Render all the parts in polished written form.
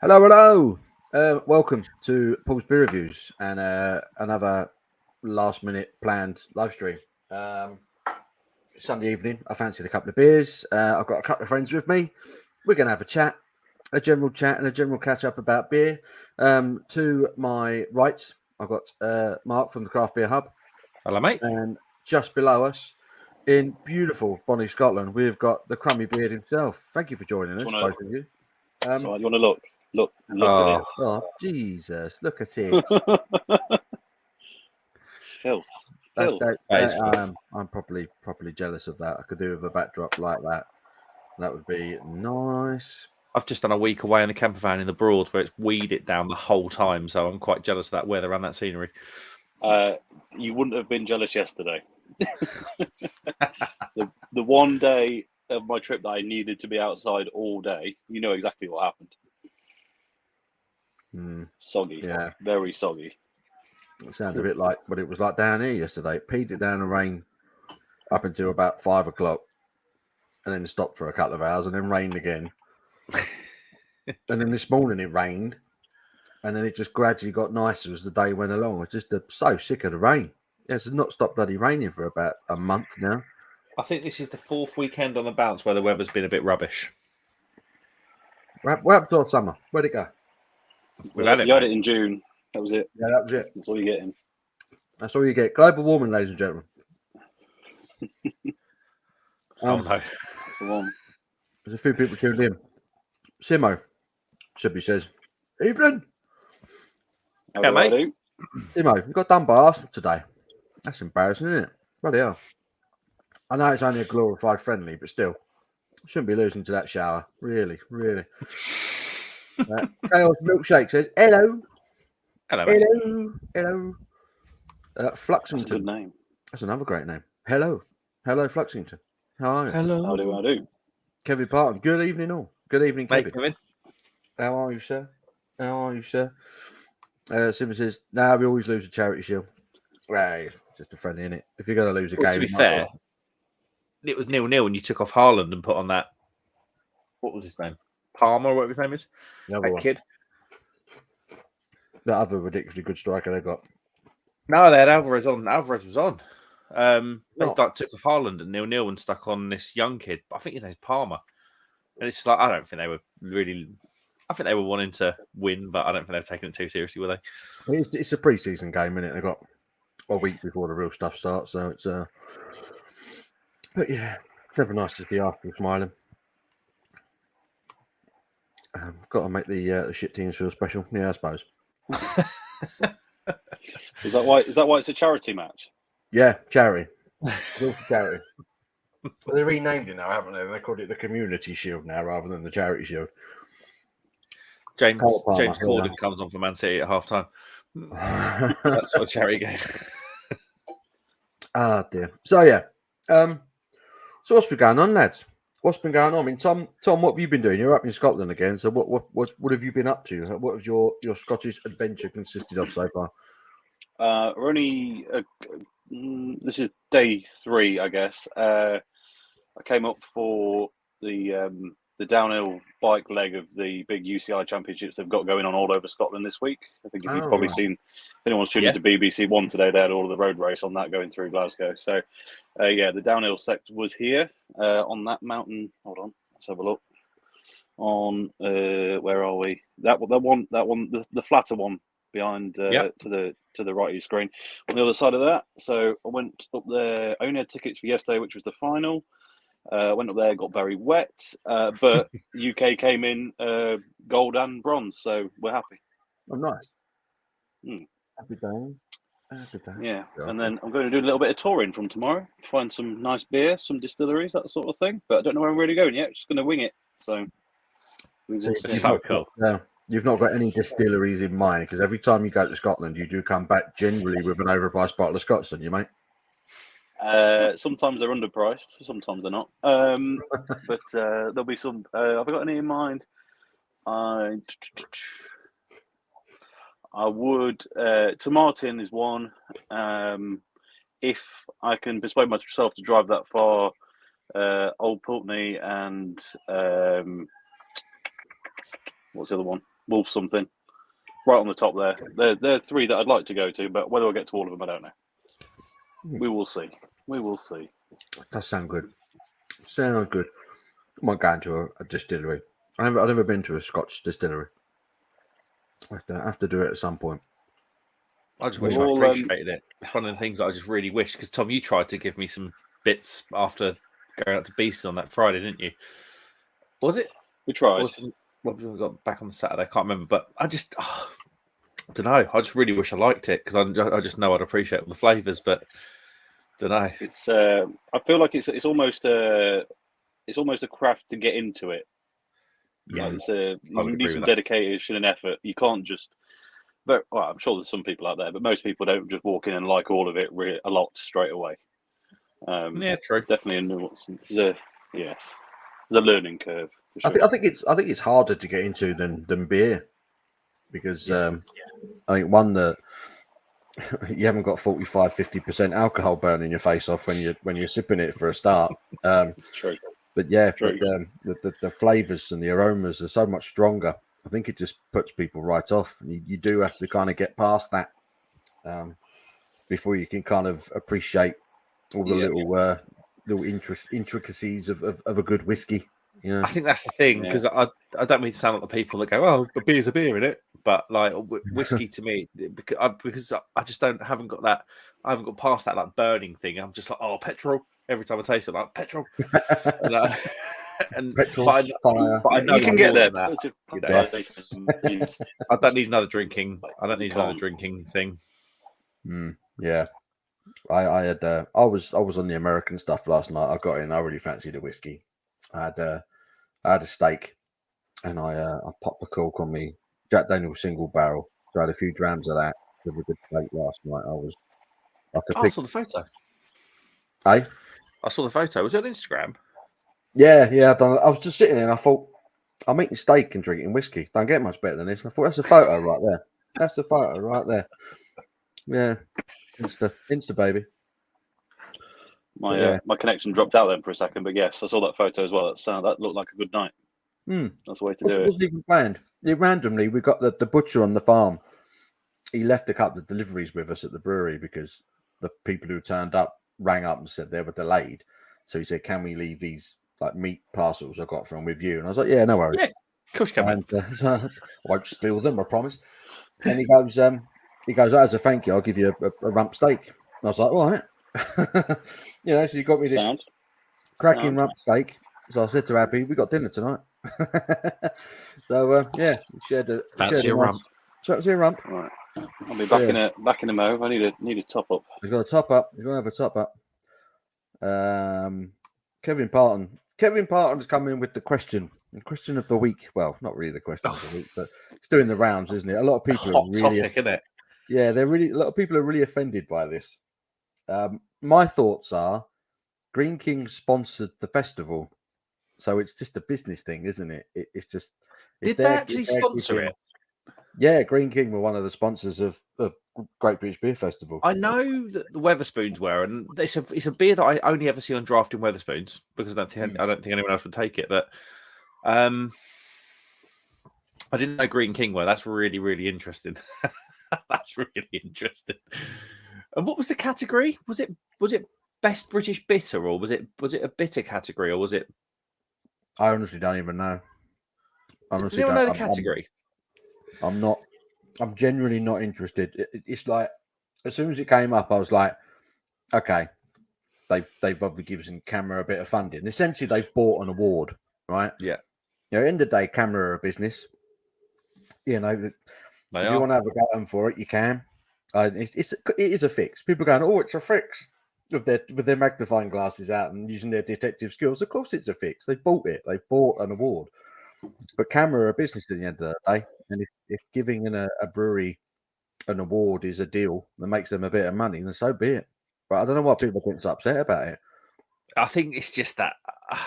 Hello, hello. Welcome to Paul's Beer Reviews and another last minute planned live stream. Sunday evening, I fancied a couple of beers. I've got a couple of friends with me. We're going to have a chat, a general chat, and a general catch up about beer. To my right, I've got Mark from the Craft Beer Hub. Hello, mate. And just below us, in beautiful Bonnie, Scotland, we've got the Crummy Beard himself. Thank you for joining us, both of you. So you want to look at it. Oh, Jesus, look at it. It's filth. I'm probably jealous of that. I could do with a backdrop like that. That would be nice. I've just done a week away in the camper van in the Broads where it's weed it down the whole time, so I'm quite jealous of that weather and that scenery. You wouldn't have been jealous yesterday. the one day of my trip that I needed to be outside all day, you know exactly what happened. Soggy. Yeah. Very soggy. It sounded a bit like what it was like down here yesterday. It peed it down the rain up until about 5 o'clock and then stopped for a couple of hours and then rained again. And then this morning it rained and then it just gradually got nicer as the day went along. I was just so sick of the rain. It's not stopped bloody raining for about a month now. I think this is the fourth weekend on the bounce where the weather's been a bit rubbish. What happened to our summer? Where'd it go? You had it in June. That was it. Yeah, that was it. That's all you're getting. That's all you get. Global warming, ladies and gentlemen. Oh, no. That's the one. There's a few people tuned in. Simo, Sibby says, evening. Yeah, mate. Simo, you got done by Arsenal today. That's embarrassing, isn't it? Bloody hell. I know it's only a glorified friendly, but still, shouldn't be losing to that shower. Really, really. Chaos Milkshake says, hello. Hello, mate. Hello. Fluxington. That's a good name. That's another great name. Hello, Fluxington. How are you? Hello. How do? Kevin Parton. Good evening, all. Good evening, Mate, Kevin. How are you, sir? Simon says, "No, we always lose a charity shield." Right, it's just a friendly, innit? If you're going to lose a game, to be fair, it was 0-0 and you took off Haaland and put on that. What was his name? Palmer, or whatever his name is. That kid. That other ridiculously good striker they got. No, they had Alvarez on. Alvarez was on. They took off Haaland at 0-0 and stuck on this young kid. I think his name's Palmer. And it's like, I don't think they were really. I think they were wanting to win, but I don't think they were taking it too seriously, were they? It's a pre-season game, innit? They got a week before the real stuff starts, so it's But yeah, it's never nice to see Arsenal smiling. Got to make the shit teams feel special. Yeah, I suppose. Is that why it's a charity match? Yeah, charity. Charity. Well, they renamed it now, haven't they? They called it the Community Shield now, rather than the Charity Shield. James Corden comes on for Man City at half time. That's what a charity game. Ah, dear. So yeah. So what's been going on, lads? What's been going on? I mean, Tom, what have you been doing? You're up in Scotland again. So what have you been up to? What has your Scottish adventure consisted of so far? We're only this is day 3, I guess. I came up for the downhill bike leg of the big UCI championships they've got going on all over Scotland this week. I think if you've probably seen, if anyone's tuned into BBC One today, they had all of the road race on that going through Glasgow. So, the downhill sector was here on that mountain. Hold on, let's have a look. On where are we? That one, the flatter one behind to the right of your screen. On the other side of that, so I went up there. I only had tickets for yesterday, which was the final. Went up there, got very wet, but UK came in gold and bronze, so we're happy. Oh, nice. Happy day. Yeah, and then I'm going to do a little bit of touring from tomorrow, find some nice beer, some distilleries, that sort of thing. But I don't know where I'm really going yet. Just going to wing it. So, so cool. You've not got any distilleries in mind, because every time you go to Scotland, you do come back generally with an overpriced bottle of Scotch, don't you, mate? Sometimes they're underpriced, sometimes they're not. But there'll be some. Have I got any in mind? I would. Tomartin is one. If I can persuade myself to drive that far, Old Pulteney and what's the other one? Wolf something, right on the top there. They're three that I'd like to go to, but whether I'll get to all of them, I don't know. We will see. We will see. That sounds good. Sounds good. I might go into a distillery. I've never been to a Scotch distillery. I have to do it at some point. I just wish I appreciated it. It's one of the things that I just really wish, because Tom, you tried to give me some bits after going out to Beast on that Friday, didn't you? Was it? We tried. We got back on the Saturday. I can't remember, but I just don't know. I just really wish I liked it, because I just know I'd appreciate all the flavors, but don't know. It's I feel like it's almost a craft to get into it. Yeah, like you need some dedication and effort. You can't just. But I'm sure there's some people out there, but most people don't just walk in and like all of it a lot straight away. Yeah, true. It's definitely a nuance. It's a learning curve. For sure. I think it's harder to get into than beer, because I think one that you haven't got 45-50% alcohol burning your face off when you're sipping it for a start. It's true. But yeah, the flavors and the aromas are so much stronger. I think it just puts people right off. You do have to kind of get past that before you can kind of appreciate all the little intricacies of a good whiskey. Yeah, I think that's the thing, because I don't mean to sound like the people that go, "Oh, a beer's a beer," in it, but like whiskey to me, because I just haven't got that. I haven't got past that like burning thing. I'm just like, oh, petrol. Every time I taste it, like petrol. And petrol, fire. But I know you can get there. I don't need another drinking. I don't need another drinking thing. Yeah, I had. I was on the American stuff last night. I got in. I really fancied a whiskey. I had a steak, and I popped the cork on me Jack Daniel's single barrel. So I had a few drams of that with a good steak last night. I was like I saw the photo. Hey, I saw the photo. Was it on Instagram? Yeah. I've done. I was just sitting there, and I thought, I'm eating steak and drinking whiskey. Don't get much better than this. And I thought, that's a photo right there. That's the photo right there. Yeah, Insta baby. My connection dropped out then for a second, but yes, I saw that photo as well. That looked like a good night. That's the way to do it. It wasn't even planned. Randomly, we got the butcher on the farm. He left a couple of deliveries with us at the brewery because the people who turned up rang up and said they were delayed. So he said, "Can we leave these like meat parcels I got from with you?" And I was like, "Yeah, no worries. Yeah, of course you can." I won't steal them, I promise. And he goes, as a thank you, I'll give you a rump steak. I was like, all right. So you got me this cracking rump steak. So I said to Abby, we got dinner tonight. So shared a rump. Fancy a rump. Right. I'll be back in a mo. I need a top up. He's got a top up. He's gonna have a top up. Kevin Parton has come in with the question of the week. Well, not really the question of the week, but it's doing the rounds, isn't it? A lot of people are really topic, isn't it? Yeah, a lot of people are really offended by this. My thoughts are Green King sponsored the festival, so it's just a business thing, isn't it? It's just. Did they actually sponsor it? Yeah, Green King were one of the sponsors of Great British Beer Festival. I know that the Weatherspoons were, and it's a beer that I only ever see on draft in Weatherspoons because I don't think anyone else would take it. But I didn't know Green King were. That's really, really interesting. That's really interesting. And what was the category? Was it best British bitter, or was it a bitter category, or was it? I honestly don't even know. Honestly, don't know the category. I'm genuinely not interested. It's like as soon as it came up, I was like, okay, they've obviously given Camera a bit of funding. Essentially, they've bought an award, right? Yeah. At the end of the day, Camera are a business. If you want to have a go at them for it, you can. It is a fix. People are going, oh, it's a fix with their magnifying glasses out and using their detective skills. Of course, it's a fix. They bought it. They bought an award. But Camera are a business at the end of the day, and if giving a brewery an award is a deal that makes them a bit of money, then so be it. But I don't know why people get so upset about it. I think it's just that I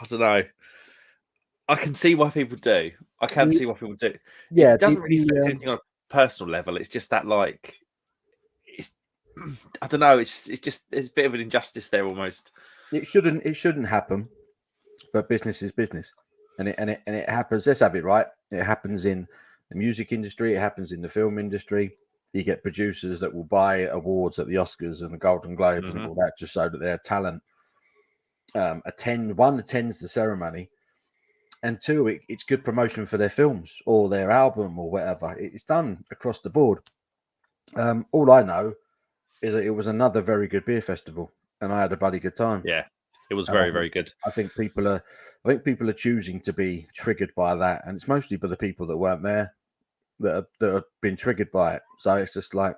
don't know. I can see why people do. I can see why people do. Yeah, it doesn't really affect anything on a personal level. It's just that it's I don't know. It's a bit of an injustice there almost. It shouldn't happen. But business is business. and it happens. Let's have it right. It happens in the music industry. It happens in the film industry. You get producers that will buy awards at the Oscars and the Golden Globes and all that just so that their talent attends the ceremony, and two, it's good promotion for their films or their album or whatever. It's done across the board. All I know is that it was another very good beer festival, and I had a bloody good time. Yeah, it was very, very good. I think people are choosing to be triggered by that, and it's mostly by the people that weren't there that have been triggered by it. So it's just like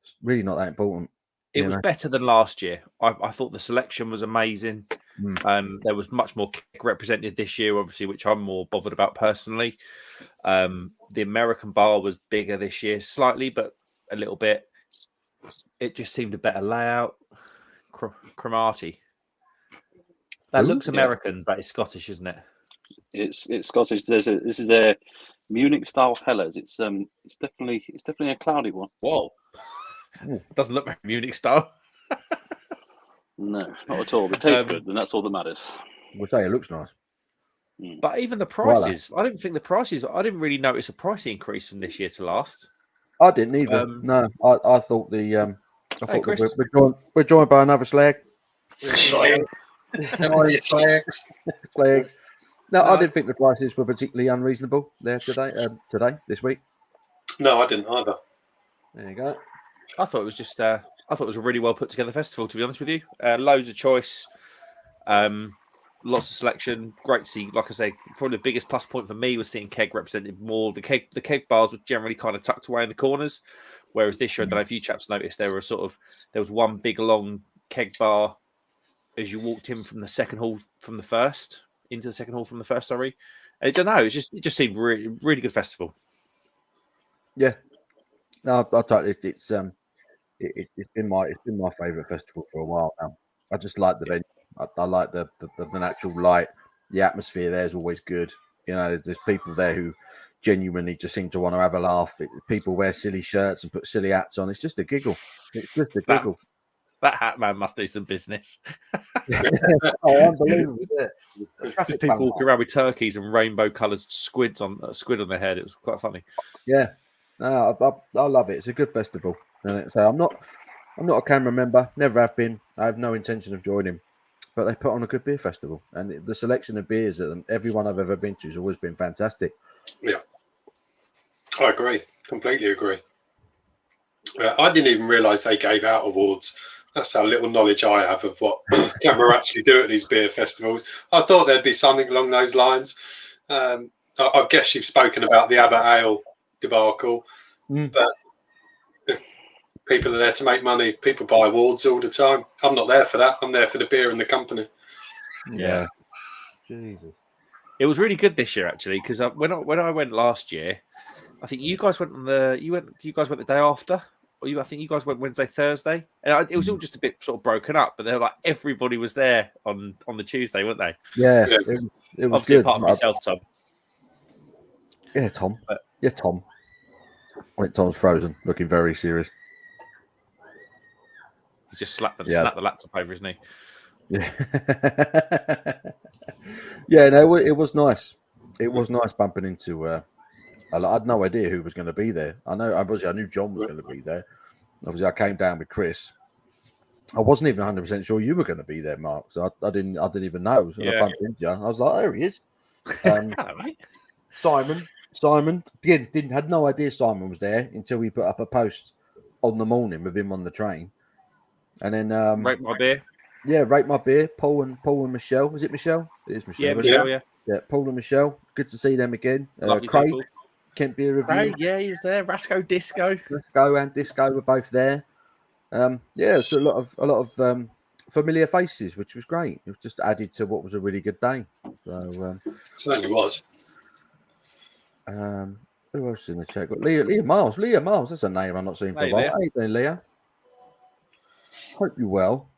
it's really not that important. It was better than last year. I thought the selection was amazing. There was much more keg represented this year, obviously, which I'm more bothered about personally. The American bar was bigger this year, slightly, but a little bit. It just seemed a better layout. Cromarty. That looks American, but it's Scottish, isn't it? It's Scottish. This is a Munich style Helles. It's definitely a cloudy one. Whoa. Doesn't look like Munich style. No, not at all. It tastes good, and that's all that matters. We'll say it looks nice. But even the prices, I didn't really notice a price increase from this year to last. I didn't either. No, I thought we're joined by another slag. Slags. No, I didn't think the prices were particularly unreasonable there this week. No, I didn't either. There you go. I thought it was just I thought it was a really well put together festival, to be honest with you. Loads of choice, lots of selection. Great to see. Like I say, probably the biggest plus point for me was seeing keg represented more. The keg bars were generally kind of tucked away in the corners, whereas this year, I don't know if you chaps noticed, there was one big long keg bar as you walked in from the second hall from the first into the second hall from the first. Sorry, and I don't know. It just seemed really, really good festival. Yeah. No, I'll tell you, it's been my favourite festival for a while now. I just like the venue. I like the natural light. The atmosphere there is always good. You know, there's people there who genuinely just seem to want to have a laugh. People wear silly shirts and put silly hats on. It's just a giggle. It's just a giggle. That hat man must do some business. Oh, unbelievable! Just people walking around with turkeys and rainbow-coloured squid on their head. It was quite funny. Yeah. No, I love it. It's a good festival. So I'm not a camera member. Never have been. I have no intention of joining. But they put on a good beer festival, and the selection of beers that everyone I've ever been to has always been fantastic. Yeah, I agree. Completely agree. I didn't even realise they gave out awards. That's how little knowledge I have of what camera actually do at these beer festivals. I thought there'd be something along those lines. I guess you've spoken about the Abbott Ale debacle, but people are there to make money. People buy awards all the time. I'm not there for that. I'm there for the beer and the company. Yeah. Jesus. It was really good this year, actually, because when I went last year, I think you guys went the day after, or I think you guys went Wednesday, Thursday, and it was all just a bit sort of broken up. But they're like everybody was there on the Tuesday, weren't they? Yeah. It was obviously good. Apart from yourself, Tom. Yeah, Tom. Tom. I think Tom's frozen, looking very serious. He just slapped the laptop over his knee. Yeah. Yeah, no, it was nice. It was nice bumping into. I had no idea who was going to be there. I knew John was going to be there. Obviously, I came down with Chris. I wasn't even 100% sure you were going to be there, Mark. So I didn't even know. So I bumped into you. I was like, there he is. Hello, mate. Simon again had no idea Simon was there until we put up a post on the morning with him on the train, and then Rate my beer. Yeah, rate my beer. Paul and Michelle. Was it Michelle? It is Michelle. Yeah, Michelle. Yeah. Paul and Michelle. Good to see them again. Lovely Craig, people. Kent Beer Review. Craig, yeah, he was there. Rasco Disco. Rasco and Disco were both there. It's a lot of familiar faces, which was great. It was just added to what was a really good day. So certainly was. Who else in the chat? Got Leah Miles. Leah Miles. That's a name I'm not seeing for a while. How you doing, Leah? Hope you're well.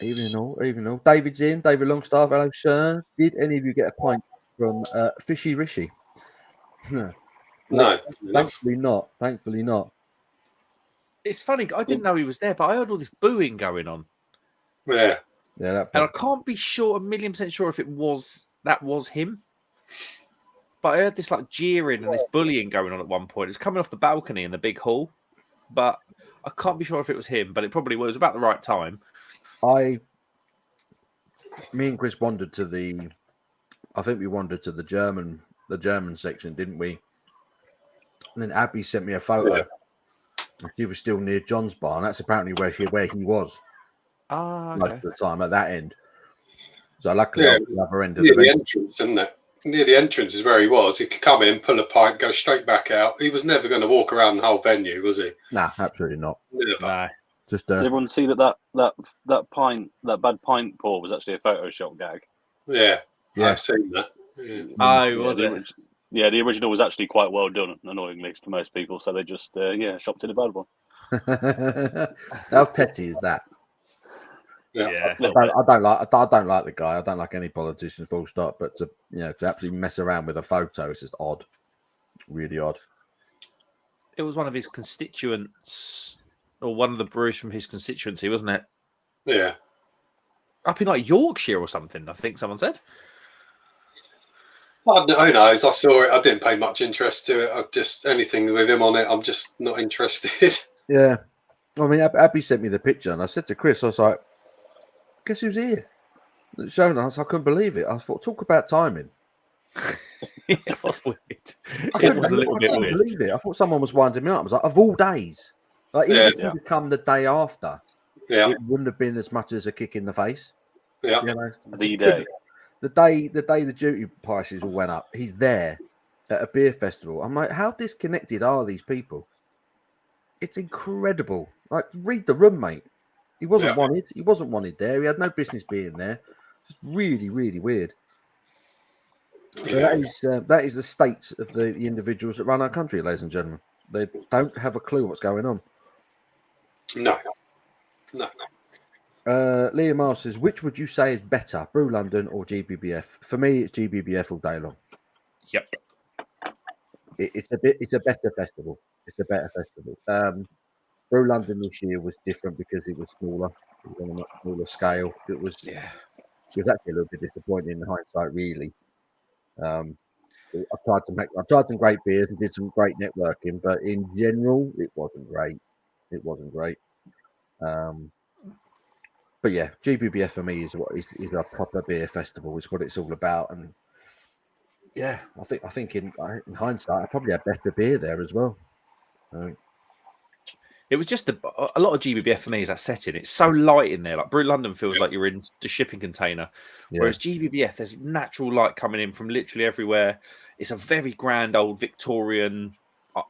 Evening all. David's in. David Longstaff. Hello, sir. Did any of you get a pint from Fishy Rishi? No. Thankfully not. It's funny. I didn't know he was there, but I heard all this booing going on. Yeah. Yeah. And I can't be sure, 1,000,000% sure if it was that was him. But I heard this like jeering and this bullying going on at one point. It's coming off the balcony in the big hall, but I can't be sure if it was him. But it probably was about the right time. Me and Chris wandered to the. I think we wandered to the German section, didn't we? And then Abby sent me a photo. Yeah. She was still near John's bar, and that's apparently where he was most of the time at that end. So luckily, I was at the other end of the entrance, isn't it? Near the entrance is where he was. He could come in, pull a pint, go straight back out. He was never going to walk around the whole venue, was he? Nah, absolutely not. Never. Nah. Just Did everyone see that bad pint pour was actually a Photoshop gag? Yeah. I've seen that. Yeah. Oh, was it? Yeah, the original was actually quite well done, annoyingly to most people. So they just shopped in a bad one. How petty is that? Yeah. I don't like the guy. I don't like any politician, full stop. But to actually mess around with a photo, it's just odd, really odd. It was one of his constituents, or one of the brewers from his constituency, wasn't it? Yeah. Up in like Yorkshire or something, I think someone said. Who knows? I saw it. I didn't pay much interest to it. I just anything with him on it, I'm just not interested. Yeah. I mean, Abby sent me the picture, and I said to Chris, I was like, "Guess who's here?" It's showing us. I couldn't believe it. I thought, talk about timing. It was weird. It was a little bit weird. Believe it. I thought someone was winding me up. I was like, of all days, like even if it had come the day after, it wouldn't have been as much as a kick in the face. Yeah. The day the duty prices all went up, he's there at a beer festival. I'm like, how disconnected are these people? It's incredible. Like, read the room, mate. He wasn't wanted. He wasn't wanted there. He had no business being there. It's really, really weird. Yeah. So that is the state of the individuals that run our country, ladies and gentlemen. They don't have a clue what's going on. No. Liam Miles says, which would you say is better, Brew London or GBBF? For me, it's GBBF all day long. Yep. It's a better festival. It's a better festival. Brew London this year was different because it was smaller. It was on a much smaller scale. It was actually a little bit disappointing in hindsight, really. I tried some great beers and did some great networking, but in general, it wasn't great. But yeah, GBBF for me is a proper beer festival. It's what it's all about, and yeah, I think in hindsight, I probably had better beer there as well. It was just a lot of GBBF for me is that setting. It's so light in there. Like Brew London feels like you're in the shipping container, whereas GBBF there's natural light coming in from literally everywhere. It's a very grand old Victorian.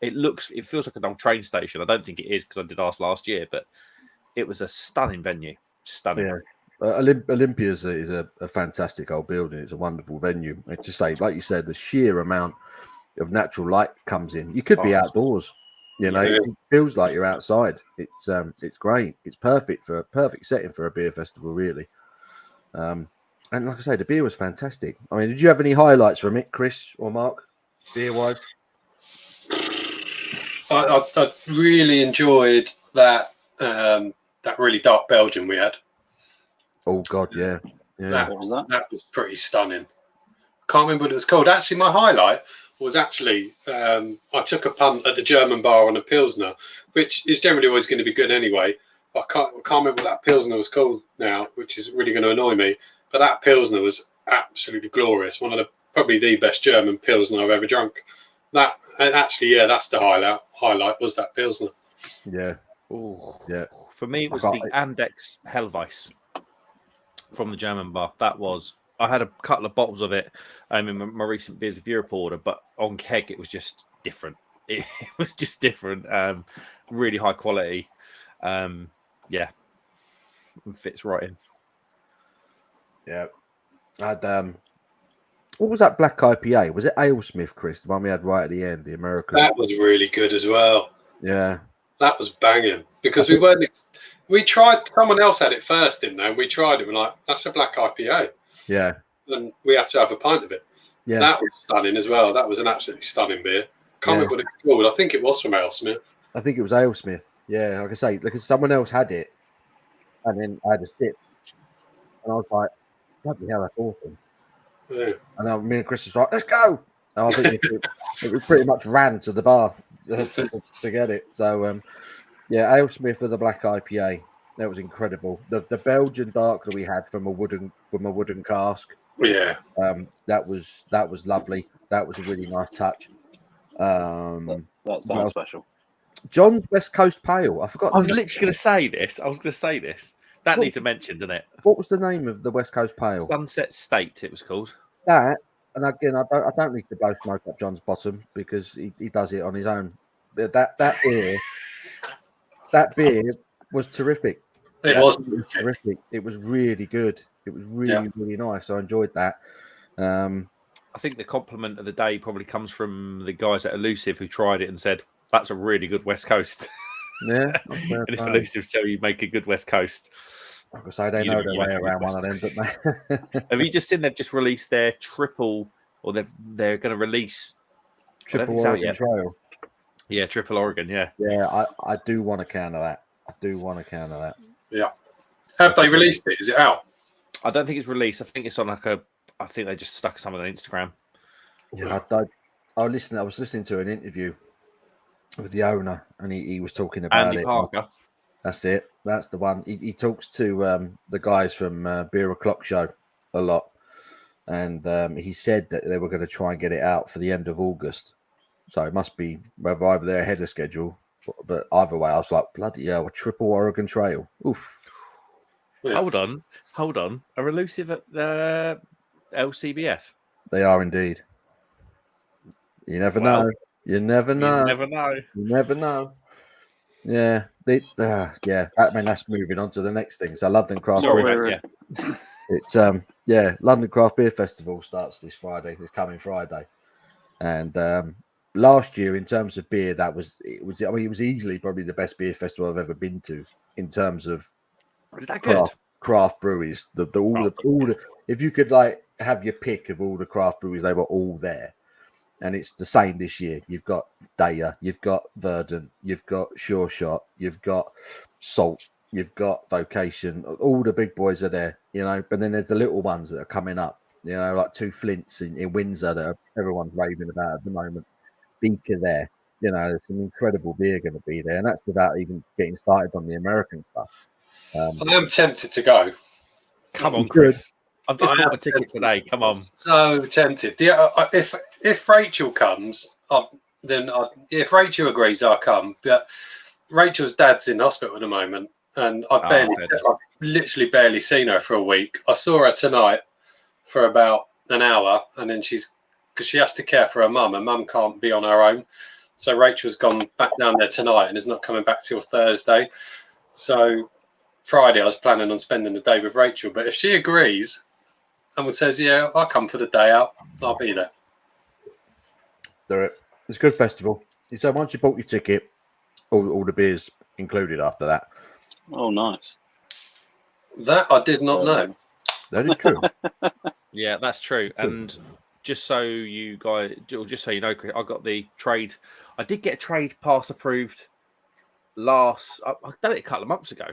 It feels like an old train station. I don't think it is because I did ask last year, but it was a stunning venue. Stunning. Yeah. Olympia is a fantastic old building. It's a wonderful venue. It's just like you said, the sheer amount of natural light comes in. You could be outdoors. It feels like you're outside. It's great. It's perfect setting for a beer festival, really. And like I say, the beer was fantastic. I mean, did you have any highlights from it, Chris or Mark, beer wise? I really enjoyed that really dark Belgian we had. Oh God, yeah. What was that? That was pretty stunning. Can't remember what it was called. Actually, my highlight was actually I took a punt at the German bar on a Pilsner, which is generally always going to be good anyway. I can't remember what that Pilsner was called now, which is really going to annoy me. But that Pilsner was absolutely glorious. Probably the best German Pilsner I've ever drunk. That's the highlight was that Pilsner. Yeah. Ooh. Yeah. For me, it was the Andex Hellweiss from the German bar. I had a couple of bottles of it in my recent Beers of Europe order, but on keg, it was just different. It was just different. Really high quality. It fits right in. Yeah. I had, what was that black IPA? Was it AleSmith, Chris? The one we had right at the end, the American. That was really good as well. Yeah. That was banging because we tried, someone else had it first, didn't they? And we tried it and we're like, that's a black IPA. Yeah. And we had to have a pint of it. Yeah. That was stunning as well. That was an absolutely stunning beer. Can't remember what it's called. I think it was from AleSmith. I think it was AleSmith. Yeah, like I say, because someone else had it and then I had a sip and I was like, bloody hell, that's awesome. Yeah. And me and Chris was like, let's go. And I think we pretty much ran to the bar to get it. So, yeah, AleSmith with the black IPA. That was incredible. The Belgian dark that we had from a wooden cask. Yeah. That was lovely. That was a really nice touch. That sounds special. John's West Coast Pale. I forgot. I was literally going to say this. That What- needs a mention, doesn't it? What was the name of the West Coast Pale? Sunset State, it was called. That, and again, I don't need to blow smoke up John's bottom because he does it on his own. That beer was terrific. It was terrific. It was really good. It was really nice. I enjoyed that. I think the compliment of the day probably comes from the guys at Elusive who tried it and said, that's a really good West Coast. Yeah. And if Elusive tell you make a good West Coast. Like I say, they know their way around one of them, don't they? Have you just seen they've just released their triple, or they're going to release Triple Oregon Trail. Yeah, Triple Oregon, yeah. Yeah, I do want a can of that. Yeah. Have they released it? Is it out? I don't think it's released. I think it's on I think they just stuck something on Instagram. Yeah, I was listening to an interview with the owner, and he was talking about Andy Parker. That's it. That's the one. He talks to the guys from Beer O'Clock Show a lot, and he said that they were going to try and get it out for the end of August. So it must be either they're ahead of schedule, but either way, I was like, bloody hell, a Triple Oregon Trail. Oof. Yeah. Hold on. Are Elusive at the LCBF? They are indeed. You never know. You never know. Yeah. That's moving on to the next thing. So London Craft Beer. It's London Craft Beer Festival starts this coming Friday. And last year, in terms of beer, it was easily probably the best beer festival I've ever been to in terms of craft breweries. If you could like have your pick of all the craft breweries, they were all there. And it's the same this year. You've got Daya, you've got Verdant, you've got Sure Shot, you've got Salt, you've got Vocation. All the big boys are there, But then there's the little ones that are coming up, like Two Flints in Windsor that everyone's raving about at the moment. Beaker there, there's some incredible beer going to be there, and that's without even getting started on the American stuff. I am tempted to go. Come on, Chris. I've just bought a ticket today. Come on. So tempted. Yeah, if Rachel comes, then if Rachel agrees, I'll come. But Rachel's dad's in hospital at the moment, and I've literally barely seen her for a week. I saw her tonight for about an hour, and then because she has to care for her mum, and mum can't be on her own. So Rachel's gone back down there tonight and is not coming back till Thursday. So Friday, I was planning on spending the day with Rachel, but if she agrees and says, yeah, I'll come for the day out, I'll be there. It's a good festival. So once you bought your ticket, all the beers included after that. Oh, nice. That I did not know. That is true. Yeah, that's true. And just so you guys, just so you know, Chris, I got the trade. I did get a trade pass approved I've done it a couple of months ago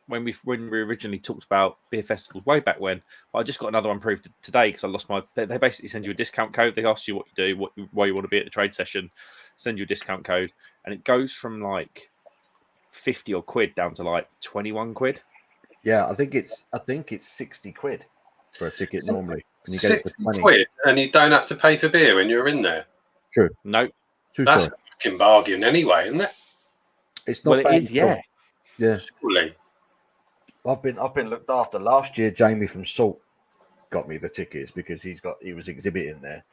when we originally talked about beer festivals way back when. But I just got another one approved today because I lost my. They basically send you a discount code. They ask you what you do, why you want to be at the trade session, send you a discount code, and it goes from like 50 or quid down to like 21 quid. Yeah, I think it's 60 quid for a ticket normally. And you get 60 quid, and you don't have to pay for beer when you're in there. True. No, that's a fucking bargain anyway, isn't it? It's not. Well, it is. Yeah. Yeah. Surely. I've been looked after. Last year, Jamie from Salt got me the tickets because he was exhibiting there.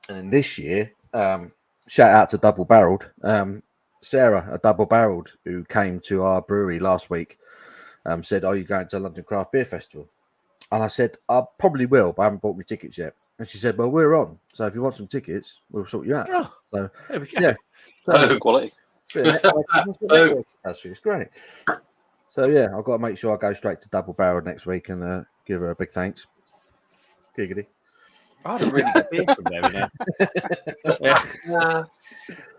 And then this year, shout out to Double Barreled, Sarah, a Double Barreled who came to our brewery last week, said, "Are you going to London Craft Beer Festival?" And I said, "I probably will, but I haven't bought my tickets yet." And she said, "Well, we're on, so if you want some tickets, we'll sort you out." Oh, so there we go. Yeah, so, quality. That's great. So yeah, I've got to make sure I go straight to Double Barrel next week and give her a big thanks. Giggity. I had a really good beer from them. Yeah.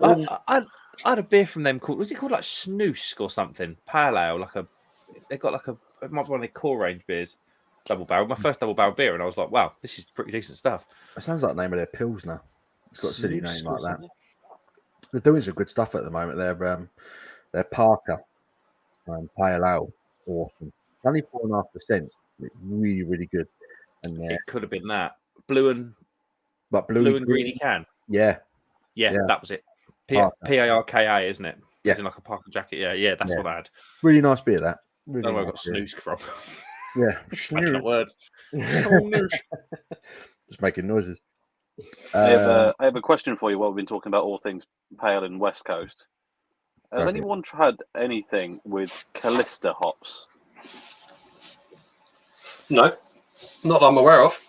I had a beer from them called, was it called like Snoosk or something? Pale ale, they got like it might be one of their core range beers. double barrel, my first double barrel beer, and I was like, wow, this is pretty decent stuff. It sounds like the name of their Pilsner. It's got a silly Snooze name like that. something. They're doing some good stuff at the moment. They're Parker Pale Ale, awesome. It's only 4.5%. It's really, really good. And It could have been that blue and blue greeny can. Yeah, Yeah, that was it. Parker. Parka, isn't it? Yeah. As in like a Parker jacket. Yeah, that's what I had. Really nice beer. That. Really That's where I nice got beer. snooze from. Yeah, Just making up words. Just making noises. I have a question for you while we've been talking about all things pale and West Coast. Has anyone tried anything with Callista hops? No, not that I'm aware of.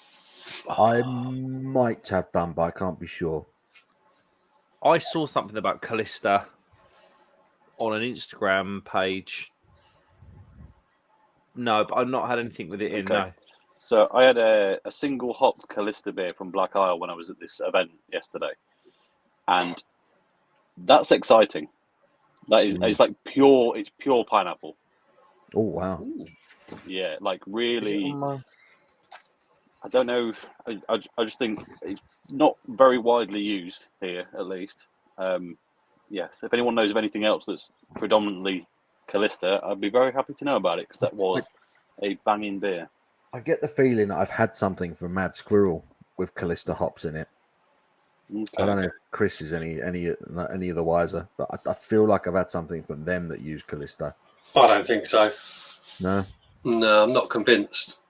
I might have done, but I can't be sure. I saw something about Callista on an Instagram page. No, but I've not had anything with it in. Okay. No. So I had a single hopped Callista beer from Black Isle when I was at this event yesterday, and that's exciting. That is, it's like pure. It's pure pineapple. Oh wow! Yeah, like really. I don't know. I just think it's not very widely used here, at least. Yes, if anyone knows of anything else that's predominantly Callista, I'd be very happy to know about it because that was a banging beer. I get the feeling that I've had something from Mad Squirrel with Callista hops in it. Okay. I don't know if Chris is any of the wiser, but I feel like I've had something from them that use Callista. I don't think so. No, I'm not convinced.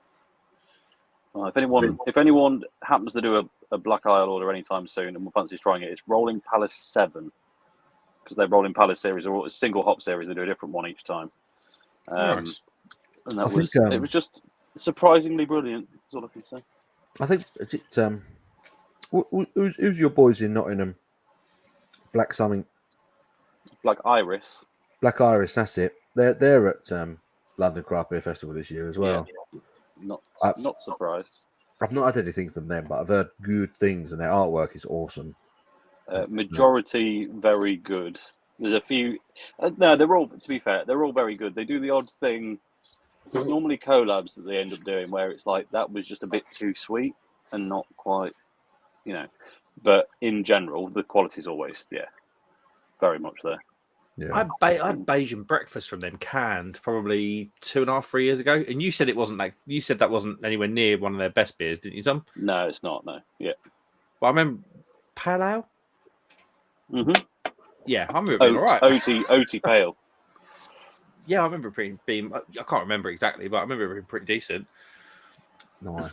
Well, if anyone happens to do a Black Isle order anytime soon and fancies trying it, it's Rolling Palace 7 because their Rolling Palace series are a single hop series. They do a different one each time. Nice. And that it was just surprisingly brilliant. That's all I can say. I think who's your boys in Nottingham? Black something. Black Iris. Black Iris. That's it. They're at London Craft Beer Festival this year as well. Yeah. Not surprised. I've not had anything from them, but I've heard good things, and their artwork is awesome. Majority very good. There's a few. No, they're all. To be fair, they're all very good. They do the odd thing. There's normally collabs that they end up doing where it's like that was just a bit too sweet and not quite, But in general, the quality's always very much there. Yeah, I had Bayesian breakfast from them canned probably 2.5, 3 years ago, and you said it wasn't like you said that wasn't anywhere near one of their best beers, didn't you, Tom? No, it's not. No, yeah. Well, I remember Pale Ale. Mm-hmm. Yeah, I remember it being all right. OT Pale. Yeah, I remember it being. I can't remember exactly, but I remember it being pretty decent. nice.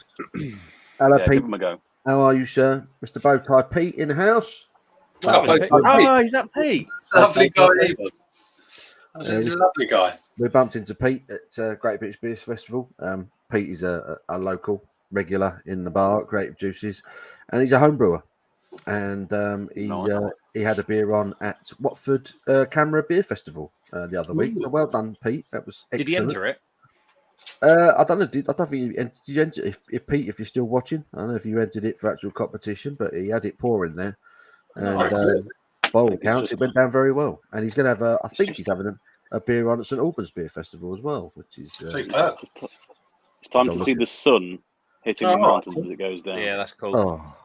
Hello, Yeah, Pete. give them a go. How are you, sir? Mr. Bowtie Pete in the house. Is that Pete? Lovely guy, he was. That was a lovely guy. We bumped into Pete at Great British Beer Festival. Pete is a local regular in the bar at Creative Juices, and he's a home brewer. And he had a beer on at Watford Camera Beer Festival the other week. So well done, Pete. That was excellent. Did he enter it? I don't know. I don't think you entered. Did you enter if Pete, if you're still watching? I don't know if you entered it for actual competition, but he had it pouring there. And by all accounts, it went down very well. And he's going to have I think he's having a beer on at St Albans Beer Festival as well, which is Superb. It's time to see the sun hitting the mountains as it goes down. Yeah, that's cool. oh,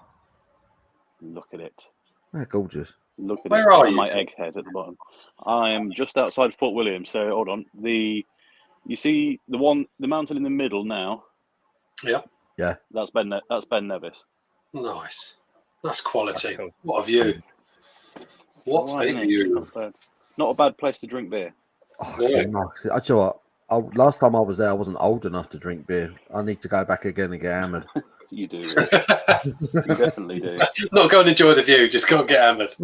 Look at it. they're gorgeous. Look at Where it. are you, My Tom? egghead at the bottom. I am just outside Fort William. So hold on. You see the mountain in the middle now. Yeah. That's Ben Nevis. Nice. That's quality. That's cool. What a view. What All right, a isn't it? view. Not a bad place to drink beer. Oh, Yeah. nice. I tell you what, last time I was there, I wasn't old enough to drink beer. I need to go back again and get hammered. You do. You definitely do. Not go and enjoy the view, just go and get hammered.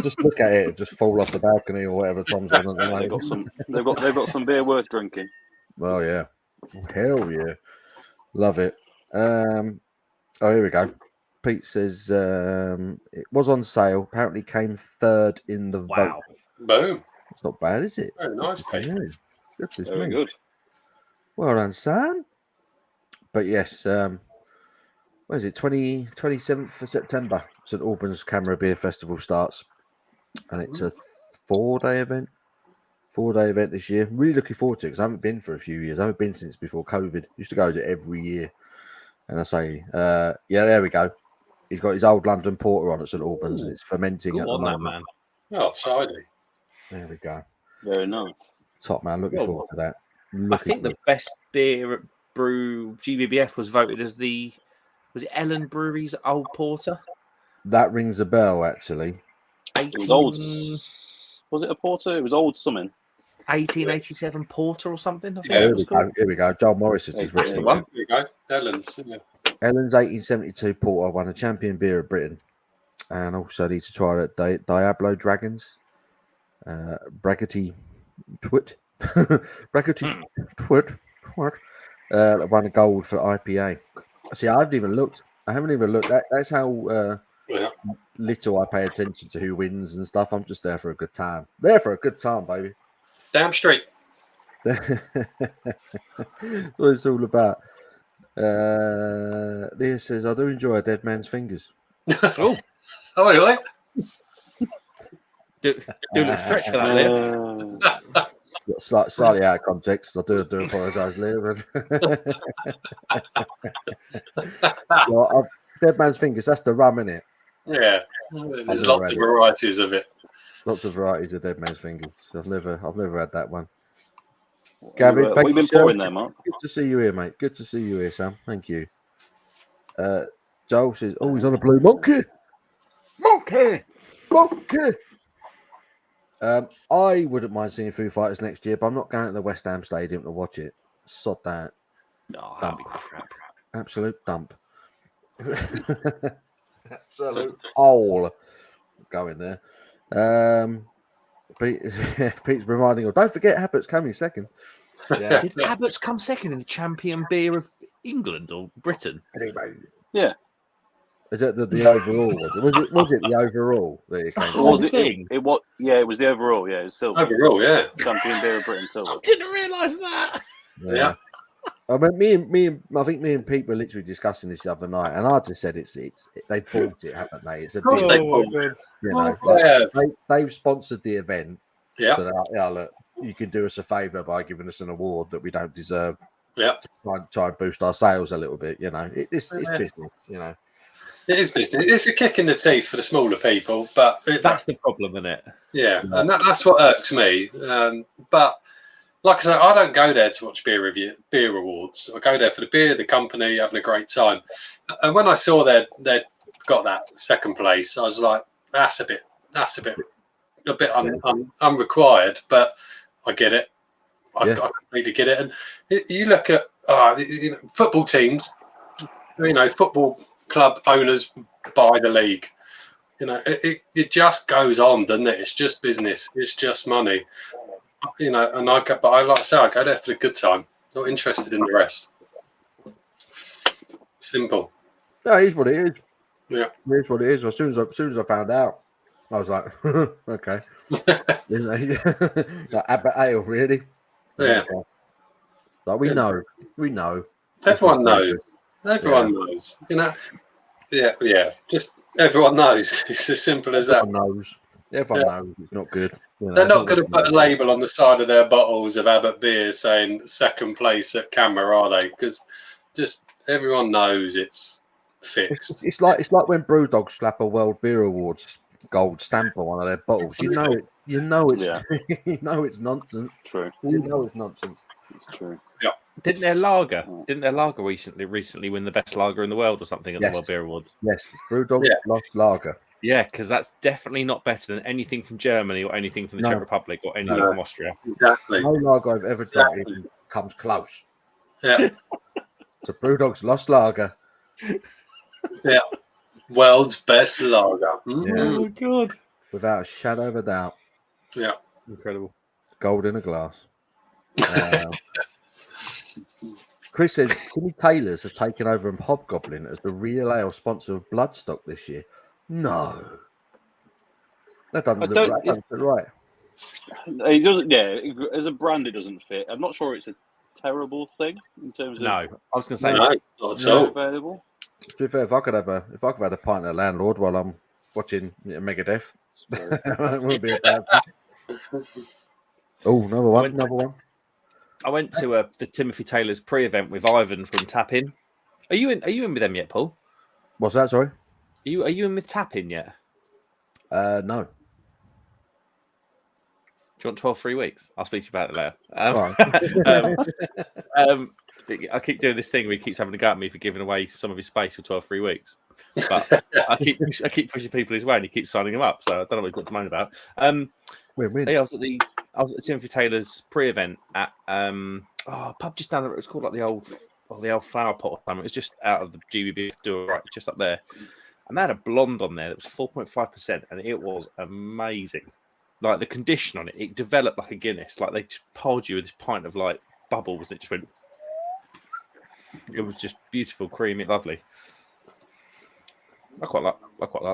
just look at it, just fall off the balcony or whatever Tom's on at the moment. They've got some beer worth drinking. Well, yeah. Hell yeah. Love it. Oh, here we go. Pete says it was on sale. Apparently came third in the vote. Boom. It's not bad, is it? Very nice, Pete. Yeah. Goodness Very me. good. Well done, Sam. But yes, what is it? 27th of September, St Albans Camera Beer Festival starts. And it's a 4-day event. 4-day event this year. Really looking forward to it because I haven't been for a few years. I haven't been since before COVID. Used to go to it every year. And I say, yeah, there we go. He's got his old London Porter on at St Albans, and it's fermenting at the on that, moment. man. Oh, tidy. There we go. Very nice. Top man. Looking forward to that. I think the best beer at Brew GBBF was voted as was it Ellen Brewery's Old Porter? That rings a bell, actually. It was old. Was it a porter? It was old something. 1887 Porter or something. I think Here it was called. Here we go. Joel Morris is That's the one. There you go. Ellen's. Yeah. Ellen's 1872 Porter won a champion beer of Britain, and also need to try that Diablo Dragons, Braggarty Twit, Braggarty Twit, won a gold for IPA. See, I haven't even looked. That's how little I pay attention to who wins and stuff. I'm just there for a good time. There for a good time, baby. Damn straight. That's what it's all about. Leah says, I do enjoy a dead man's fingers. Oh, oi. Do a little stretch for that, Leah. Slightly out of context. I do apologise, Leah. Well, dead man's fingers, that's the rum, innit? Yeah. There's lots of varieties of it. Lots of varieties of dead man's fingers. I've never had that one. Gavin, what have you been pouring there, Mark? Good to see you here, mate. Good to see you here, Sam. Thank you. Joel says, he's on a blue monkey. Monkey. I wouldn't mind seeing Foo Fighters next year, but I'm not going to the West Ham Stadium to watch it. Sod that. No, that'd be crap. Absolute dump. Absolute hole going there. Pete's reminding us, don't forget Abbott's coming second. Yeah. Did Abbott's come second in the champion beer of England or Britain? Yeah. Is it the overall? Was it the overall that it came? Was it? It was. Yeah, it was the overall. Yeah, it was silver. Overall, yeah. Champion beer of Britain, silver. I didn't realise that. Yeah. I mean, I think me and Pete were literally discussing this the other night, and I just said they bought it, haven't they? It's a big, they bought it. They've sponsored the event. Yeah. So look, you can do us a favour by giving us an award that we don't deserve. Yeah. To try and boost our sales a little bit. You know, it's business. You know. It is business. It's a kick in the teeth for the smaller people, but that's the problem, isn't it? Yeah, and that's what irks me. But like I said, I don't go there to watch beer awards. I go there for the beer, the company, having a great time. And when I saw they'd got that second place, I was like, that's a bit unrequired. But I get it. I completely get it. And you look at football teams. Football club owners buy the league. It just goes on, doesn't it? It's just business. It's just money. And I like I say, I go there for the good time. Not interested in the rest. Simple. No, it is what it is. Yeah, it is what it is. As soon as I found out, I was like, okay. Like Abbott Ale, really? Yeah. Like we know. Everyone knows. Everyone knows. Yeah. Just everyone knows. It's as simple as that. Everyone knows it's not good. They're not going to put a label on the side of their bottles of Abbott beer saying second place at Camera, are they? Because just everyone knows it's fixed. It's like when Brewdog slap a World Beer Awards gold stamp on one of their bottles. You know it's you know it's nonsense. True. You know it's nonsense. It's true. Yeah. Didn't their lager recently win the best lager in the world or something at the World Beer Awards? Yes, Brewdog lost lager. Yeah, because that's definitely not better than anything from Germany or anything from the Czech Republic or anything from Austria. Exactly. No lager I've ever drunk comes close. Yeah. So Brewdog's lost lager. Yeah. World's best lager. Yeah. Oh, God. Without a shadow of a doubt. Yeah. Incredible. Gold in a glass. Chris says Timmy Taylor's have taken over and Hobgoblin as the real ale sponsor of Bloodstock this year. No. That doesn't look right. It doesn't. Yeah, as a brand, it doesn't fit. I'm not sure it's a terrible thing in terms of. No, I was going to say not at all. Available. To be fair, if I could have had a pint of Landlord while I'm watching Megadeth, that wouldn't be a bad thing. Oh, another one. I went to the Timothy Taylor's pre-event with Ivan from Tap In. Are you in? Are you in with them yet, Paul? What's that? Sorry. Are you in with Tap In yet? No. Do you want 12 free weeks? I'll speak to you about it later. I keep doing this thing where he keeps having to go at me for giving away some of his space for 12 free weeks. But I keep pushing people his way and he keeps signing them up. So I don't know what he's got to moan about. Win-win. Yeah, I was at Timothy Taylor's pre-event at a pub just down there. It was called like the old flower pot or something. It was just out of the GBB door, right, just up there. And they had a blonde on there that was 4.5%, and it was amazing. Like the condition on it, it developed like a Guinness. Like they just poured you with this pint of like bubbles, and it just went. It was just beautiful, creamy, lovely. I quite like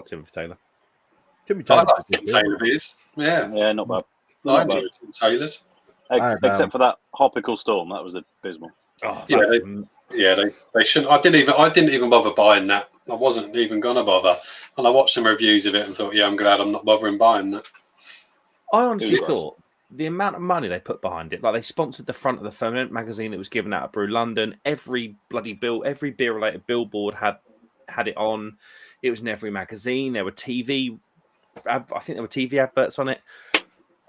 Timothy Taylor. I like Tim Taylor beers. Yeah, not bad. I enjoy Tim Taylor's. Except for that Hopical Storm, that was abysmal. Oh, they shouldn't. I didn't even bother buying that. I wasn't even gonna bother, and I watched some reviews of it and thought, yeah, I'm glad I'm not bothering buying that. I honestly thought the amount of money they put behind it, like they sponsored the front of the Ferment magazine that was given out at Brew London. Every beer-related billboard had it on. It was in every magazine. There were TV. I think there were TV adverts on it,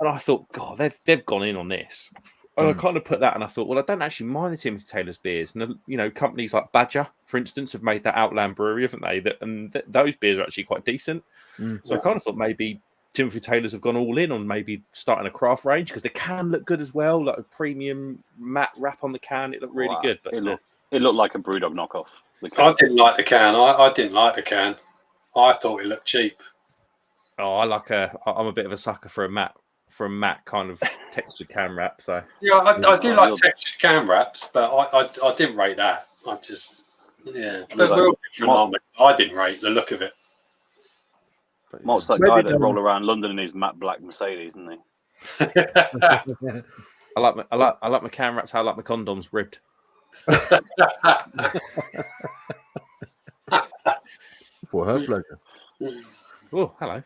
and I thought, God, they've gone in on this. And I kind of put that, and I thought, well, I don't actually mind the Timothy Taylor's beers, and companies like Badger, for instance, have made that Outland Brewery, haven't they? Those beers are actually quite decent. So I kind of thought maybe Timothy Taylor's have gone all in on maybe starting a craft range because they can look good as well, like a premium matte wrap on the can. It looked really good. But it looked like a Brewdog knockoff. I didn't like the can. I didn't like the can. I thought it looked cheap. Oh, I'm a bit of a sucker for a matte kind of textured can wrap. So yeah, I do like textured can wraps, but I didn't rate that. I just But we're all different. I didn't rate the look of it. Mark's that guy that roll around London in his matte black Mercedes, isn't he? I like my can wraps. How I like my condoms ribbed. For her pleasure. Oh, hello.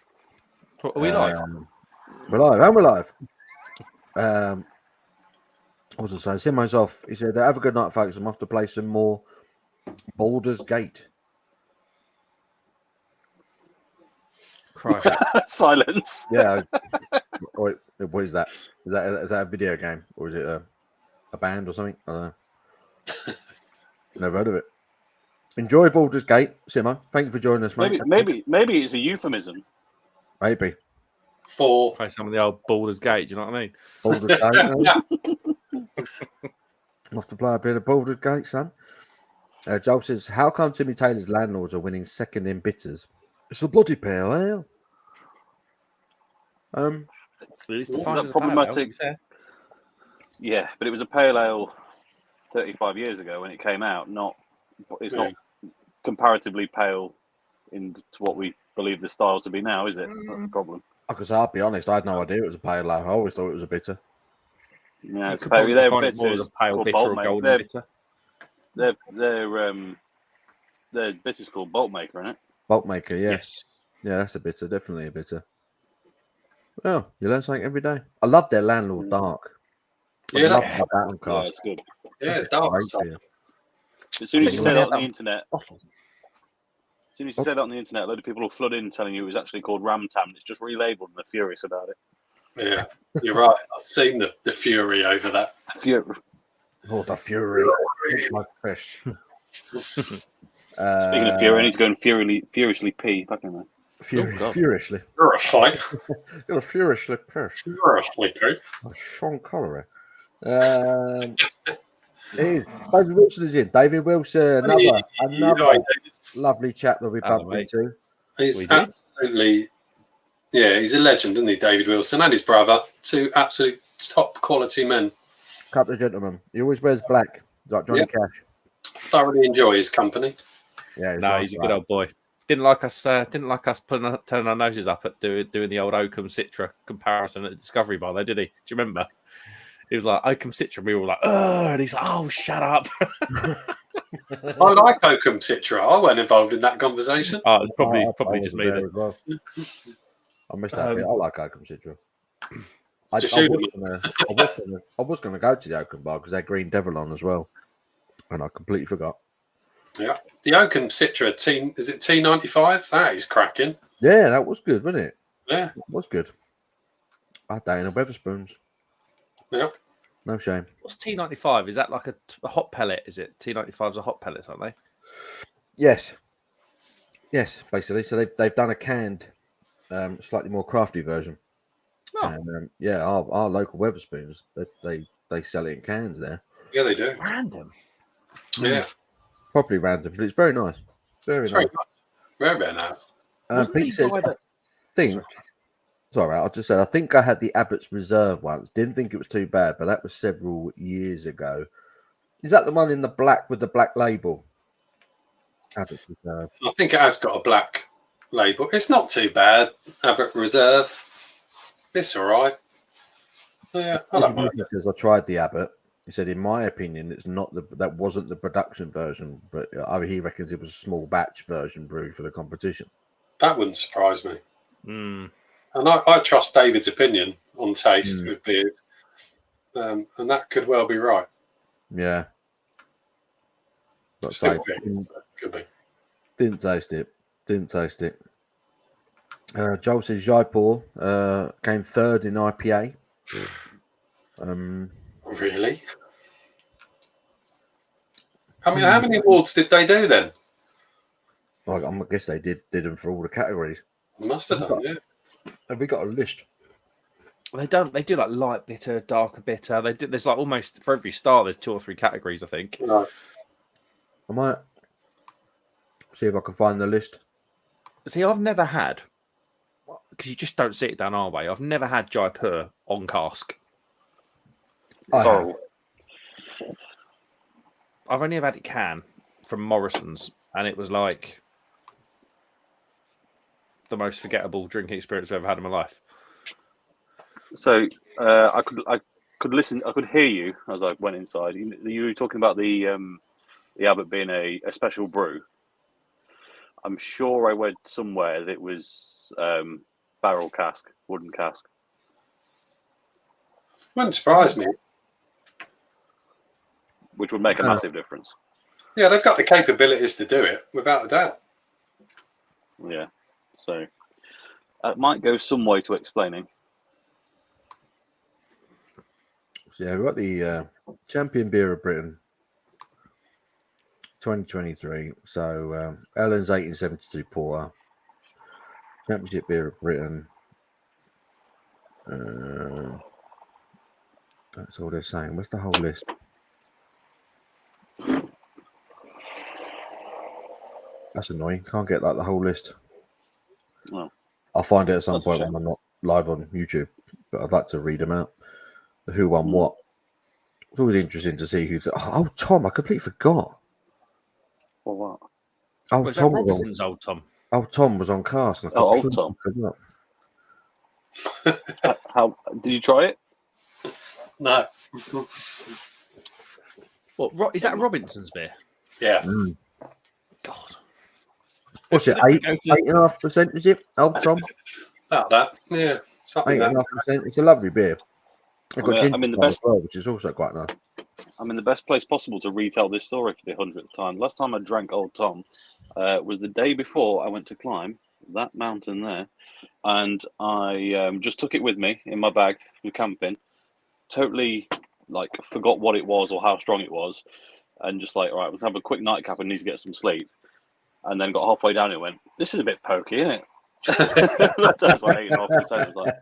Are we live? We're live. And we're live. I was going to say, Simo's off. He said, have a good night, folks. I'm off to play some more Baldur's Gate. Christ. Silence. Yeah. What is that? Is that a video game? Or is it a band or something? I don't know. Never heard of it. Enjoy Baldur's Gate, Simo. Thank you for joining us, mate. Maybe it's a euphemism. Maybe. For play some of the old Baldur's Gate, do you know what I mean? Baldur's Gate. I'll have to play a bit of Baldur's Gate, son. Joel says, how come Timmy Taylor's landlords are winning second in bitters? It's a bloody pale ale. Is that problematic? Yeah, but it was a pale ale 35 years ago when it came out. It's not comparatively pale in to what we believe the style to be now, is it? That's the problem. Because I'll be honest, I had no idea it was a pale ale. I always thought it was a bitter. Yeah, it's pale. They're bitters. A pale bitter or golden bitter. Their bitter's called Bolt Maker, isn't it? Bolt Maker, yeah. Yes. Yeah, that's a bitter. Definitely a bitter. Well, you learn something every day. I love their Landlord Dark. Yeah, Yeah, it's good. Yeah, dark. As soon as you say that on the internet, a load of people will flood in telling you it was actually called Ram Tam. It's just relabeled and they're furious about it. Yeah, you're right. I've seen the fury over that. Fury. Oh, the fury. It's like fish. Speaking of fury, I need to go and furiously pee. Fucking man. Furiously. Furiously. You're a furiously fish. Furiously, too. Sean Connery. David Wilson is in. David Wilson, another lovely chap that we bumped into. He's absolutely, he's a legend, isn't he, David Wilson and his brother, two absolute top quality men. Couple of gentlemen. He always wears black, like Johnny Cash. Thoroughly enjoy his company. Yeah, he's a good old boy. Didn't like us turning our noses up at doing the old Oakham Citra comparison at the Discovery Bar, though, did he? Do you remember? He was like, Oakham Citra, and we were all like, oh, and he's like, oh, shut up. I like Oakham Citra. I wasn't involved in that conversation. Oh, it's probably just me then. Well. I missed that bit. I like Oakham Citra. I Just was shoot gonna go to the Oaken bar because they had Green Devil on as well, and I completely forgot. Yeah, the Oaken Citra is it T95? That is cracking. Yeah, that was good, wasn't it? Yeah, It was good. I had that in a Weatherspoons. yeah. No shame. What's T95? Is that like a hot pellet? Is it T95s are hot pellets, aren't they? Yes, basically. So they've done a canned, slightly more crafty version. Oh. And yeah, our local Weatherspoons they sell it in cans there. Yeah, they do. Random. Yeah, Probably random, but it's very nice. Very it's nice. very nice. Wasn't Pete the says, guy that- sorry, I just said I think I had the Abbott's Reserve once. Didn't think it was too bad, but that was several years ago. Is that the one in the black with the black label? Abbott's Reserve. I think it has got a black label. It's not too bad. Abbott Reserve. It's all right. Yeah, I don't mind. Because I tried the Abbott. He said, in my opinion, it's not that wasn't the production version, but he reckons it was a small batch version brewed for the competition. That wouldn't surprise me. Mm. And I trust David's opinion on taste with beer, and that could well be right. Yeah. But Still could be. Didn't taste it. Joel says Jaipur came third in IPA. Really? I mean, how many awards did they do then? Well, I guess they did them for all the categories. Must have done, yeah. Have we got a list? They don't. They do like light bitter, darker bitter. They do. There's like almost for every star. There's 2 or 3 categories, I think. Right. I might see if I can find the list. See, I've never had, because you just don't see it down our way. I've never had Jaipur on cask. Sorry. I've only ever had it can from Morrison's, and it was like the most forgettable drinking experience I've ever had in my life. So I could listen. I could hear you as I went inside. You were talking about the Abbott being a special brew. I'm sure I read somewhere that it was barrel cask, wooden cask. Wouldn't surprise me. Which would make a massive difference. Yeah, they've got the capabilities to do it, without a doubt. Yeah. So it might go some way to explaining. So yeah, we've got the Champion Beer of Britain 2023. So Ellen's 1872 Porter. Championship Beer of Britain. That's all they're saying. What's the whole list? That's annoying. Can't get like the whole list. Oh. I'll find it at some That's a point shame. when I'm not live on YouTube, but I'd like to read them out. Who won what? It's always interesting to see who's. Oh, Tom! I completely forgot. Or what? Oh, Was that Tom was Robinson's old Tom? on. Oh, Tom was on cast. And I Oh, completely old forgot. How did you try it? No. What is that? Robinson's beer? Yeah. Mm. God. What's it? 8.5%? Is it? Oh, Tom. About that. Yeah. Something like that. 8.5%. It's a lovely beer. I've got ginger I'm in the one best. as well, which is also quite nice. I'm in the best place possible to retell this story for the 100th time. Last time I drank Old Tom was the day before I went to climb that mountain there, and I just took it with me in my bag for camping. Totally, forgot what it was or how strong it was, and just all right, let's have a quick nightcap and need to get some sleep. And then got halfway down and went, this is a bit pokey, isn't it? That's like 8.5%. I was like,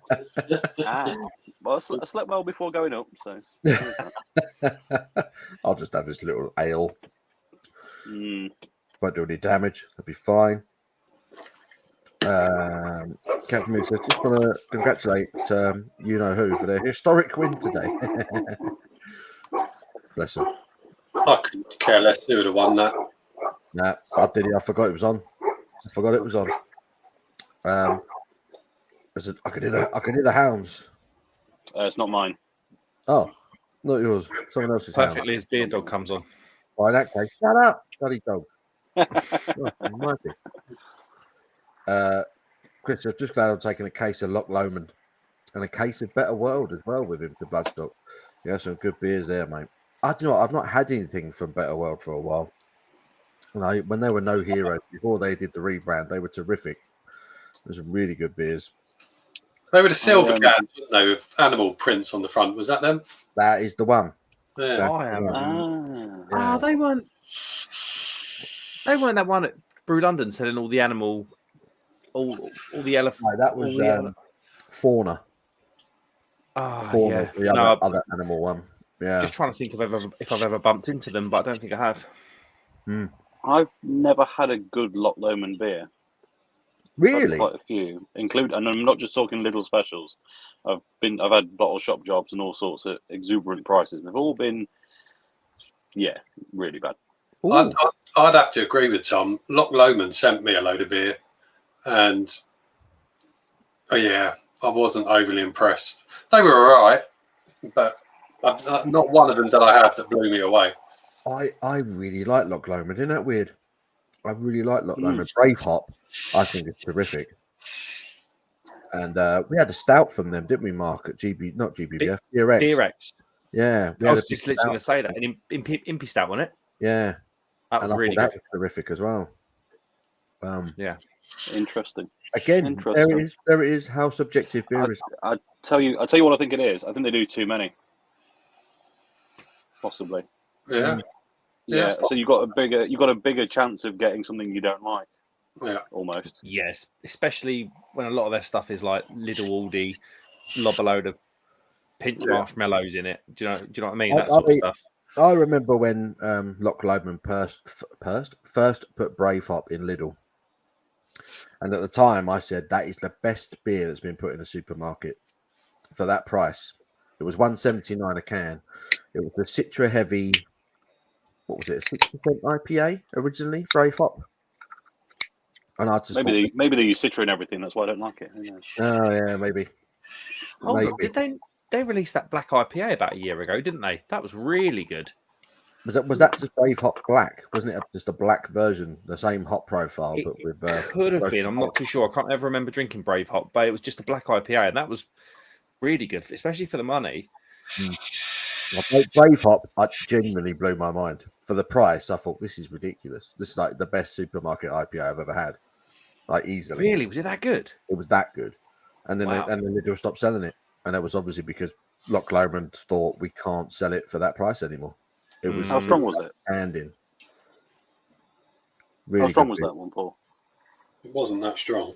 well, I slept well before going up, so. I'll just have this little ale. Mm. Won't do any damage. That'll be fine. Captain Moose says, just want to congratulate you know who for their historic win today. Bless them. I couldn't care less who would have won that. Nah, I did it. I forgot it was on. I could hear the hounds. It's not mine. Oh, not yours. Someone else's Perfectly, his beer dog comes on. Well, in that case, shut up, bloody dog. Chris, I'm just glad I'm taking a case of Loch Lomond. and a case of Better World as well with him to Bloodstock. Yeah, some good beers there, mate. I do not. I've not had anything from Better World for a while. When they were No Heroes before they did the rebrand, they were terrific. There's some really good beers. They were the silver cans, weren't they, with animal prints on the front? Was that them? That is the one. Yeah. I am. Yeah. They weren't. They weren't that one at Brew London selling all the animal, all the elephant. No, that was Fauna. Yeah. The other animal one. Yeah. Just trying to think if I've ever bumped into them, but I don't think I have. I've never had a good Loch Lomond beer. Really? Quite a few, and I'm not just talking little specials. I've had bottle shop jobs and all sorts at exuberant prices, and they've all been, really bad. I'd have to agree with Tom. Loch Lomond sent me a load of beer, and I wasn't overly impressed. They were all right, but not one of them that I have that blew me away. I really like Loch Lomond. Isn't that weird? I really like Loch Lomond. Brave Hop, I think it's terrific. And we had a stout from them, didn't we, Mark? At not GBBF, DRX. Yeah, I was just literally going to say that. And Impy Stout, wasn't it? Yeah, that was really good. That was terrific as well. Yeah, interesting. Again, there it is. How subjective beer is. I tell you what I think it is. I think they do too many, possibly. Yeah. Yeah. So you got a bigger chance of getting something you don't like. Yeah, almost. Yes, especially when a lot of their stuff is like Little Aldi, lob a load of pinched marshmallows in it. Do you know what I mean? That sort of stuff. I remember when Loch Lomond first put Brave Hop in Lidl, and at the time I said that is the best beer that's been put in a supermarket for that price. It was $1.79 a can. It was the Citra Heavy. What was it? 6% IPA originally, Brave Hop. And I just maybe they use Citra and everything. That's why I don't like it. Oh yeah, maybe. Did they release that black IPA about a year ago? Didn't they? That was really good. Was that just Brave Hop Black? Wasn't it just a black version, the same hop profile, but with could have been. I'm not too sure. I can't ever remember drinking Brave Hop, but it was just a black IPA, and that was really good, especially for the money. Brave Hop, I genuinely blew my mind for the price. I thought this is ridiculous. This is like the best supermarket IPA I've ever had, like easily. Really, was it that good? It was that good, and then they just stopped selling it, and that was obviously because Loch Lomond thought we can't sell it for that price anymore. It was how strong was it? Really how strong was that one, Paul? It wasn't that strong.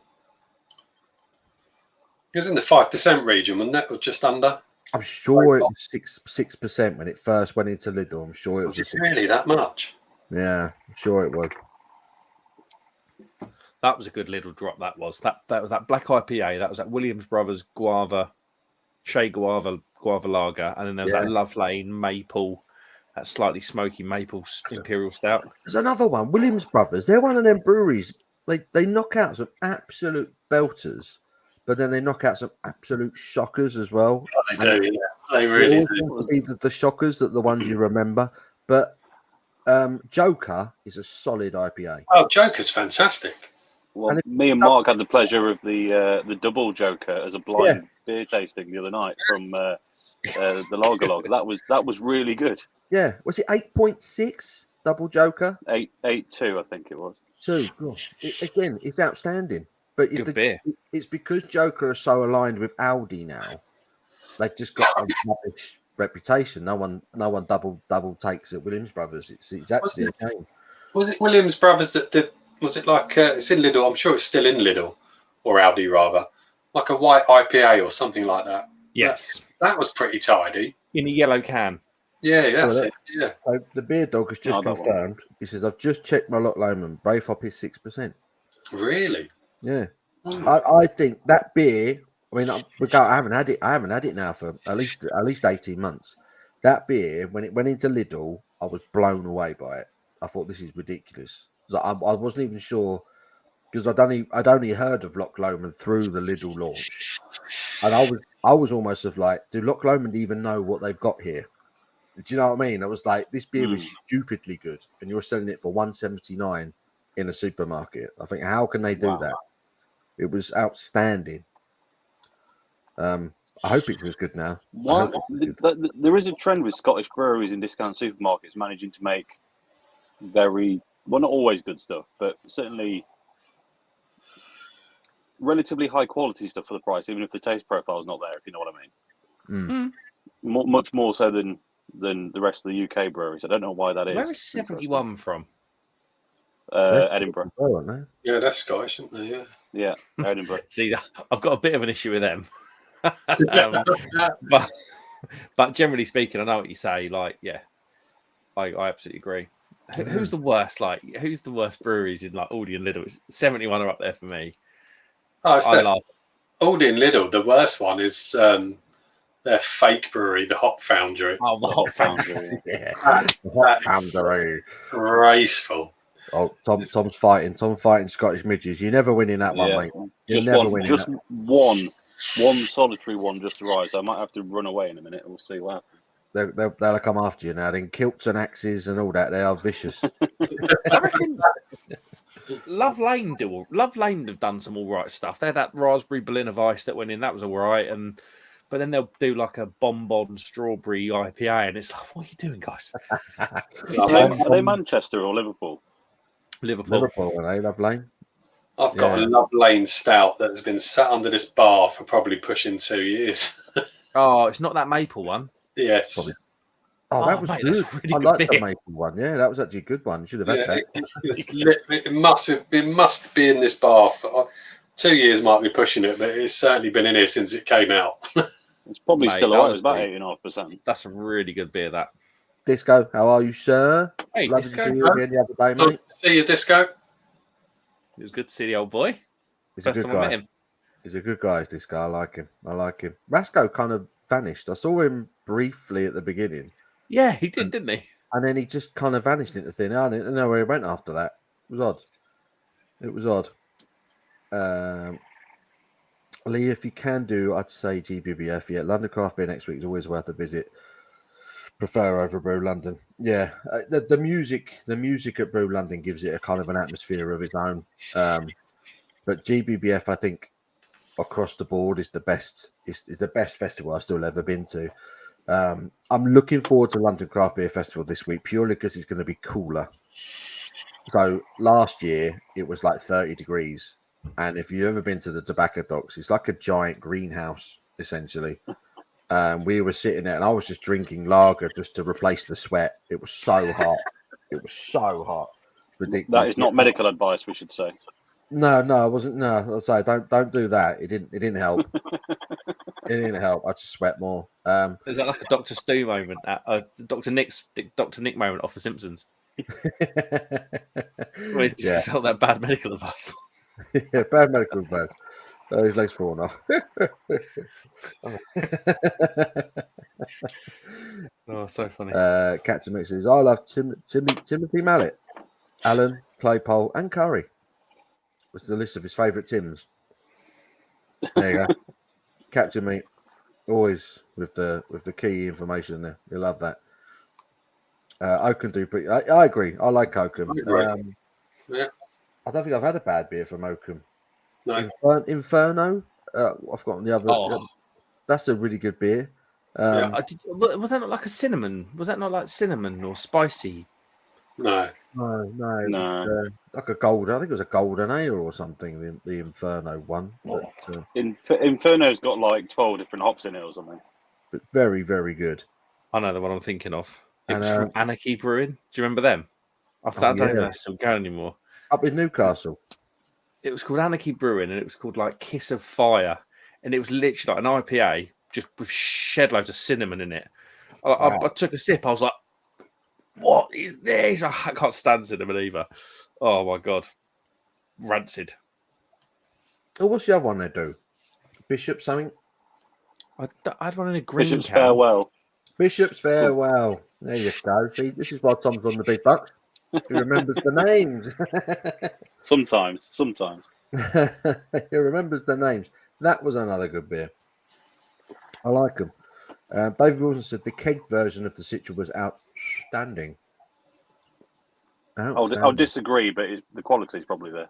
It was in the 5% region, wasn't it, or just under? I'm sure it was 6% when it first went into Lidl. I'm sure it was. Really that much? Yeah, I'm sure it was. That was a good little drop. That was that black IPA. That was that Williams Brothers Guava, Shea Guava Lager, and then there was that Love Lane Maple, that slightly smoky maple Imperial Stout. There's another one, Williams Brothers. They're one of them breweries. They knock out some absolute belters, but then they knock out some absolute shockers as well. Oh, they do, yeah. They really do. Be the shockers that the ones you remember, but Joker is a solid IPA. Oh, Joker's fantastic. Well, me and Mark had the pleasure of the double Joker as a blind beer tasting the other night from the Lager Log. That was really good. Yeah, was it 8.6 double Joker? 8.2, I think it was. 2. Gosh, again, it's outstanding. But good beer. It's because Joker are so aligned with Aldi now. They've just got a rubbish reputation. No one double takes at Williams Brothers. It's actually a shame. Was it Williams Brothers that did? Was it like it's in Lidl? I'm sure it's still in Lidl or Aldi rather, like a white IPA or something like that. Yes, that was pretty tidy in a yellow can. Yeah, that's it. Yeah. So the beer dog has just confirmed. He says, "I've just checked my Loch Lomond. Brave Hop is 6%." Really? Yeah. I think that beer. I mean, I haven't had it. I haven't had it now for at least 18 months. That beer, when it went into Lidl, I was blown away by it. I thought this is ridiculous. I wasn't even sure because I'd only heard of Loch Lomond through the Lidl launch, and I was almost of like, do Loch Lomond even know what they've got here? Do you know what I mean? I was like, this beer is stupidly good, and you're selling it for $1.79 in a supermarket. I think, how can they do that? It was outstanding. I hope it's as good now. Well, there is a trend with Scottish breweries in discount supermarkets managing to make very, well, not always good stuff, but certainly relatively high quality stuff for the price, even if the taste profile is not there, if you know what I mean. Much more so than the rest of the UK breweries. I don't know why that is. Where is 71 from? Edinburgh. Yeah, that's Scottish, isn't they? Yeah, Edinburgh. See, I've got a bit of an issue with them. But generally speaking, I know what you say. Like, yeah, I absolutely agree. Who's the worst? Like, who's the worst breweries in like Aldi and Lidl? 71 are up there for me. Oh, it's Aldi and Lidl. The worst one is their fake brewery, the Hop Foundry. Oh, the Hop Foundry. Yeah, the Hop Foundry. Graceful. Oh, Tom's fighting. Tom fighting Scottish midges. You never win in that one, mate. You never win. Just one solitary one just arrived. So I might have to run away in a minute. We'll see what happens. They'll come after you now. Then kilts and axes and all that. They are vicious. I reckon Love Lane have done some all right stuff. They had that raspberry Berliner Weiss that went in. That was all right. But then they'll do like a bonbon strawberry IPA, and it's like, what are you doing, guys? Are they Manchester or Liverpool? Liverpool, are they? Love Lane. I've got a Love Lane stout that's been sat under this bar for probably pushing 2 years. Oh, it's not that maple one. Yes. Probably. Oh, that was mate, good. Really I good like beer. the maple one. Yeah, that was actually a good one. You should have had that. It must be in this bar for 2 years. Might be pushing it, but it's certainly been in here since it came out. It's probably still alright. It's about 8.5%. That's a really good beer. That Disco, how are you, sir? Hey, Lovely Disco. to see you again the other day, mate. See you, Disco. It was good to see the old boy. He's First a good time I guy. met him. He's a good guy, this guy. I like him. Rasco kind of vanished. I saw him briefly at the beginning. Yeah, he did, didn't he? And then he just kind of vanished into thin air. I didn't know where he went after that. It was odd. Lee, if you can do, I'd say GBBF. Yeah, London Craft Beer next week is always worth a visit. Prefer over Brew London. Yeah, the music at Brew London gives it a kind of an atmosphere of its own. But GBBF, I think, across the board is the best. Is the best festival I've still ever been to. I'm looking forward to London Craft Beer Festival this week purely because it's going to be cooler. So last year it was like 30 degrees. And if you've ever been to the tobacco docks, it's like a giant greenhouse, essentially. We were sitting there and I was just drinking lager just to replace the sweat. It was so hot. Ridiculous. That is not medical advice, we should say. No, I wasn't. No, I'll say don't do that. It didn't help. It didn't help. I just sweat more. Is that like a Dr. Stu moment? Dr. Nick moment off The Simpsons? Where he just felt that bad medical advice. Yeah, bad medical advice. Oh, his legs falling off. Oh, so funny. Cats and Mixes. I love Timothy Mallet, Alan, Claypole, and Curry. Was the list of his favourite Tims. There you go. Captain Meat, always with the key information there. You love that. Oakham do pretty. I agree. I like Oakham. Yeah. I don't think I've had a bad beer from Oakham. No. Inferno. I've forgotten the other. Oh. That's a really good beer. Was that not like a cinnamon? Was that not like cinnamon or spicy? No. No. Like a golden. I think it was a golden ale or something. The Inferno one. But, Inferno's got like 12 different hops in it or something. but very, very good. I know the one I'm thinking of. It And, was from Anarchy Brewing. Do you remember them? I don't know if they're still going anymore. Up in Newcastle. It was called Anarchy Brewing, and it was called like Kiss of Fire, and it was literally like an IPA just with shed loads of cinnamon in it. I took a sip. I was like, "What is this?" I can't stand cinnamon either. Oh my god, rancid. Oh, what's the other one they do? Bishop something? I had one in a green Bishop's can. Farewell. Bishop's Farewell. There you go. See, this is why Tom's on the big bucks. He remembers the names. Sometimes. He remembers the names. That was another good beer. I like them. David Wilson said the keg version of the Citra was outstanding. I'll disagree, but the quality is probably there.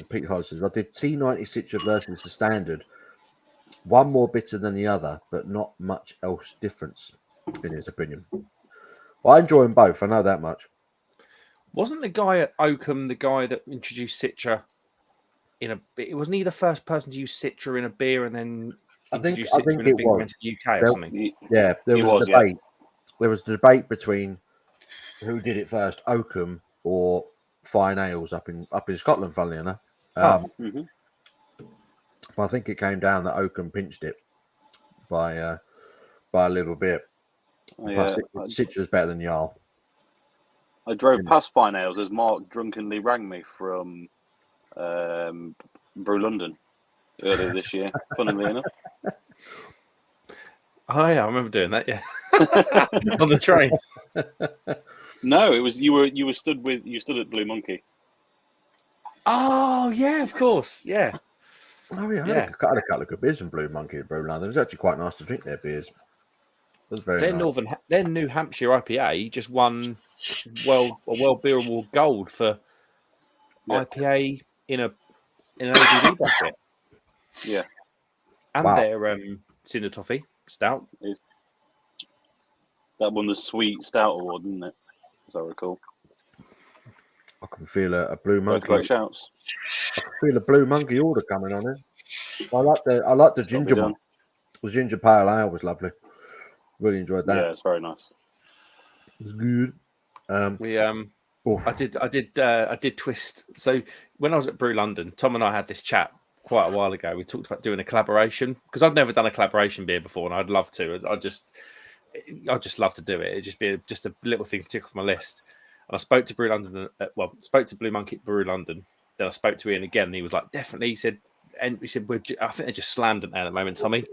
Pete Hodge says, I did T90 Citra versus the standard. one more bitter than the other, but not much else difference, in his opinion. Well, I enjoy them both. I know that much. Wasn't the guy at Oakham the guy that introduced Citra in a? It wasn't he the first person to use Citra in a beer and then introduced Citra in a beer went to the UK or something? Yeah, there was a debate. Yeah. There was a debate between who did it first, Oakham or Fine Ales up in Scotland. Funnily enough, I think it came down that Oakham pinched it by a little bit. Citra's better than Jarl. I drove past Fine Ales as Mark drunkenly rang me from Brew London earlier this year. Funnily enough. Oh yeah, I remember doing that. Yeah, on the train. No, it was you stood at Blue Monkey. Oh yeah, of course, yeah. Oh yeah, I had a couple of good beers from Blue Monkey at Brew London. It was actually quite nice to drink their beers. It was very nice. Their New Hampshire IPA just won a World Beer Award gold for IPA in an ABV bracket. Yeah, and their Cinder Toffee Stout. That won the Sweet Stout Award, didn't it? As I recall. I can feel a Blue Monkey. Great shouts. I can feel a Blue Monkey order coming on it. I like the ginger one. The ginger pale ale was lovely. Really enjoyed that. Yeah, it's very nice. It was good. I did twist. So when I was at Brew London, Tom and I had this chat quite a while ago. We talked about doing a collaboration because I'd never done a collaboration beer before, and I'd love to. I'd just love to do it. It'd just be just a little thing to tick off my list. And I spoke to Brew London. Spoke to Blue Monkey at Brew London. Then I spoke to Ian again, and he was like, "Definitely." He said, I think they're just slammed at the moment, Tommy.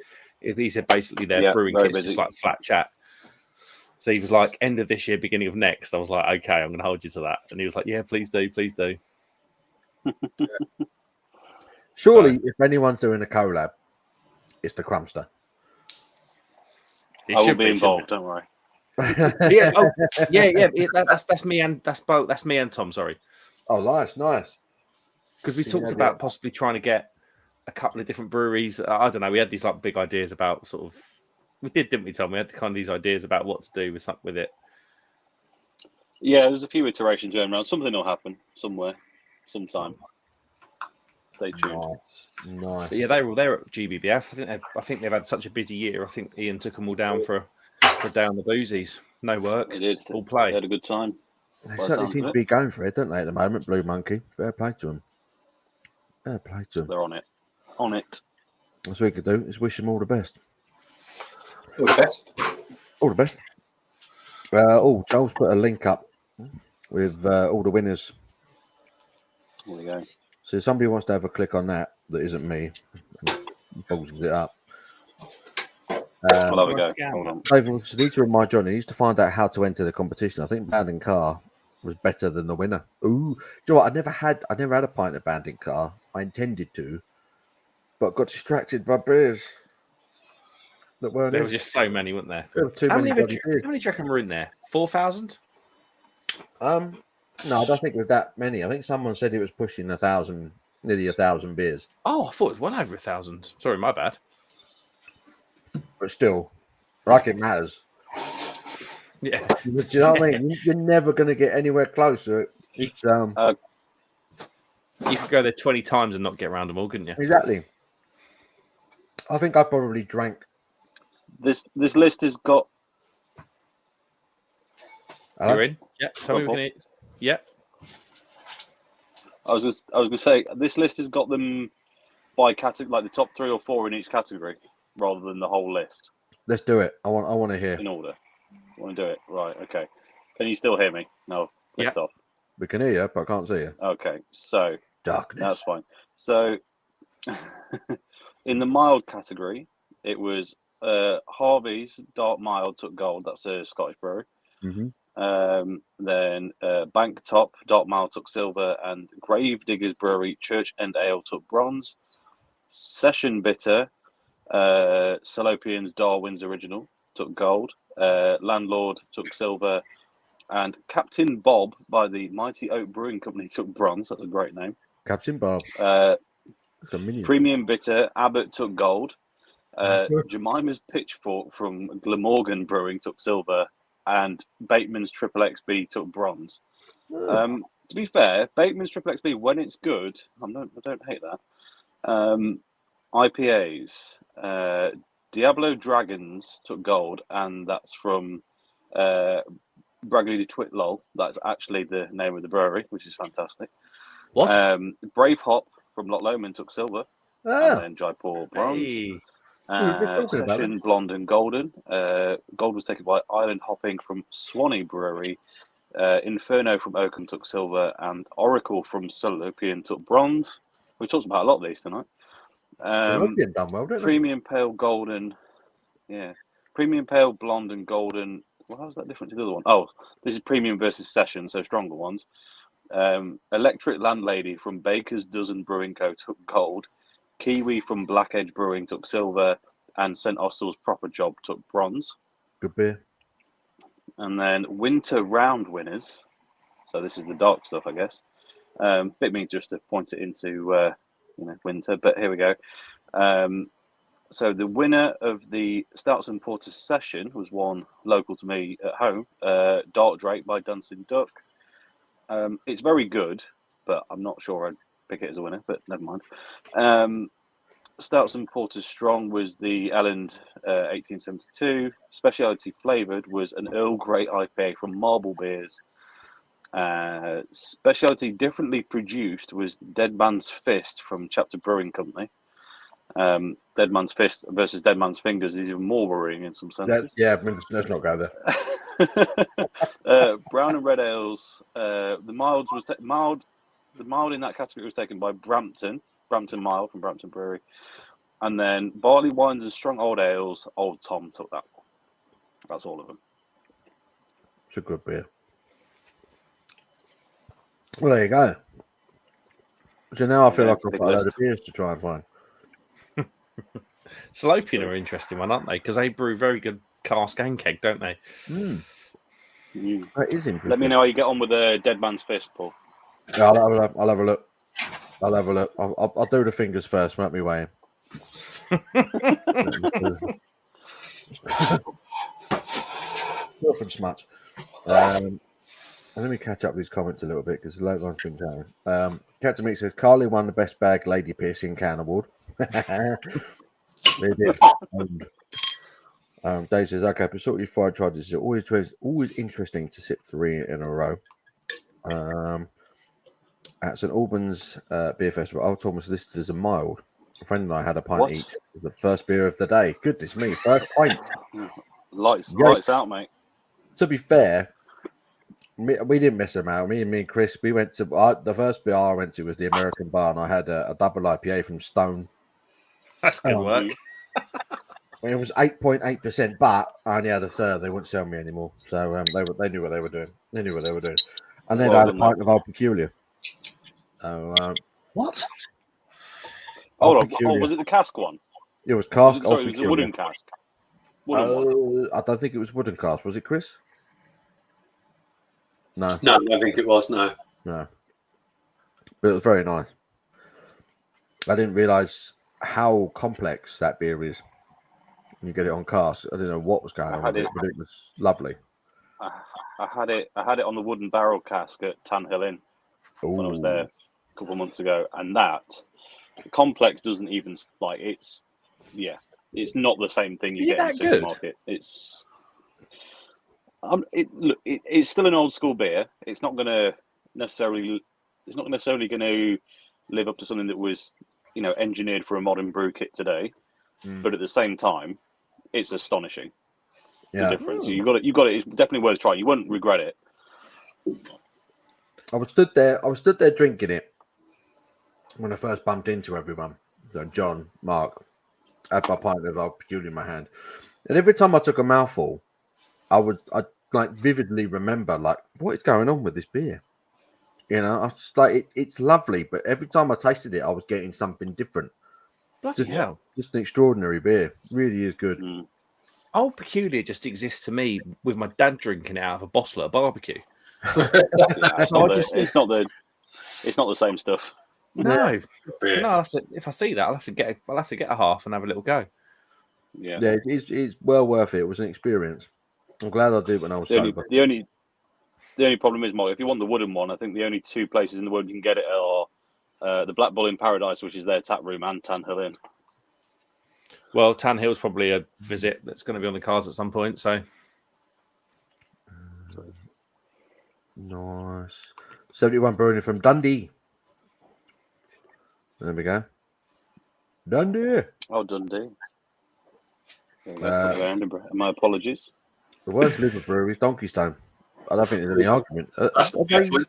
He said basically their brewing kit's just like flat chat. So he was like, end of this year, beginning of next. I was like, okay, I'm going to hold you to that. And he was like, yeah, please do. Surely, if anyone's doing a collab, it's the Crumpster. I will be involved. Don't worry. That's me and that's me and Tom. Sorry. Oh, nice. Because we talked about possibly trying to get a couple of different breweries. I don't know. We had these like big ideas about sort of. We did, didn't we, Tom? We had kind of these ideas about what to do with it. Yeah, there's a few iterations going around. Something will happen somewhere, sometime. Stay tuned. Nice. But yeah, they're at GBBF. I think they've had such a busy year. I think Ian took them all down for down the boozies. No work. They did. All play. They had a good time. They certainly seem to be going for it, don't they, at the moment, Blue Monkey? Fair play to them. They're on it. On it. That's what we could do is wish them all the best. All the best. All the best. Joel's put a link up with all the winners. There we go. So if somebody wants to have a click on that isn't me, balls it up. Well, there we go. Hold on. I need to remind John, he used to find out how to enter the competition. I think Banding Car was better than the winner. Ooh, do you know what? I never had a pint of Banding Car. I intended to, but got distracted by beers. There was just so many, weren't there? There were too how many. How many do you reckon were in there? 4,000? No, I don't think it was that many. I think someone said it was pushing 1,000, nearly 1,000 beers. Oh, I thought it was well over 1,000. Sorry, my bad. But still, like it matters. Yeah. Do you know what I mean? You're never going to get anywhere closer. You could go there 20 times and not get around them all, couldn't you? Exactly. I think I probably drank. This list has got. You're in? Yeah. Tell me we can eat. Yeah. I was gonna say this list has got them by category, like the top 3 or 4 in each category, rather than the whole list. Let's do it. I want to hear. In order. Want to do it? Right. Okay. Can you still hear me? No. Clicked off. We can hear you, but I can't see you. Okay. So darkness. That's fine. So in the mild category, it was Harvey's Dark Mild took gold. That's a Scottish brewery. Mm-hmm. Then Bank Top Dark Mild took silver, and Grave Diggers Brewery Church End Ale took bronze. Session Bitter, Salopian's Darwin's Original took gold. Landlord took silver, and Captain Bob by the Mighty Oak Brewing Company took bronze. That's a great name. Captain Bob. Premium Bitter Abbott took gold. Jemima's Pitchfork from Glamorgan Brewing took silver, and Bateman's Triple XB took bronze. To be fair, Bateman's Triple XB, when it's good, I don't hate that. IPAs, Diablo Dragons took gold, and that's from Bragley de Twitlol. That's actually the name of the brewery, which is fantastic. What? Brave Hop from Lot Lomond took silver, and then Jaipur bronze. Hey. Session Blonde and Golden. Gold was taken by Island Hopping from Swanee Brewery. Inferno from Oakham took silver, and Oracle from Salopian took bronze. We talked about a lot of these tonight. Salopian done well, didn't they? Premium Pale Golden. Yeah. Premium Pale Blonde and Golden. Well, how's that different to the other one? Oh, this is Premium versus Session, so stronger ones. Electric Landlady from Baker's Dozen Brewing Co. took gold. Kiwi from Black Edge Brewing took silver, and St. Austell's Proper Job took bronze. Good beer. And then winter round winners. So this is the dark stuff, I guess. Bit mean just to point it into winter, but here we go. So the winner of the Stouts and Porters session was one local to me at home, Dark Drake by Dancing Duck. It's very good, but I'm not sure I'd pick it as a winner, but never mind. Stouts and Porters Strong was the Elland 1872. Speciality Flavoured was an Earl Grey IPA from Marble Beers. Speciality Differently Produced was Dead Man's Fist from Chapter Brewing Company. Dead Man's Fist versus Dead Man's Fingers is even more worrying in some senses. Let's not go there. Brown and Red Ales. The mild in that category was taken by Brampton Mild from Brampton Brewery. And then Barley Wines and Strong Old Ales, Old Tom took that one. That's all of them. It's a good beer. Well, there you go. So now I feel like I've got a load of beers to try and find. Salopian are an interesting one, aren't they? Because they brew very good cask and keg, don't they? That is interesting. Let me know how you get on with the Dead Man's Fist, Paul. Yeah, I'll have a look. I'll do the fingers first. Make me weigh Nothing smart. Let me catch up with these comments a little bit because the late one's been down. Captain Meat says Carly won the best bag lady piercing can award. They did. Dave says, okay, but sort of fried charges are always interesting to sip 3 in a row. At St Albans Beer Festival, I told us listed as a mild. A friend and I had a pint each. It was the first beer of the day. Goodness me, first pint. Lights out, mate. To be fair, we didn't mess them out. Me and Chris, we went to the first beer I went to was the American Bar, and I had a double IPA from Stone. That's good work. It was 8.8%, but I only had a third. They wouldn't sell me anymore, so they knew what they were doing. And then I had a pint of Old Peculiar. What? Hold on. Oh, was it the cask one? It was cask. Sorry, it was the wooden cask. I don't think it was wooden cask. Was it, Chris? No, I think it was. No. But it was very nice. I didn't realise how complex that beer is. When you get it on cask, I didn't know what was going on with it, but it was lovely. I had it on the wooden barrel cask at Tan Hill Inn when I was there a couple of months ago, and that complex doesn't even it's not the same thing you get in the supermarket. It's it's still an old school beer. It's not necessarily going to live up to something that was engineered for a modern brew kit today, but at the same time, it's astonishing. The difference. You got it. It's definitely worth trying. You won't regret it. I was stood there drinking it when I first bumped into everyone. So John, Mark, I had my pint of Old Peculiar in my hand, and every time I took a mouthful, I vividly remember what is going on with this beer. I was just it's lovely, but every time I tasted it, I was getting something different. Bloody hell. Just an extraordinary bear. Really is good. Old Peculiar just exists to me with my dad drinking it out of a bottle at a barbecue. It's not the same stuff. No. If I see that, I'll have to get a half and have a little go. Yeah. Yeah, it's well worth it. It was an experience. I'm glad I did it when I was sober. The only problem is, Mike, if you want the wooden one, I think the only two places in the world you can get it are the Black Bull in Paradise, which is their tap room, and Tan Hill Inn. Well, Tan Hill's probably a visit that's going to be on the cards at some point. So Nice. 71 Brewing from Dundee. There we go. Dundee. Oh, Dundee. My apologies. The worst liver brewery is Donkey Stone. I don't think there's any argument. That's the best one.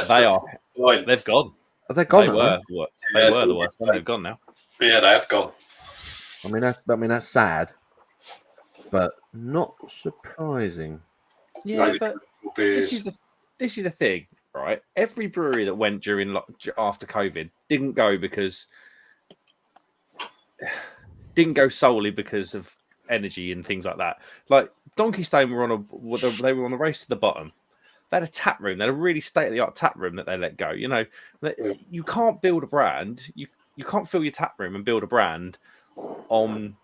they are. Point. They've gone. Have they gone? They were. They were the worst one. They've gone now. Yeah, they have gone. I mean that's sad, but not surprising. Yeah, but this is the thing, right? Every brewery that went after COVID didn't go solely because of energy and things like that. Like Donkey Stone were on a race to the bottom. They had a tap room. They had a really state-of-the-art tap room that they let go. You know, you can't build a brand. You can't fill your tap room and build a brand on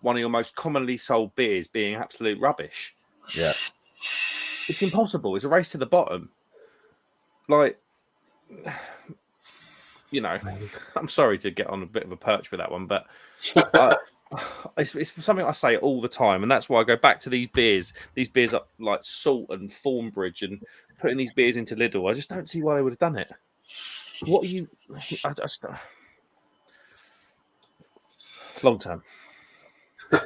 one of your most commonly sold beers being absolute rubbish. Yeah. It's impossible. It's a race to the bottom. Like, you know, I'm sorry to get on a bit of a perch with that one, but it's something I say all the time, and that's why I go back to these beers. These beers are like Salt and Thornbridge, and putting these beers into Lidl. I just don't see why they would have done it. What are you? I just long term. I'm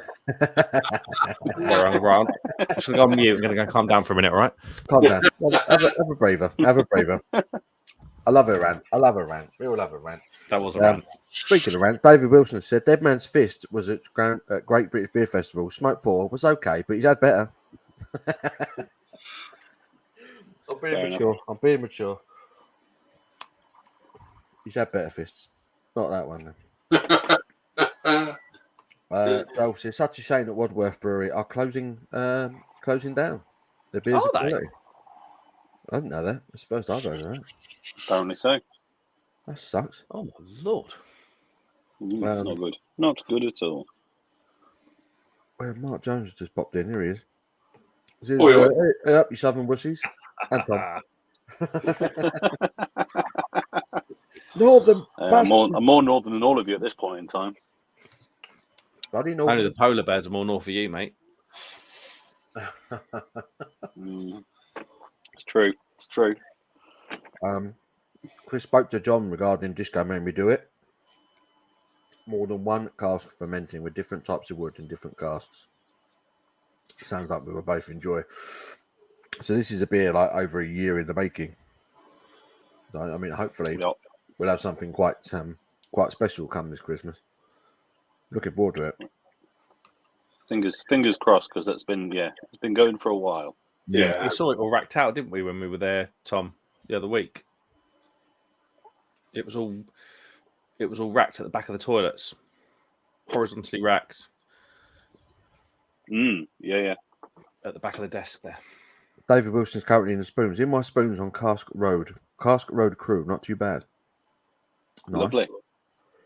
just going to go on mute. I'm going to go calm down for a minute, all right? Calm down. Have a breather. Have a breather. I love a rant. We all love a rant. That was a rant. Speaking of rant, David Wilson said Dead Man's Fist was at Great British Beer Festival. Smoke Pour was okay, but he's had better. I'm being mature. He's had better fists. Not that one, then. Joel says, such a shame that Wadworth Brewery are closing down. The beers are quality. I didn't know that. It's the first I've heard of that. Apparently so. That sucks. Oh my lord. Not good. Not good at all. Well, Mark Jones just popped in. Here he is. Hey up, you southern wussies. And Tom. Northern. I'm more northern than all of you at this point in time. Only the polar bears are more north of you, mate. It's true. It's true. Chris spoke to John regarding Disco Made Me Do It. More than one cask fermenting with different types of wood in different casks. Sounds like we will both enjoy. So this is a beer like over a year in the making. I mean, hopefully we'll have something quite special come this Christmas. Looking forward to it. Fingers crossed, because it's been going for a while. Yeah, we saw it all racked out, didn't we, when we were there, Tom, the other week? It was all racked at the back of the toilets, horizontally racked. Yeah. At the back of the desk there. David Wilson's currently in the spoons. In my spoons on Cask Road Crew. Not too bad. Nice. Lovely.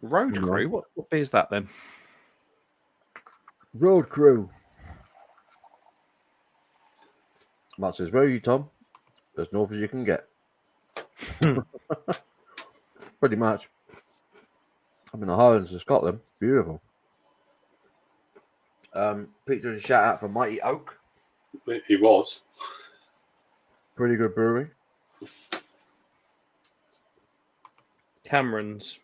Road Crew? What beer is that then? Road Crew. Mark says, where are you, Tom? As north as you can get. Pretty much. I'm in the Highlands of Scotland. Beautiful. Pete doing a shout out for Mighty Oak. He was. Pretty good brewery. Cameron's.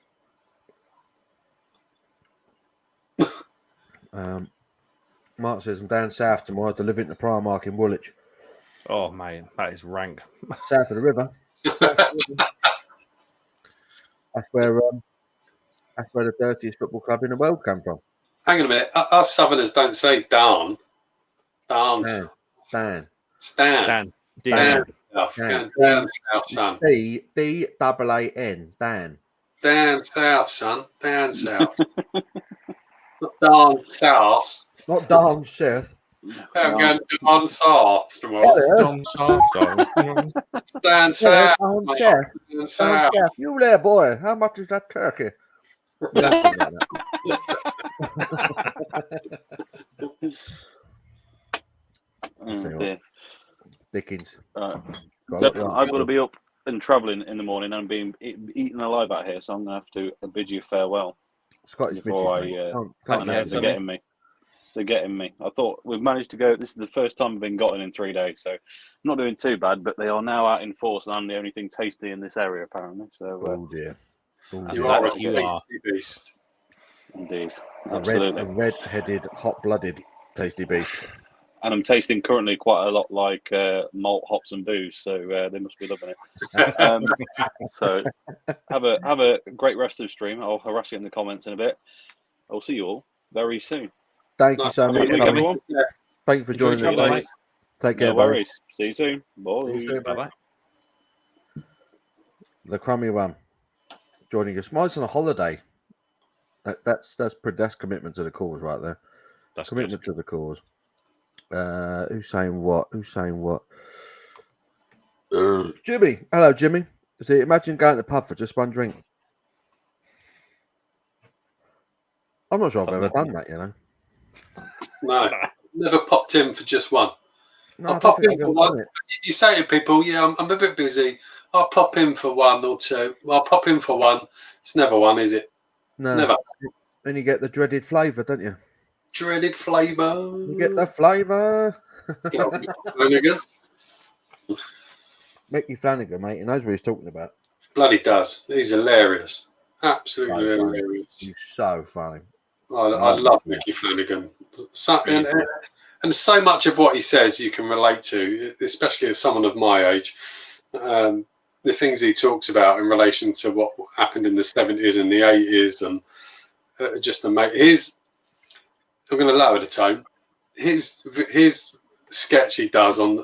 Mark says, I'm down south tomorrow delivering to Primark in Woolwich. Oh, man, that is rank. South of the river. That's where the dirtiest football club in the world come from. Hang on a minute. Us Southerners don't say Dan. Dance. Dan. Stan. Dan. Dan South, son. D-A-A-N. Dan. Dan South, son. Dan South. Not Dan South. Not Dan South. I'm going Dan South tomorrow. Dan Dan South. Dan South. You there, boy. How much is that turkey? You don't think like Oh, Tell you dear. Dickens. Right. Got a So lot of I've got to be up and travelling in the morning and being eaten alive out here, so I'm going to have to bid you farewell Scottish before bitches, mate. Can't Thank you, they're Sonny. getting me. They're getting me. I thought we've managed to go. This is the first time I've been gotten in 3 days, so I'm not doing too bad. But they are now out in force, and I'm the only thing tasty in this area, apparently. So, Oh dear. Oh And You dear. are a that you are. tasty beast. indeed, A absolutely. red-headed, hot-blooded, tasty beast. And I'm tasting currently quite a lot like malt, hops, and booze. So they must be loving it. So have a great rest of the stream. I'll harass you in the comments in a bit. I'll see you all very soon. Thank you so Have a much, good week, Tommy. everyone. Thank you for Enjoy joining your us, mate. days. Take care, No buddy. worries. See you soon. Bye. See you soon, Bye mate. bye. The crummy one joining us. Mine's on a holiday. That's commitment to the cause right there. That's Commitment good. to the cause. Who's saying what? Jimmy. Hello, Jimmy. See, imagine going to the pub for just one drink. I'm not sure I've ever done that, you know. No, never popped in for just one. No, I'll I don't pop think in I've for ever one. done it. You say to people, yeah, I'm a bit busy. I'll pop in for one or two. I'll pop in for one. It's never one, is it? No. Never. Then you get the dreaded flavour, don't you? Dreaded flavour. You get the flavour. Flanagan. Mickey Flanagan, mate. He knows what he's talking about. Bloody does. He's hilarious. Absolutely So funny. hilarious. He's so funny. I love Mickey Flanagan. So, and so much of what he says you can relate to, especially if someone of my age. The things he talks about in relation to what happened in the 70s and the 80s, and just amazing. I'm going to lower the tone. His sketch he does on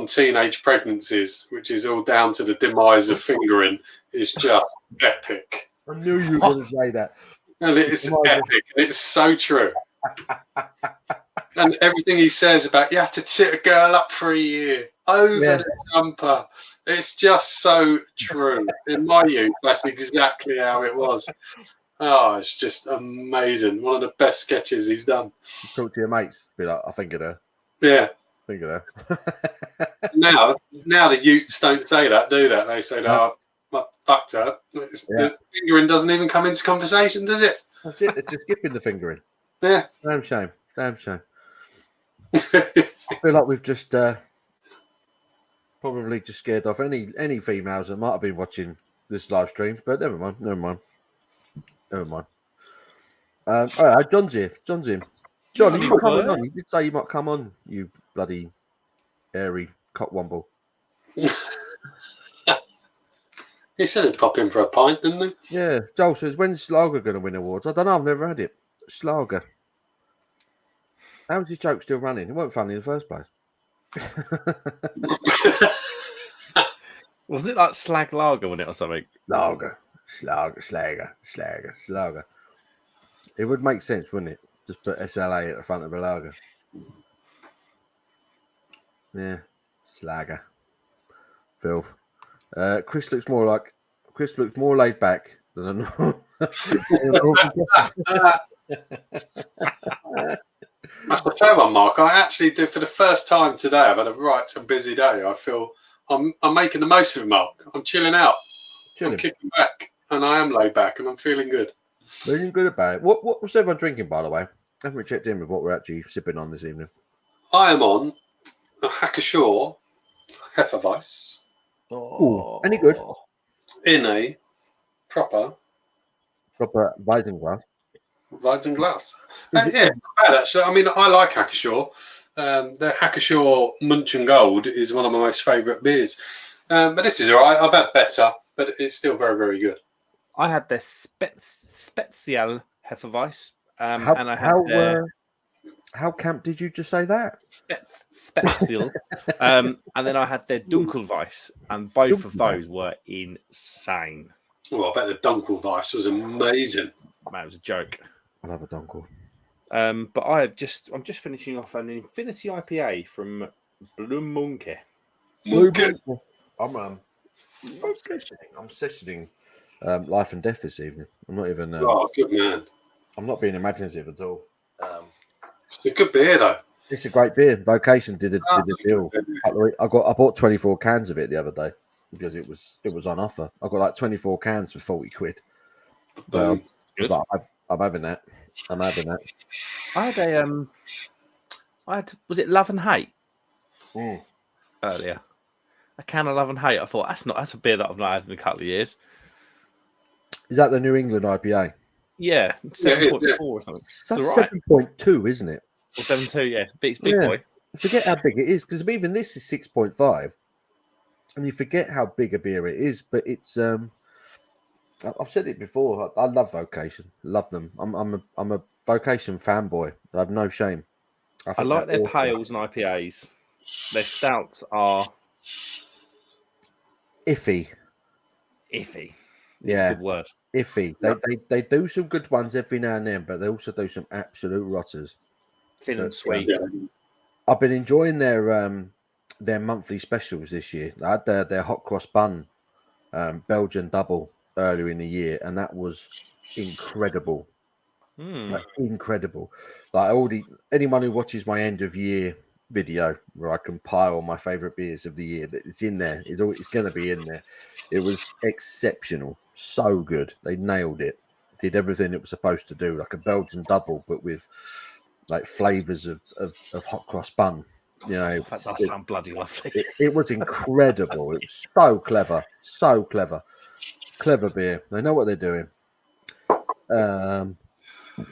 teenage pregnancies, which is all down to the demise of fingering, is just epic. I knew you were going to say that. And it's epic, and it's so true. And everything he says about you have to tit a girl up for a year over the jumper, it's just so true. In my youth, that's exactly how it was. Oh, it's just amazing. One of the best sketches he's done. Talk to your mates. Be like, I think of her. Yeah. Think of her. Now the youths don't say that, do they? They say, "Oh, I fucked her." The fingering doesn't even come into conversation, does it? That's it. They're just skipping the fingering. Yeah. Damn shame. I feel like we've just probably just scared off any females that might have been watching this live stream, but never mind. All right, John's here. John, you coming on? You did say you might come on, you bloody airy cockwomble. He said he'd pop in for a pint, didn't he? Yeah. Joel says, when's Slager going to win awards? I don't know. I've never had it. Slager. How's his joke still running? It wasn't funny in the first place. Was it like slag lager, wasn't it, or something? Slager. It would make sense, wouldn't it? Just put SLA at the front of the lager. Yeah. Slager. Filth. Chris looks more laid back than a normal. That's a fair one, Mark. I actually did for the first time today. I've had a right busy day. I feel I'm making the most of it, Mark. I'm chilling out. I'm kicking back, and I am laid back, and I'm feeling good. Feeling good about it. What was everyone drinking, by the way? I haven't checked in with what we're actually sipping on this evening. I am on a Hacker-Shaw Hefeweiss. Oh, any good? In a proper Weissenglass. Weissenglass. Yeah, it's not bad actually. I mean, I like Hacker-Shaw. The Hacker-Shaw Munch and Gold is one of my most favourite beers. But this is all right. I've had better, but it's still very, very good. I had the Spezial Hefeweiss, and I had how camp did you just say that? Spezial, and then I had their Dunkelweiss, and both of those were insane. Well, I bet the Dunkelweiss was amazing. Man, it was a joke. I love a Dunkel. But I'm just finishing off an Infinity IPA from Blue Monkey. I'm sessioning Life and Death this evening. I'm not even. Oh, good man. I'm not being imaginative at all. It's a good beer, though. It's a great beer. Vocation did a deal. I bought 24 cans of it the other day because it was on offer. I got like 24 cans for 40 quid. So I'm having that. I'm having that. Was it Love and Hate earlier? A can of Love and Hate. I thought that's a beer that I've not had in a couple of years. Is that the New England IPA? Yeah, 7.4 or something. That's 7.2, isn't it? Or 7.2, yeah. It's big boy. Forget how big it is, because even this is 6.5. And you forget how big a beer it is, but it's I've said it before. I love Vocation. Love them. I'm a Vocation fanboy. I have no shame. I like their pales and IPAs. Their stouts are iffy. It's a good word. Iffy. They do some good ones every now and then, but they also do some absolute rotters. Thin and sweet. I've been enjoying their monthly specials this year. I had their hot cross bun Belgian double earlier in the year, and that was incredible. Like, incredible. Like anyone who watches my end of year video where I compile my favorite beers of the year, that it's in there. It's going to be in there. It was exceptional. So good. They nailed it. Did everything it was supposed to do, like a Belgian double, but with like flavors of hot cross bun. You know, that does sound bloody lovely. It was incredible. It was so clever. Clever beer. They know what they're doing.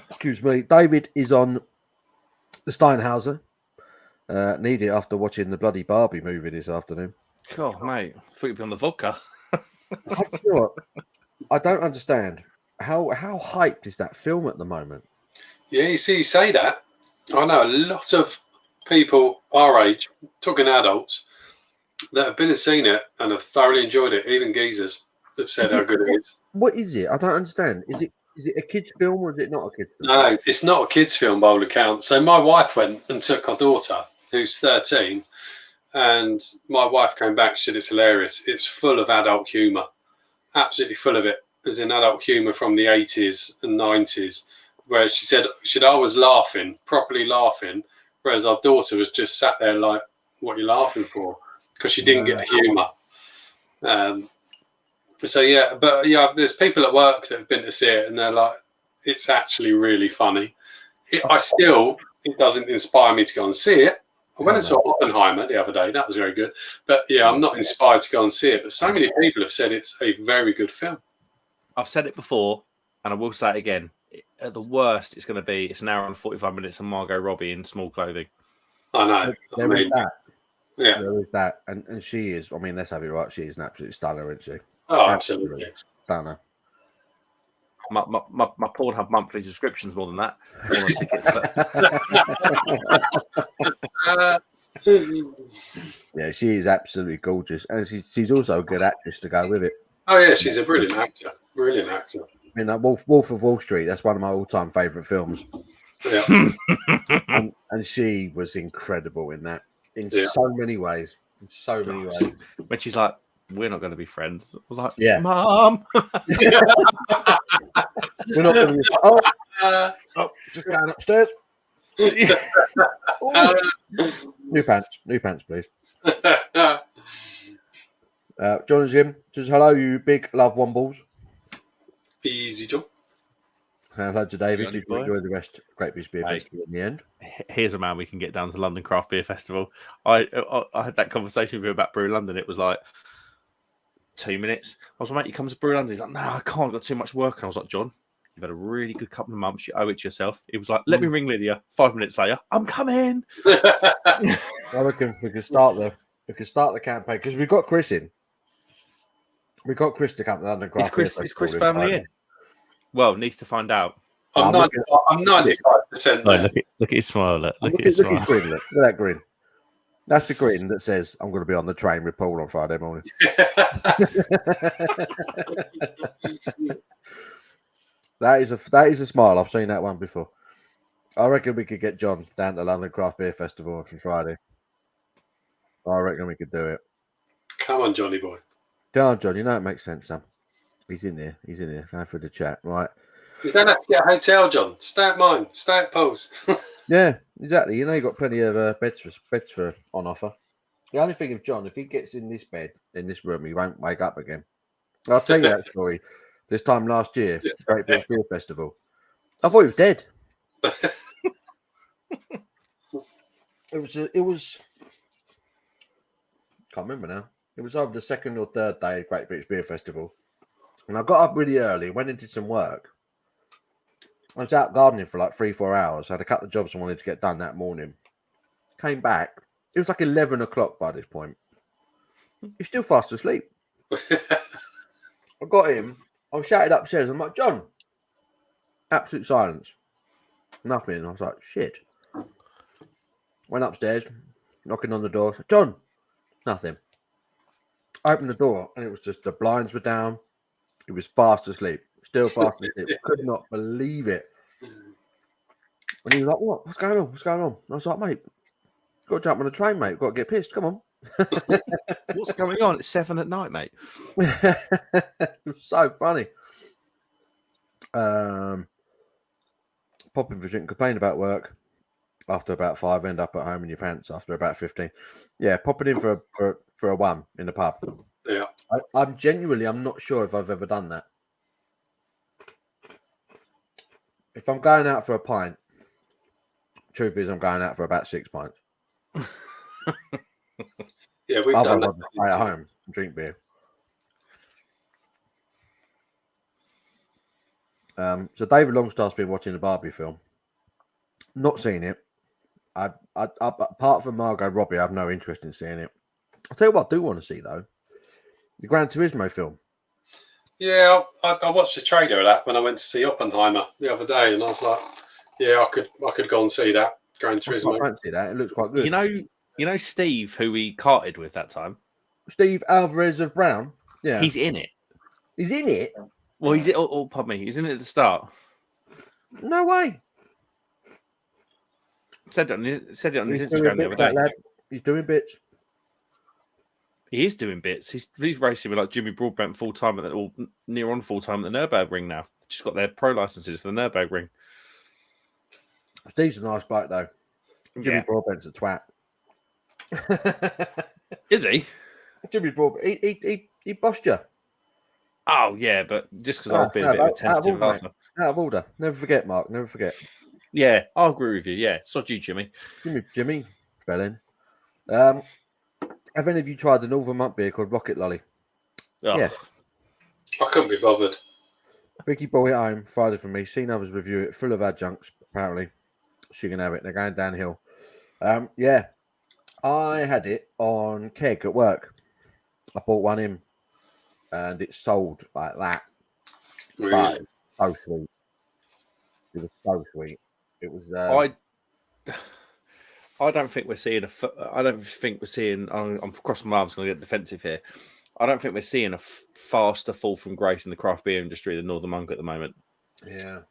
Excuse me. David is on the Steinhauser. Need it after watching the bloody Barbie movie this afternoon. God, mate. I thought you'd be on the vodka. You know what? I don't understand. How hyped is that film at the moment? Yeah, you say that. I know a lot of people our age, talking adults, that have been and seen it and have thoroughly enjoyed it. Even geezers have said how good it is. What is it? I don't understand. Is it a kids' film or is it not a kids' film? No, it's not a kids' film by all accounts. So my wife went and took our daughter, who's 13, and my wife came back. She said it's hilarious. It's full of adult humour, absolutely full of it. There's an adult humour from the 80s and 90s, where she said I was laughing, properly laughing, whereas our daughter was just sat there like, "What are you laughing for?" Because she didn't get the humour. So yeah, but yeah, there's people at work that have been to see it, and they're like, "It's actually really funny." It doesn't inspire me to go and see it. I went and saw Oppenheimer the other day. That was very good. But yeah, I'm not inspired to go and see it. But so many people have said it's a very good film. I've said it before, and I will say it again. At the worst, it's an hour and 45 minutes of Margot Robbie in small clothing. I know. There is that. Yeah. There is that. And she is, I mean, let's have it right. She is an absolute stunner, isn't she? Oh, absolutely. Stunner. My Pornhub monthly subscription's more than that. Yeah, she is absolutely gorgeous. And she's also a good actress to go with it. Oh, yeah, she's a brilliant actor. Brilliant actor. I mean, Wolf of Wall Street, that's one of my all-time favourite films. Yeah. and she was incredible in that, in so many ways. In so many ways. When she's like, "We're not going to be friends," I was like, "Yeah, Mom, we're not going to be." Oh, just going upstairs. New pants, please. John and Jim says, "Hello, you big love wombles." Easy job. Hello to David. Did you enjoy the rest? Great Beer Festival in the end. Here's a man we can get down to London Craft Beer Festival. I had that conversation with him about Brew London. It was like 2 minutes. I was like, "Mate, you come to Brew London?" He's like, "No, I can't. I've got too much work." And I was like, "John, you've had a really good couple of months. You owe it to yourself." He was like, "Let me ring Lydia." 5 minutes later, "I'm coming." I reckon we can start the campaign because we've got Chris in. We've got Chris to come to London Craft Beer Festival. Is Chris family in? Well, needs to find out. I'm 95%. Look at his smile. Look at his smile. Look at that grin. That's the grin that says, "I'm going to be on the train with Paul on Friday morning." That is a smile. I've seen that one before. I reckon we could get John down to London Craft Beer Festival on Friday. I reckon we could do it. Come on, Johnny boy. Come on, John. You know it makes sense, Sam. He's in there. Going through the chat, right? You don't have to get a hotel, John. Stay at mine. Stay at Paul's. Yeah, exactly. You know, you got plenty of beds for on offer. The only thing of John, if he gets in this bed in this room, he won't wake up again. I'll tell you that story. This time last year, Great British Beer Festival. I thought he was dead. It was. Can't remember now. It was over the second or third day of Great British Beer Festival, and I got up really early, went and did some work. I was out gardening for like 3-4 hours. I had a couple of jobs I wanted to get done that morning. Came back. It was like 11 o'clock by this point. He's still fast asleep. I got him. I was shouted upstairs. I'm like, John. Absolute silence. Nothing. I was like, shit. Went upstairs, knocking on the door. Said, John. Nothing. I opened the door and it was just the blinds were down. He was fast asleep. Still fast asleep. Could not believe it. And he was like, what? What's going on? What's going on? And I was like, mate, got to jump on the train, mate. Got to get pissed. Come on. What's going on? It's 7 at night, mate. It was so funny. Popping for drink, complain about work. After about 5, end up at home in your pants after about 15. Yeah, popping in for a one in the pub. Yeah. I'm not sure if I've ever done that. If I'm going out for a pint, truth is I'm going out for about 6 pints. Yeah, we've done that. Stay at home and drink beer. So David Longstaff's been watching the Barbie film. Not seen it. I apart from Margot Robbie, I have no interest in seeing it. I'll tell you what I do want to see though. The Gran Turismo film. Yeah, I watched the trailer of that when I went to see Oppenheimer the other day, and I was like, yeah, I could go and see that. Gran Turismo. I fancy that. It looks quite good. You know Steve, who we carted with that time? Steve Alvarez of Brown. Yeah. He's in it. He's in it? Well, he's pardon me. He's in it at the start. No way. Said it on his Instagram the other day. Lad. He's doing bits. He is doing bits. He's racing with like Jimmy Broadbent full time or near on full time at the Nürburgring now. Just got their pro licenses for the Nürburgring. Steve's a nice bloke though. Jimmy Broadbent's a twat. Is he? Jimmy Broadbent. He bossed you. Oh yeah, but just because I was being a bit of a tentative last time. Out of order. Never forget, Mark. Never forget. Yeah, I'll agree with you. Yeah, sod you, Jimmy. Jimmy, Bellin. Have any of you tried the Northern Monk beer called Rocket Lolly? Oh. Yeah. I couldn't be bothered. Vicky bought it home Friday for me. Seen others review it. Full of adjuncts, apparently. She can have it. They're going downhill. Yeah. I had it on keg at work. I bought one in, and it sold like that. Really? So sweet. It was so sweet. It was. I don't think we're seeing I'm crossing my arms, going to get defensive here. I don't think we're seeing a faster fall from grace in the craft beer industry than Northern Monk at the moment. Yeah.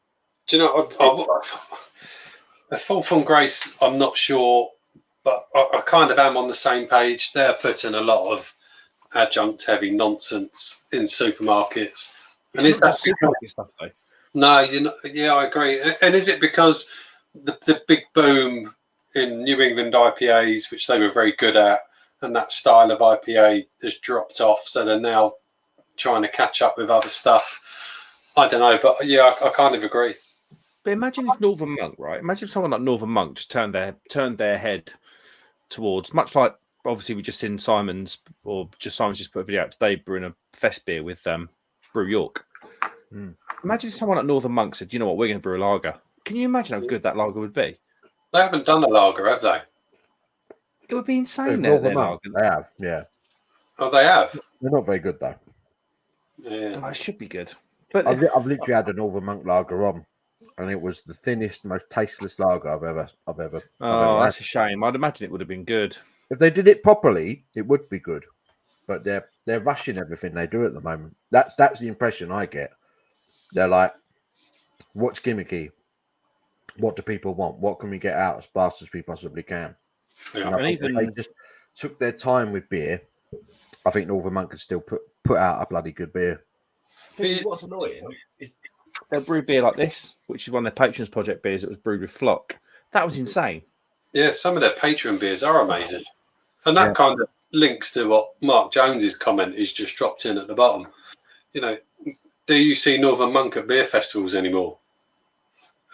Do you know, a fall from grace, I'm not sure, but I kind of am on the same page. They're putting a lot of adjunct heavy nonsense in supermarkets. And is that supermarket stuff though? No, yeah, I agree. And is it because the big boom in New England IPAs, which they were very good at, and that style of IPA has dropped off, so they're now trying to catch up with other stuff? I don't know, but yeah, I kind of agree. But imagine if Northern Monk, right? Imagine if someone like Northern Monk just turned their head towards, much like obviously we just seen Simon's just put a video out today brewing a fest beer with Brew York. Imagine if someone like Northern Monk said, you know what, we're going to brew a lager. Can you imagine how good that lager would be? They haven't done a lager, have they? It would be insane. They have, yeah. Oh, they have? They're not very good, though. Yeah. Oh, it should be good. But I've literally had a Northern Monk lager on, and it was the thinnest, most tasteless lager I've ever that's a shame. I'd imagine it would have been good. If they did it properly, it would be good. But they're rushing everything they do at the moment. That's the impression I get. They're like, what's gimmicky? What do people want? What can we get out as fast as we possibly can? Yeah. And even they just took their time with beer. I think Northern Monk could still put out a bloody good beer. What's annoying is they'll brew beer like this, which is one of their Patrons Project beers that was brewed with Flock. That was insane. Yeah, some of their Patreon beers are amazing. And that kind of links to what Mark Jones's comment is just dropped in at the bottom. You know, do you see Northern Monk at beer festivals anymore?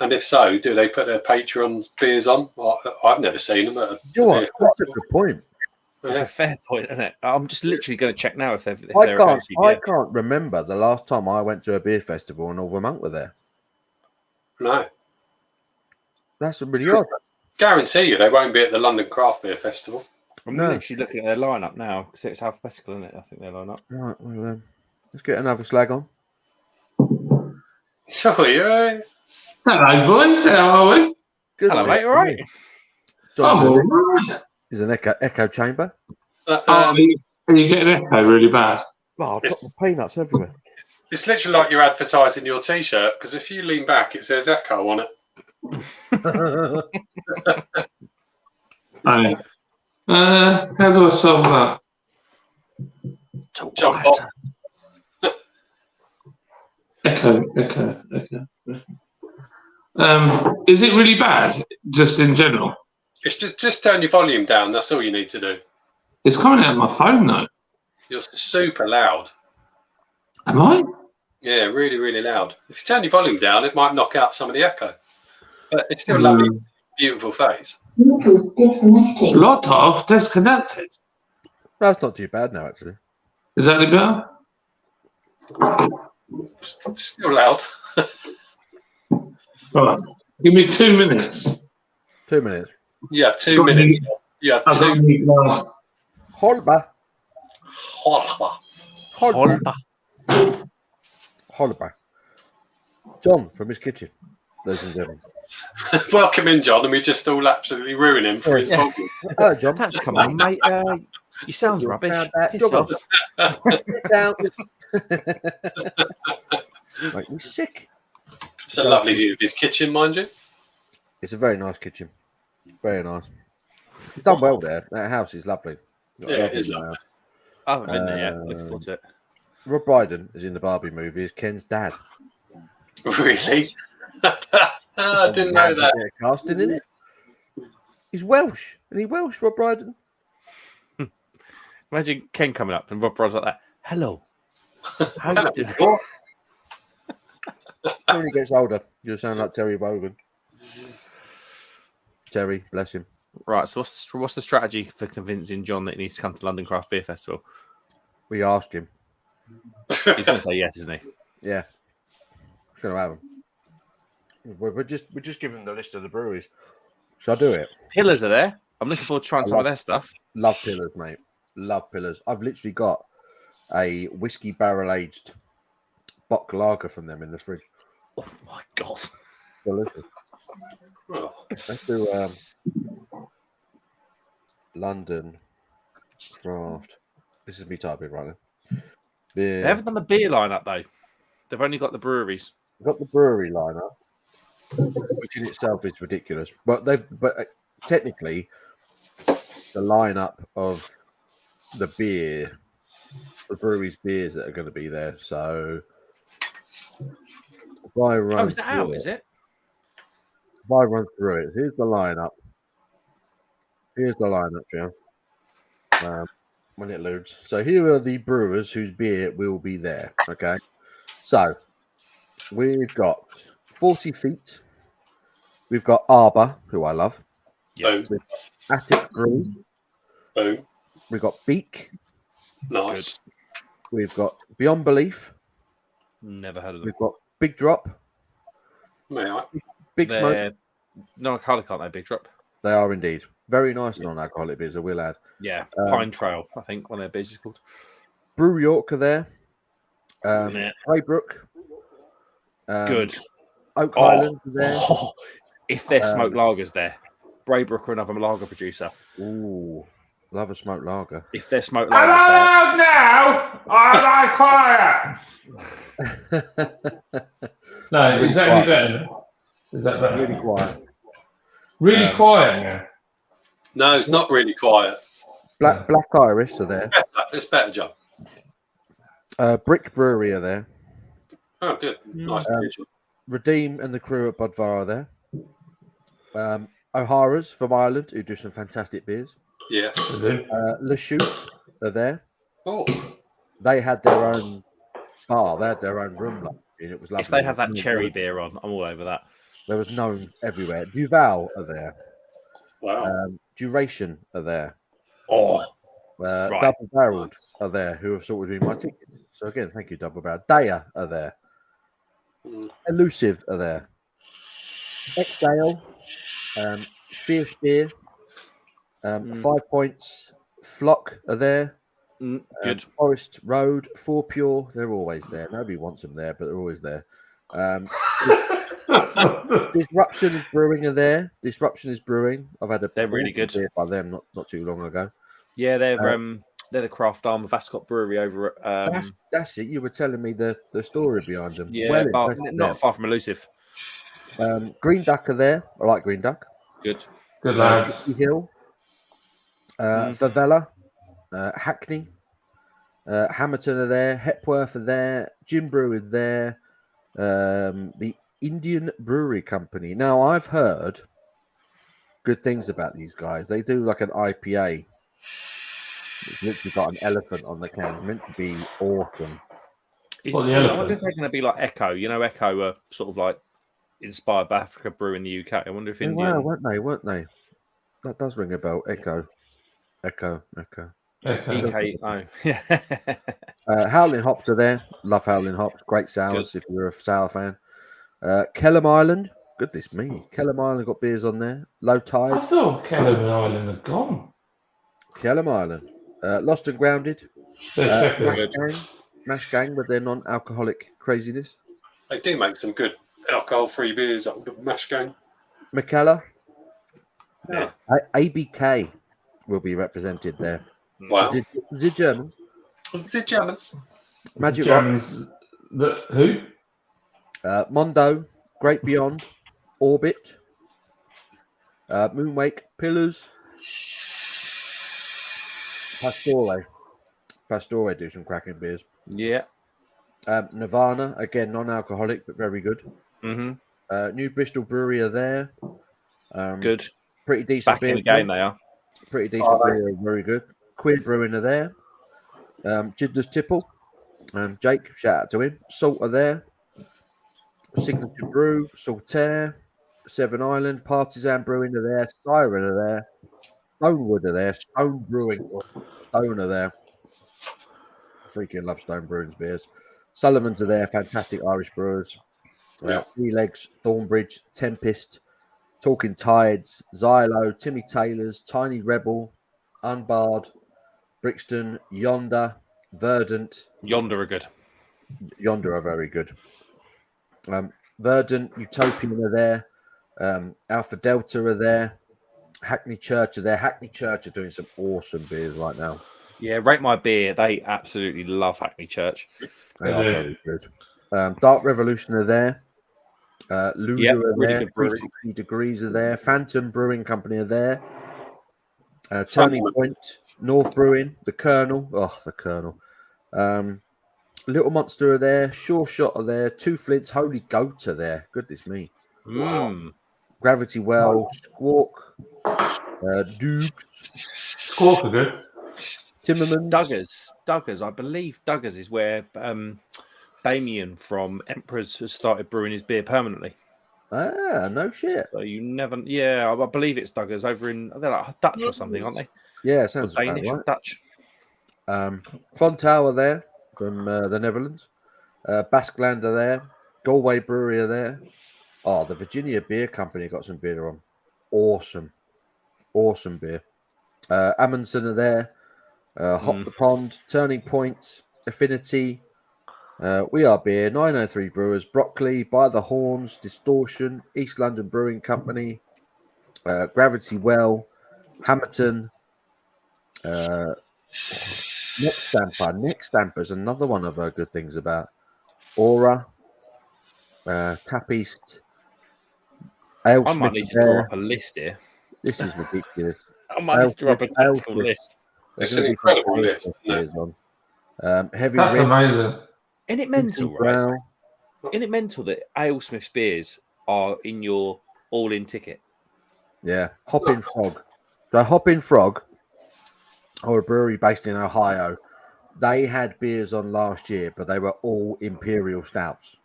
And if so, do they put their Patreon beers on? Well, I've never seen them at a beer That's a good point. That's a fair point, isn't it? I'm just literally going to check now if they're I can't remember the last time I went to a beer festival and Northern Monk were there. No. That's really odd. Guarantee you they won't be at the London Craft Beer Festival. I'm literally looking at their lineup now because it's alphabetical, isn't it? I think their lineup. Right, well, let's get another slag on. Sure, yeah. Hello, boys. How are we? Good. Hello, mate. All right. Is an echo chamber. Are you getting echo really bad? Oh, I've got the peanuts everywhere. It's literally like you're advertising your T-shirt because if you lean back, it says Echo on it. How do I solve that? Jump off. Echo. Is it really bad, just in general? It's just turn your volume down. That's all you need to do. It's coming out of my phone, though. You're super loud. Am I? Yeah, really, really loud. If you turn your volume down, it might knock out some of the echo. But it's still lovely, beautiful face. Lot of disconnected. That's not too bad now, actually. Is that any better? It's still loud. Right. Give me 2 minutes. 2 minutes. You have 2 minutes. You have 2 minutes. Holba. John from his kitchen, ladies and gentlemen. Welcome in, John, and we just all absolutely ruin him for his volume. Hello, John. Thanks, come on, mate. You sound rubbish. Piss off. Sit down. Make me sick. It's a lovely view of his kitchen, mind you. It's a very nice kitchen. Very nice. You've done well there. That house is lovely. Yeah, it is lovely. I haven't been there yet. Looking forward to it. Rob Brydon is in the Barbie movie as Ken's dad. Really? I didn't know that. Casting in it. He's Welsh. And he Welsh, Rob Brydon. Imagine Ken coming up and Rob Brydon's like that. Hello. How you doing? When he gets older, you'll sound like Terry Wogan. Terry, bless him. Right, so what's the strategy for convincing John that he needs to come to London Craft Beer Festival? We asked him. He's going to say yes, isn't he? Yeah. It's going to happen. We're just giving the list of the breweries. Shall I do it? Pillars are there. I'm looking forward to trying some of their stuff. Love Pillars, mate. Love Pillars. I've literally got a whiskey barrel-aged Bock lager from them in the fridge. Oh, my God. Delicious. Let's do London Craft. This is me typing right now. Beer. They haven't done the beer lineup, though. They've only got the breweries. We've got the brewery lineup, which in itself is ridiculous. But technically, the lineup of the beer, the brewery's beers that are going to be there. So, if I run is that out? Is it? If I run through it, here's the lineup. Yeah. When it loads. So here are the brewers whose beer will be there. Okay. So we've got 40 Feet. We've got Arbor, who I love. Yeah. We've got Attic Brew. Boom. We've got Beak. Nice. Good. We've got Beyond Belief. Never heard of them. We've got Big Drop. May I? Big Smoke. Non-alcoholic, aren't they? Big Drop. They are indeed. Very nice non-alcoholic beers, I will add. Yeah. Pine Trail, I think, one of their beers is called. Brew York are there. Braybrook. Good. Oak Island are there. If their smoked lager's there. Braybrook are another lager producer. Ooh. Love a smoked lager. If their smoked lager's there. Now! I quiet! No, is that any better? Is that better? Really quiet. Really quiet now. No, it's not really quiet. Black Iris are there. It's better, John. Brick Brewery are there. Oh, good. Nice picture. Redeem and the crew at Budvar are there. O'Hara's from Ireland, who do some fantastic beers. Yes. Le Chouf are there. Oh, They had their own bar. They had their own room. And it was lovely. If they have that cherry beer on, I'm all over that. There was known everywhere. Duval are there. wow. Duration are there. Oh, right. Double Barreled are there, who have sorted me my tickets. So again, thank you, Double Barreled. Daya are there. Elusive are there. Exdale, Fierce Beer, 5 Points, Flock are there. Good. Forest Road, 4 Pure, they're always there. Nobody wants them there, but they're always there. Disruption is Brewing are there. Disruption is Brewing. I've had They're really good beer by them not too long ago. Yeah, they're the craft arm of Ascot Brewery over at. That's it. You were telling me the story behind them. Yeah, but not far from Elusive. Green Duck are there. I like Green Duck. Good. Good lads. Hill, Favela, Hackney, Hamilton are there. Hepworth are there. Jim Brew is there. The Indian Brewery Company. Now, I've heard good things about these guys. They do like an IPA. It's literally got an elephant on the can. It's meant to be awesome. I wonder if they're going to be like Echo. You know, Echo are sort of like inspired by Africa Brew in the UK. I wonder if Indian. Wow, weren't they? That does ring a bell. Echo. EKO. Yeah. Howling Hops are there. Love Howling Hops. Great sours if you're a sour fan. Kellam Island. Goodness me. Kellam Island got beers on there. Low Tide. I thought Kellam Island had gone. Kellam Island. Lost and Grounded. Mash Gang with their non-alcoholic craziness. They do make some good alcohol-free beers. Mash Gang. McKellar. Yeah. ABK will be represented there. Wow. Is it German? Was it Germans? Magic Germans. Who? Rock. Mondo. Great Beyond. Orbit. Moonwake. Pillars. Pastore do some cracking beers. Yeah. Nirvana, again, non-alcoholic, but very good. Mm-hmm. New Bristol Brewery are there. Good. Pretty decent Back beer. in the game, they are. Pretty decent beer, very good. Queer Brewing are there. Jidler's Tipple. Jake, shout out to him. Salt are there. Signature Brew, Saltaire, Seven Island, Partisan Brewing are there. Siren are there. Stonewood are there. Stone Brewing, Stone are there. Freaking love Stone Brewing's beers. Sullivan's are there. Fantastic Irish brewers. Three Legs, Thornbridge, Tempest, Talking Tides, Xylo, Timmy Taylor's, Tiny Rebel, Unbarred, Brixton, Yonder, Verdant. Yonder are good. Yonder are very good. Verdant, Utopian are there. Alpha Delta are there. Hackney Church are there. Hackney Church are doing some awesome beers right now. Yeah, Rate My Beer. They absolutely love Hackney Church. They are very good. Dark Revolution are there. Lulu are really there. Good brewery. 360 Degrees are there. Phantom Brewing Company are there. Turning Point, North Brewing, The Colonel. Oh, The Colonel. Little Monster are there. Sure Shot are there. Two Flints, Holy Goat are there. Goodness me. Wow. Gravity Well, Squawk, Dukes. Squawk are good. Timmermans. Duggars. I believe Duggars is where Damien from Emperors has started brewing his beer permanently. Ah, no shit. So you never, I believe it's Duggars over in, they're like Dutch or something, aren't they? Yeah, it sounds or Danish right. or Dutch. Fontower there from the Netherlands. Basqueland are there. Galway Brewery are there. Oh, the Virginia Beer Company got some beer on. Awesome beer. Amundsen are there. Hop the Pond, Turning Point, Affinity. We Are Beer, 903 Brewers, Broccoli, By the Horns, Distortion, East London Brewing Company, Gravity Well, Hamilton, Neck Stamper is another one I've heard good things about. Aura, Tap East, I might need to draw up a list here. This is ridiculous. I might need to draw up a tactical list. It's an incredible list. Heavy That's Rim, amazing. Isn't it mental, right? Brown, Isn't it mental that AleSmith's beers are in your all-in ticket? Yeah, Hoppin' Frog. So Hoppin' Frog, or a brewery based in Ohio, they had beers on last year, but they were all imperial stouts.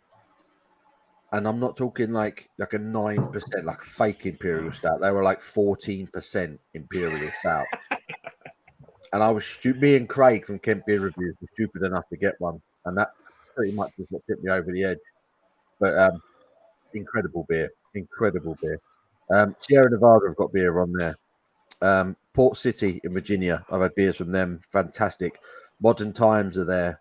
And I'm not talking like a 9%, like a fake imperial stout. They were like 14% imperial stout. And I was me and Craig from Kent Beer Reviews were stupid enough to get one, and that pretty much was what tipped me over the edge. But incredible beer. Sierra Nevada have got beer on there. Port City in Virginia, I've had beers from them. Fantastic. Modern Times are there.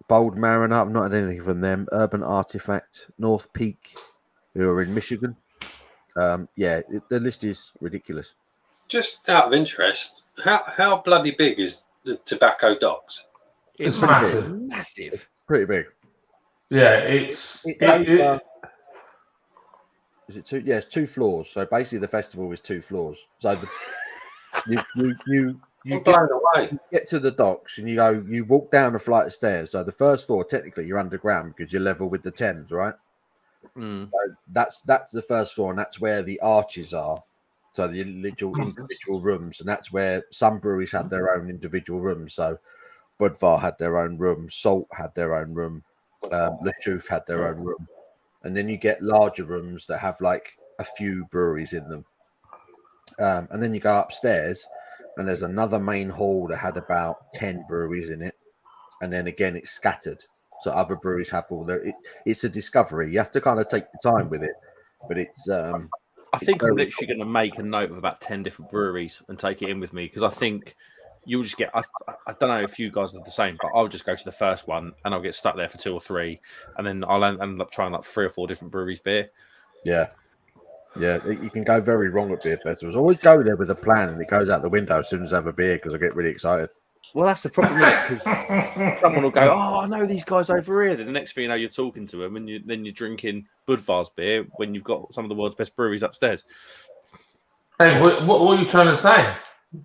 Bold Mariner, I've not had anything from them. Urban Artifact, North Peak, who are in Michigan. The list is ridiculous. Just out of interest, how bloody big is the Tobacco Docks? It's massive. Massive. Pretty big. Yeah, it's is it two? Yeah, it's 2 floors. So basically, the festival is 2 floors. So you I'm blown away. get to the docks and you walk down a flight of stairs. So the first floor, technically, you're underground because you're level with the Thames, right? Mm. So that's the first floor, and that's where the arches are. So the individual rooms, and that's where some breweries had their own individual rooms. So Budvar had their own room, Salt had their own room, Le Chouffe had their own room, and then you get larger rooms that have like a few breweries in them. And then you go upstairs, and there's another main hall that had about 10 breweries in it, and then again it's scattered. So other breweries have all their. It's a discovery. You have to kind of take your time with it, but it's. I think I'm literally going to make a note of about 10 different breweries and take it in with me because I think you'll just get. I don't know if you guys are the same, but I'll just go to the first one and I'll get stuck there for 2 or 3, and then I'll end up trying like 3 or 4 different breweries beer. Yeah, you can go very wrong at beer festivals. Always go there with a plan, and it goes out the window as soon as I have a beer because I get really excited. Well, that's the problem, because someone will go, "Oh, I know these guys over here." Then the next thing you know, you're talking to them, and then you're drinking Budvar's beer when you've got some of the world's best breweries upstairs. Hey, what are you trying to say?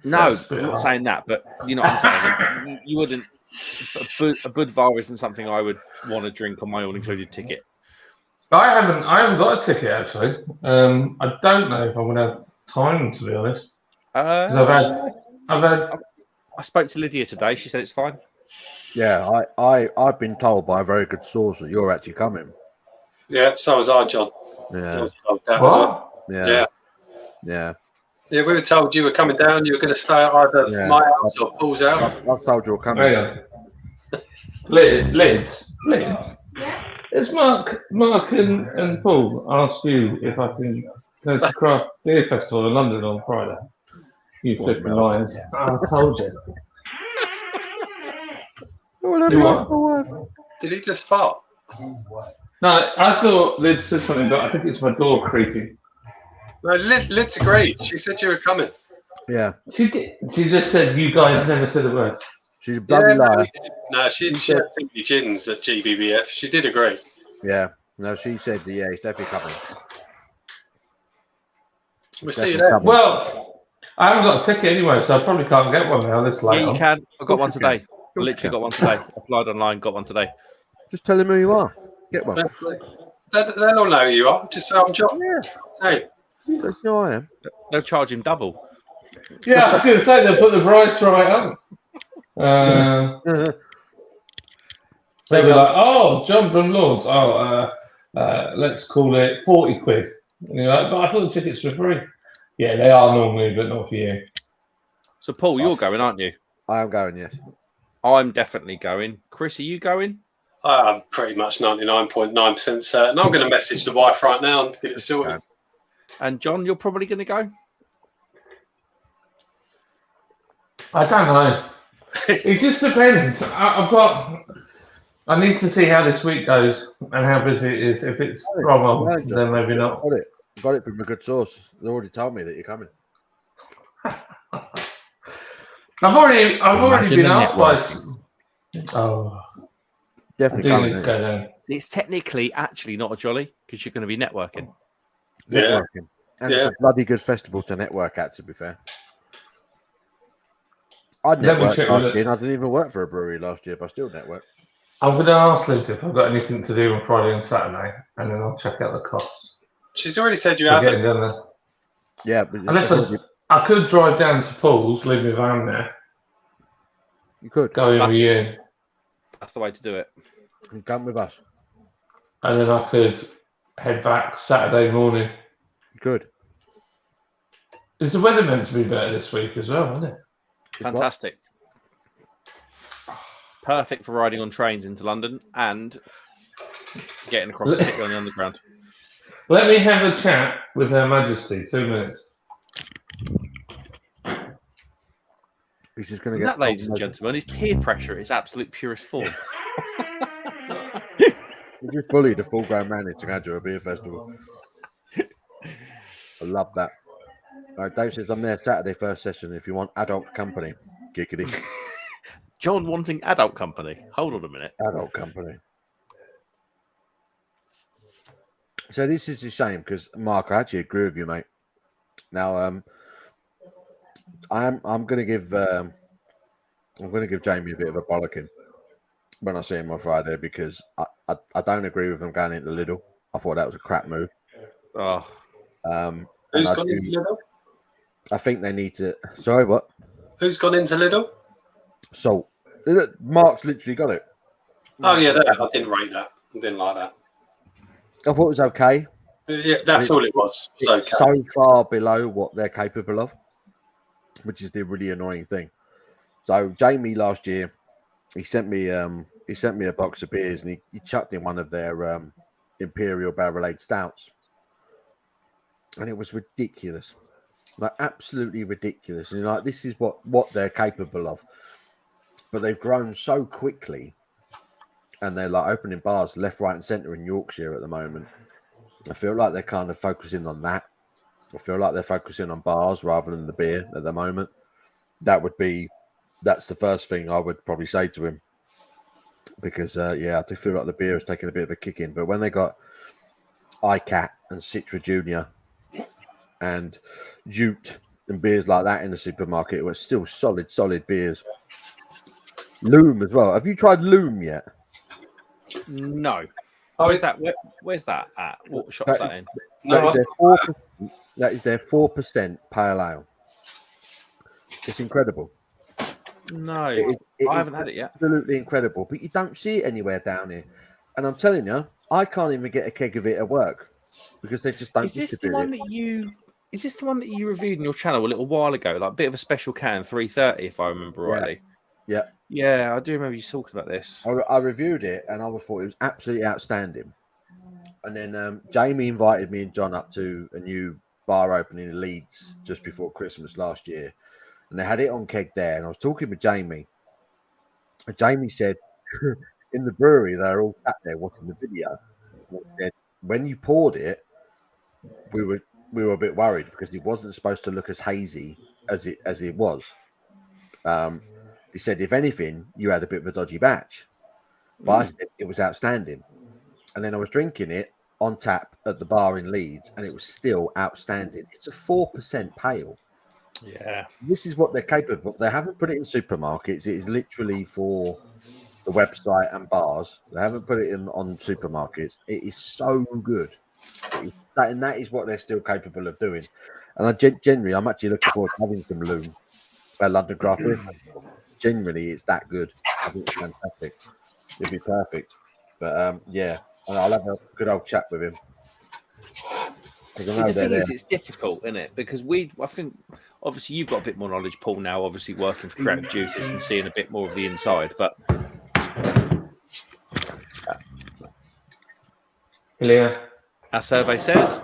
No, I'm not saying that, but you know what I'm saying. You wouldn't. A Budvar isn't something I would want to drink on my all-included ticket. I haven't got a ticket actually. I don't know if I'm gonna have time, to be honest. 'Cause I've had. I spoke to Lydia today. She said it's fine. Yeah, I've been told by a very good source that you're actually coming. Yeah, so was I, John. Yeah. I was told that as What? well. Yeah. Yeah, we were told you were coming down. You were going to stay at either my house or Paul's house. I've told you you're coming. Hang on. Liz. Has Mark and Paul asked you if I can go to Craft Beer Festival in London on Friday? You flipping lions. I told you. Did he just fart? No, I thought Liz said something, but I think it's my door creaking. No, Lid's agreed. She said you were coming. Yeah. She did. She just said you guys never said a word. She's a bloody liar. No, she had too many gins at GBBF. She did agree. Yeah. No, she said, yeah, he's definitely coming. We'll see you there. Well, I haven't got a ticket anyway, so I probably can't get one now this late. Yeah, you can. I got one today. Can. I literally got one today. Applied online, got one today. Just tell them who you are. Get one. They'll know who you are. Just say I'm John. Yeah. Say. You know I am. They'll charge him double. Yeah, I was going to say they'll put the price right up. They'll be like, "Oh, John from Lords. Let's call it 40 quid." And you're like, "But I thought the tickets were free." Yeah, they are normally, but not for you. So, Paul, you're going, aren't you? I am going, yes. I'm definitely going. Chris, are you going? I'm pretty much 99.9% certain. I'm going to message the wife right now and get it sorted. And John, you're probably going to go? I don't know. It just depends. I need to see how this week goes and how busy it is. If it's wrong, then maybe not. Got it from a good source. They already told me that you're coming. I've already been asked by. Oh, Definitely I do need coming. to go down. It's technically actually not a jolly because you're going to be networking. Yeah. Networking. And it's a bloody good festival to network at, to be fair. I'd Let me network check last with year, and I didn't even work for a brewery last year, but I still network. I'm going to ask Liz if I've got anything to do on Friday and Saturday, and then I'll check out the costs. She's already said you for haven't. getting down there. Yeah, but Unless I could drive down to Paul's, leave my van there, you could go in with you, That's the way to do it. and come with us. and then I could head back Saturday morning. You could. Is the weather meant to be better this week as well, isn't it? Fantastic. Perfect for riding on trains into London and getting across the city on the underground. Let me have a chat with Her Majesty. 2 minutes. He's just going to And get that, ladies and gentlemen, is peer pressure. It's absolute purest form. You just bullied a full-grown man into going to a beer festival. I love that. Right, Dave says I'm there Saturday first session if you want adult company. Giggity. John wanting adult company. Hold on a minute. Adult company. So this is a shame because Mark, I actually agree with you, mate. Now, I'm going to give Jamie a bit of a bollocking when I see him on Friday because I don't agree with him going into Lidl. I thought that was a crap move. Oh, Who's gone into Lidl? I think they need to. Sorry, what? Who's gone into Lidl? Salt. Mark's literally got it. Oh yeah, I didn't rate that. I didn't like that. I thought it was okay. Yeah, that's all it was. It's Okay. so far below what they're capable of, which is the really annoying thing. So Jamie last year, he sent me a box of beers and he chucked in one of their Imperial barrel-aged stouts, and it was ridiculous, like absolutely ridiculous. And like this is what they're capable of, but they've grown so quickly, and they're like opening bars left, right, and centre in Yorkshire at the moment. I feel like they're kind of focusing on that. I feel like they're focusing on bars rather than the beer at the moment. That's the first thing I would probably say to him. Because, I do feel like the beer is taking a bit of a kick in. But when they got iCat and Citra Junior and Jute and beers like that in the supermarket, it was still solid beers. Loom as well. Have you tried Loom yet? no. Where's that? Where's that at? What shop's that in? That is their 4% pale ale. It's incredible. No, I haven't had it yet. Absolutely incredible, but you don't see it anywhere down here. And I'm telling you, I can't even get a keg of it at work because they just don't. Is this the one that you? Is this the one that you reviewed on your channel a little while ago? Like a bit of a special can, 330, if I remember rightly. Yeah. Yeah, I do remember you talking about this. I reviewed it and I thought it was absolutely outstanding. And then Jamie invited me and John up to a new bar opening in Leeds just before Christmas last year. And they had it on keg there. And I was talking with Jamie. And Jamie said, in the brewery, they're all sat there watching the video. And he said, when you poured it, we were a bit worried because it wasn't supposed to look as hazy as it was. He said, if anything, you had a bit of a dodgy batch. But I said it was outstanding. And then I was drinking it on tap at the bar in Leeds, and it was still outstanding. It's a 4% pale. Yeah. This is what they're capable of. They haven't put it in supermarkets. It is literally for the website and bars. They haven't put it in on supermarkets. It is so good. That is what they're still capable of doing. And generally, I'm actually looking forward to having some Loom at London Craft Beer Festival. Generally, it's that good. I think it's fantastic. It'd be perfect. But and I'll have a good old chat with him. The thing is, it's difficult, isn't it? Because I think, obviously, you've got a bit more knowledge, Paul, now, obviously working for Creative Juices and seeing a bit more of the inside. But our survey says.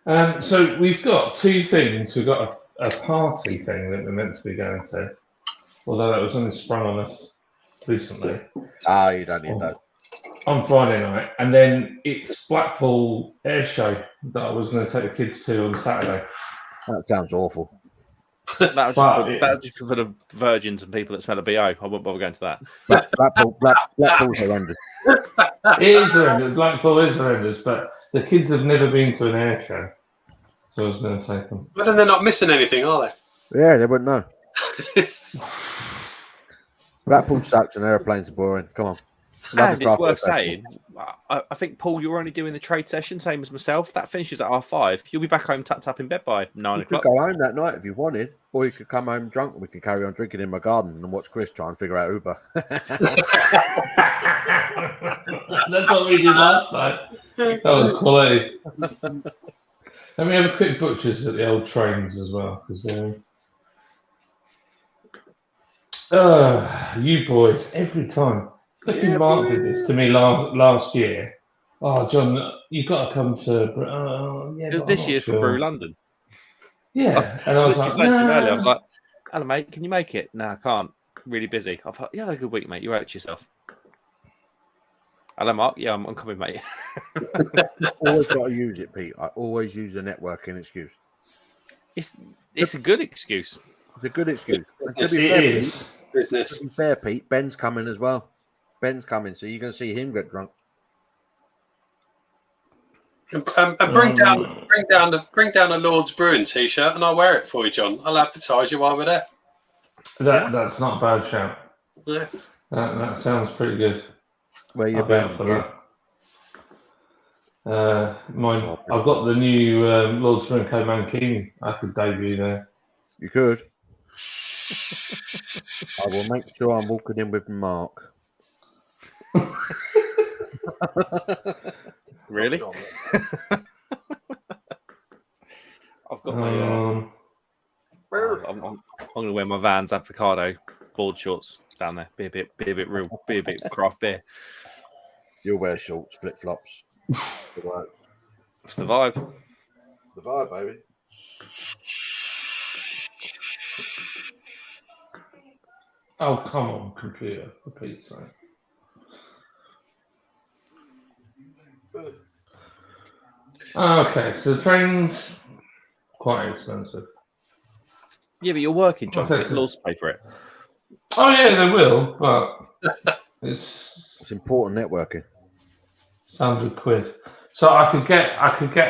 So we've got two things. We've got a party thing that we're meant to be going to, although that was only sprung on us recently. You don't need that. On Friday night, and then it's Blackpool Air Show that I was going to take the kids to on Saturday. That sounds awful. That was just for the virgins and people that smell a BO. I won't bother going to that. Blackpool's horrendous. It is horrendous. Blackpool is horrendous, but the kids have never been to an air show, so I was going to take them. But then they're not missing anything, are they? Yeah, they wouldn't know. Blackpool sucks and aeroplanes are boring. Come on. And it's worth saying, I think, Paul, you're only doing the trade session, same as myself. That finishes at 5:30. You'll be back home tucked up in bed by 9 You o'clock. could go home that night if you wanted, or you could come home drunk and we could carry on drinking in my garden and watch Chris try and figure out Uber. That's what we did last night. That was quality. And we have a quick butchers at the old trains as well. Because you boys, every time. Fucking Mark did this to me last year. Oh, John, you've got to come to. Because this year's for Brew London. Yeah, and I was like, saying to him earlier, I was like, "Hello, mate, can you make it?" No, I can't. Really busy. I thought, "Yeah, had a good week, mate. You wrote yourself." Hello, Mark. Yeah, I'm coming, mate. Always got to use it, Pete. I always use the networking excuse. It's a good excuse. It's a good excuse. Business. To be fair, Pete, Ben's coming as well. Ben's coming, so you're going to see him get drunk. And bring down a Lord's Brewing t-shirt, and I'll wear it for you, John. I'll advertise you while we're there. That's not a bad shout. Yeah. That sounds pretty good. Where you been for that? I've got the new Lord's Brewing Co-Man King. I could debut there. You could. I will make sure I'm walking in with Mark. Really? I've got my. I'm going to wear my Vans avocado board shorts down there. Be a bit craft beer. You'll wear shorts, flip flops. It's the vibe. The vibe, baby. Oh, come on, computer, for Pete's sake. Okay, so the train's quite expensive. Yeah, but you're working, John. Get laws to pay for it. Oh yeah, they will, but it's important networking. £100. So I could get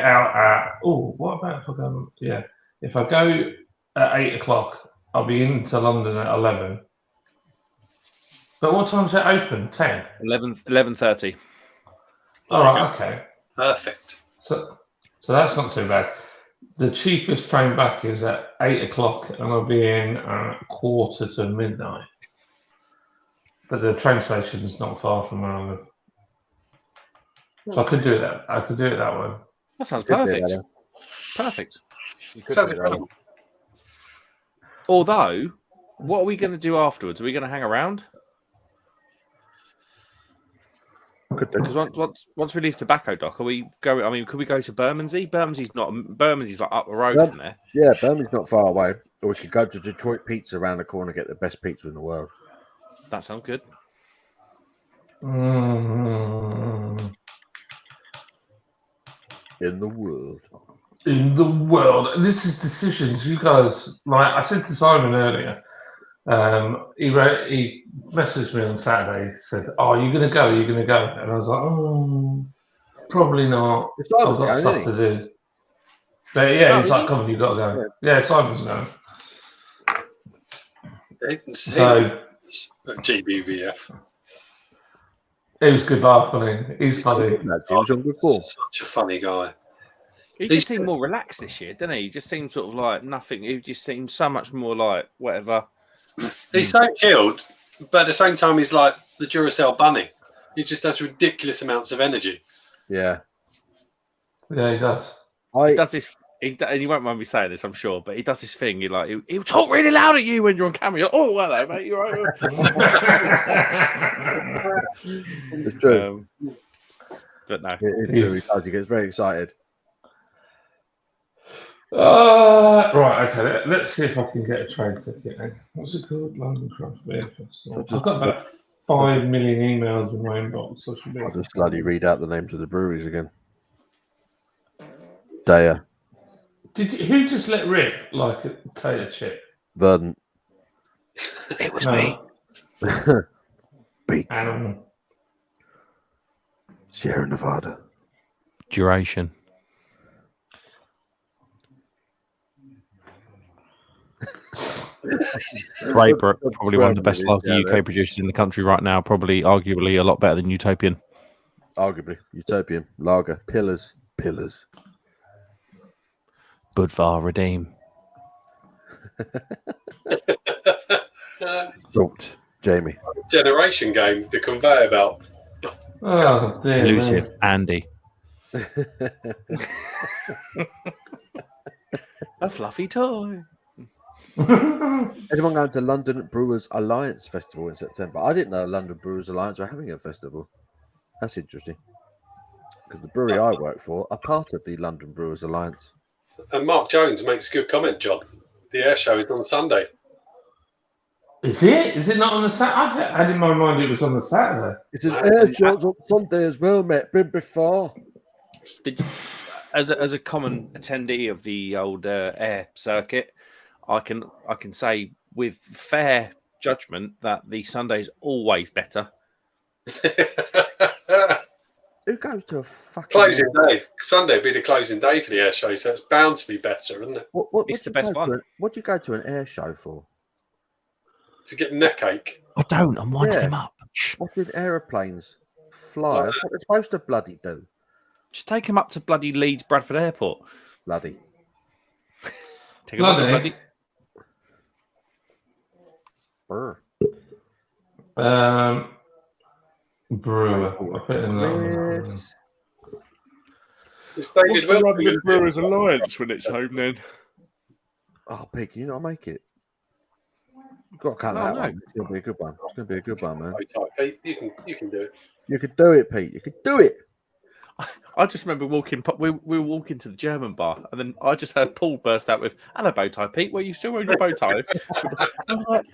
out at what about if I go? Yeah, if I go at 8 o'clock, I'll be into London at 11. But what time's it open? 10? 11:30. All right, okay. Perfect. So that's not too bad. The cheapest train back is at 8 o'clock, and I'll be in at 11:45. But the train station is not far from where I live. So I could do that. I could do it that way. That sounds perfect. Perfect. Sounds incredible. Although, what are we going to do afterwards? Are we going to hang around? Because once we leave Tobacco Dock, are we go? I mean, could we go to Bermondsey? Bermondsy's like up the road from there. Yeah, Bermondsey's not far away. Or we could go to Detroit Pizza around the corner and get the best pizza in the world. That sounds good. In the world. In the world. And this is decisions. You guys, like I said to Simon earlier, he messaged me on Saturday, said, you're going to go? You're going to go? And I was like, probably not. I've got stuff to do. But yeah, he's like, come on, you've got to go. Yeah, Simon's going. So, GBVF. He was good laugh, wasn't he? He's funny. Such a funny guy. He just seemed more relaxed this year, didn't he? He just seemed sort of like nothing. He just seemed so much more like whatever. He's so chilled, but at the same time, he's like the Duracell bunny. He just has ridiculous amounts of energy. Yeah. Yeah, he does. He does this. And you won't mind me saying this, I'm sure, but he does this thing. He'll talk really loud at you when you're on camera. You're like, oh, hello, mate. You're right. It's true. But no. It's true. He does. He gets very excited. Right, okay. Let's see if I can get a train ticket. What's it called? London Craft Beer Festival. I've got about 5 million emails in my inbox. So I'll just bloody read out the names of the breweries again. Daya. Who just let rip like a potato chip? Verdant. It was me. Beak. Animal. Sierra Nevada. Duration. Braybrook, probably one of the best lager Yeah, UK producers in the country right now. Probably, arguably, a lot better than Utopian. Arguably, Utopian lager pillars. Budvar Redeem. Salt, Jamie. Generation game, the conveyor belt. Oh dear. Elusive Andy. A fluffy toy. Anyone going to London Brewers Alliance Festival in September? I didn't know London Brewers Alliance were having a festival. That's interesting. Because the brewery I work for are part of the London Brewers Alliance. And Mark Jones makes a good comment, John. The air show is on Sunday. Is it? Is it not on the Saturday? I had in my mind it was on the Saturday. It's an air show's on Sunday as well, mate. Been before. As a common attendee of the old air circuit, I can say with fair judgment that the Sunday is always better. Who goes to a fucking Closing day. Sunday would be the closing day for the air show, so it's bound to be better, isn't it? It's the best one. What do you go to an air show for? To get neck ache. I don't. I'm winding him up. Watching aeroplanes fly. That's what they're supposed to bloody do. Just take him up to bloody Leeds Bradford Airport. Bloody. Take him up to bloody. Brr. Brewer. I put in that. It's David Wilson. Brewers Alliance when it's home then? Oh, Pig, can you not make it? You've got to cut that one. It's going to be a good one. It's going to be a good one, man. Pete, you can do it. You could do it, Pete. You could do it. I just remember walking. We were walking to the German bar, and then I just heard Paul burst out with, "Hello, bow tie, Pete. Were you still wearing your bow tie?" I was like,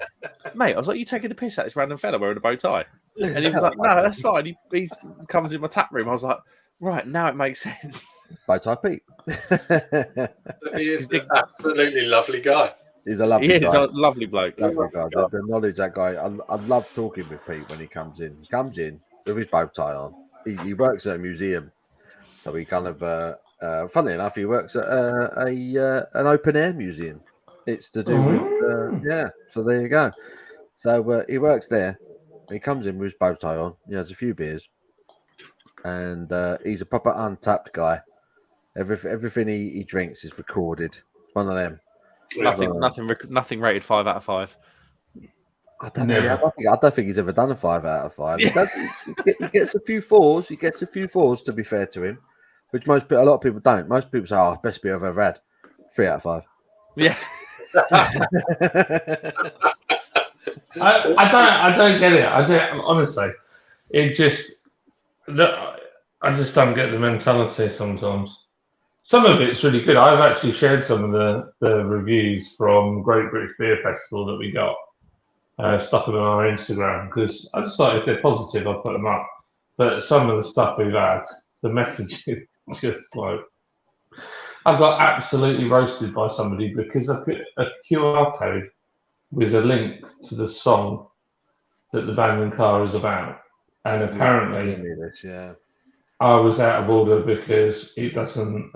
"Mate, you taking the piss out of this random fella wearing a bow tie?" And he was like, "No, that's fine." He comes in my tap room. I was like, "Right, now it makes sense." Bow tie, Pete. He is an absolutely lovely guy. He's a lovely He guy. is a lovely bloke. Lovely guy. The knowledge that guy. I love talking with Pete when he comes in. He comes in with his bow tie on. He works at a museum, so he kind of. Funnily enough, he works at an open air museum. It's to do with So there you go. So he works there. He comes in with his bow tie on. He has a few beers, and he's a proper untapped guy. Everything he drinks is recorded. One of them. Nothing rated 5 out of 5. I don't know. I don't think he's ever done a 5 out of 5. Yeah. He gets a few 4s. He gets a few 4s, to be fair to him, which a lot of people don't. Most people say, "Oh, best beer I've ever had." 3 out of 5. Yeah. I don't get it. I don't honestly. I just don't get the mentality sometimes. Some of it's really good. I've actually shared some of the reviews from Great British Beer Festival that we got, stuck them on our Instagram, because I just thought if they're positive, I'll put them up. But some of the stuff we've had, the message is just like, I got absolutely roasted by somebody because I put a QR code with a link to the song that the Band and Car is about, and apparently I was out of order because it doesn't.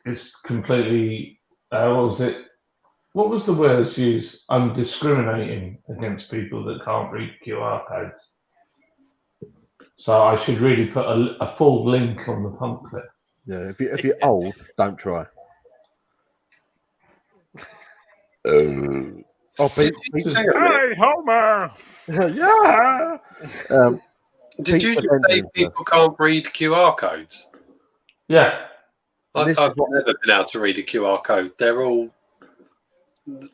It's completely. What was it? What was the words used? Undiscriminating against people that can't read QR codes. So I should really put a full link on the pamphlet. Yeah, if you're old, don't try. Pete. Hey, Homer! Yeah. Did you just say people can't read QR codes? Yeah. I've never been able to read a QR code. They're all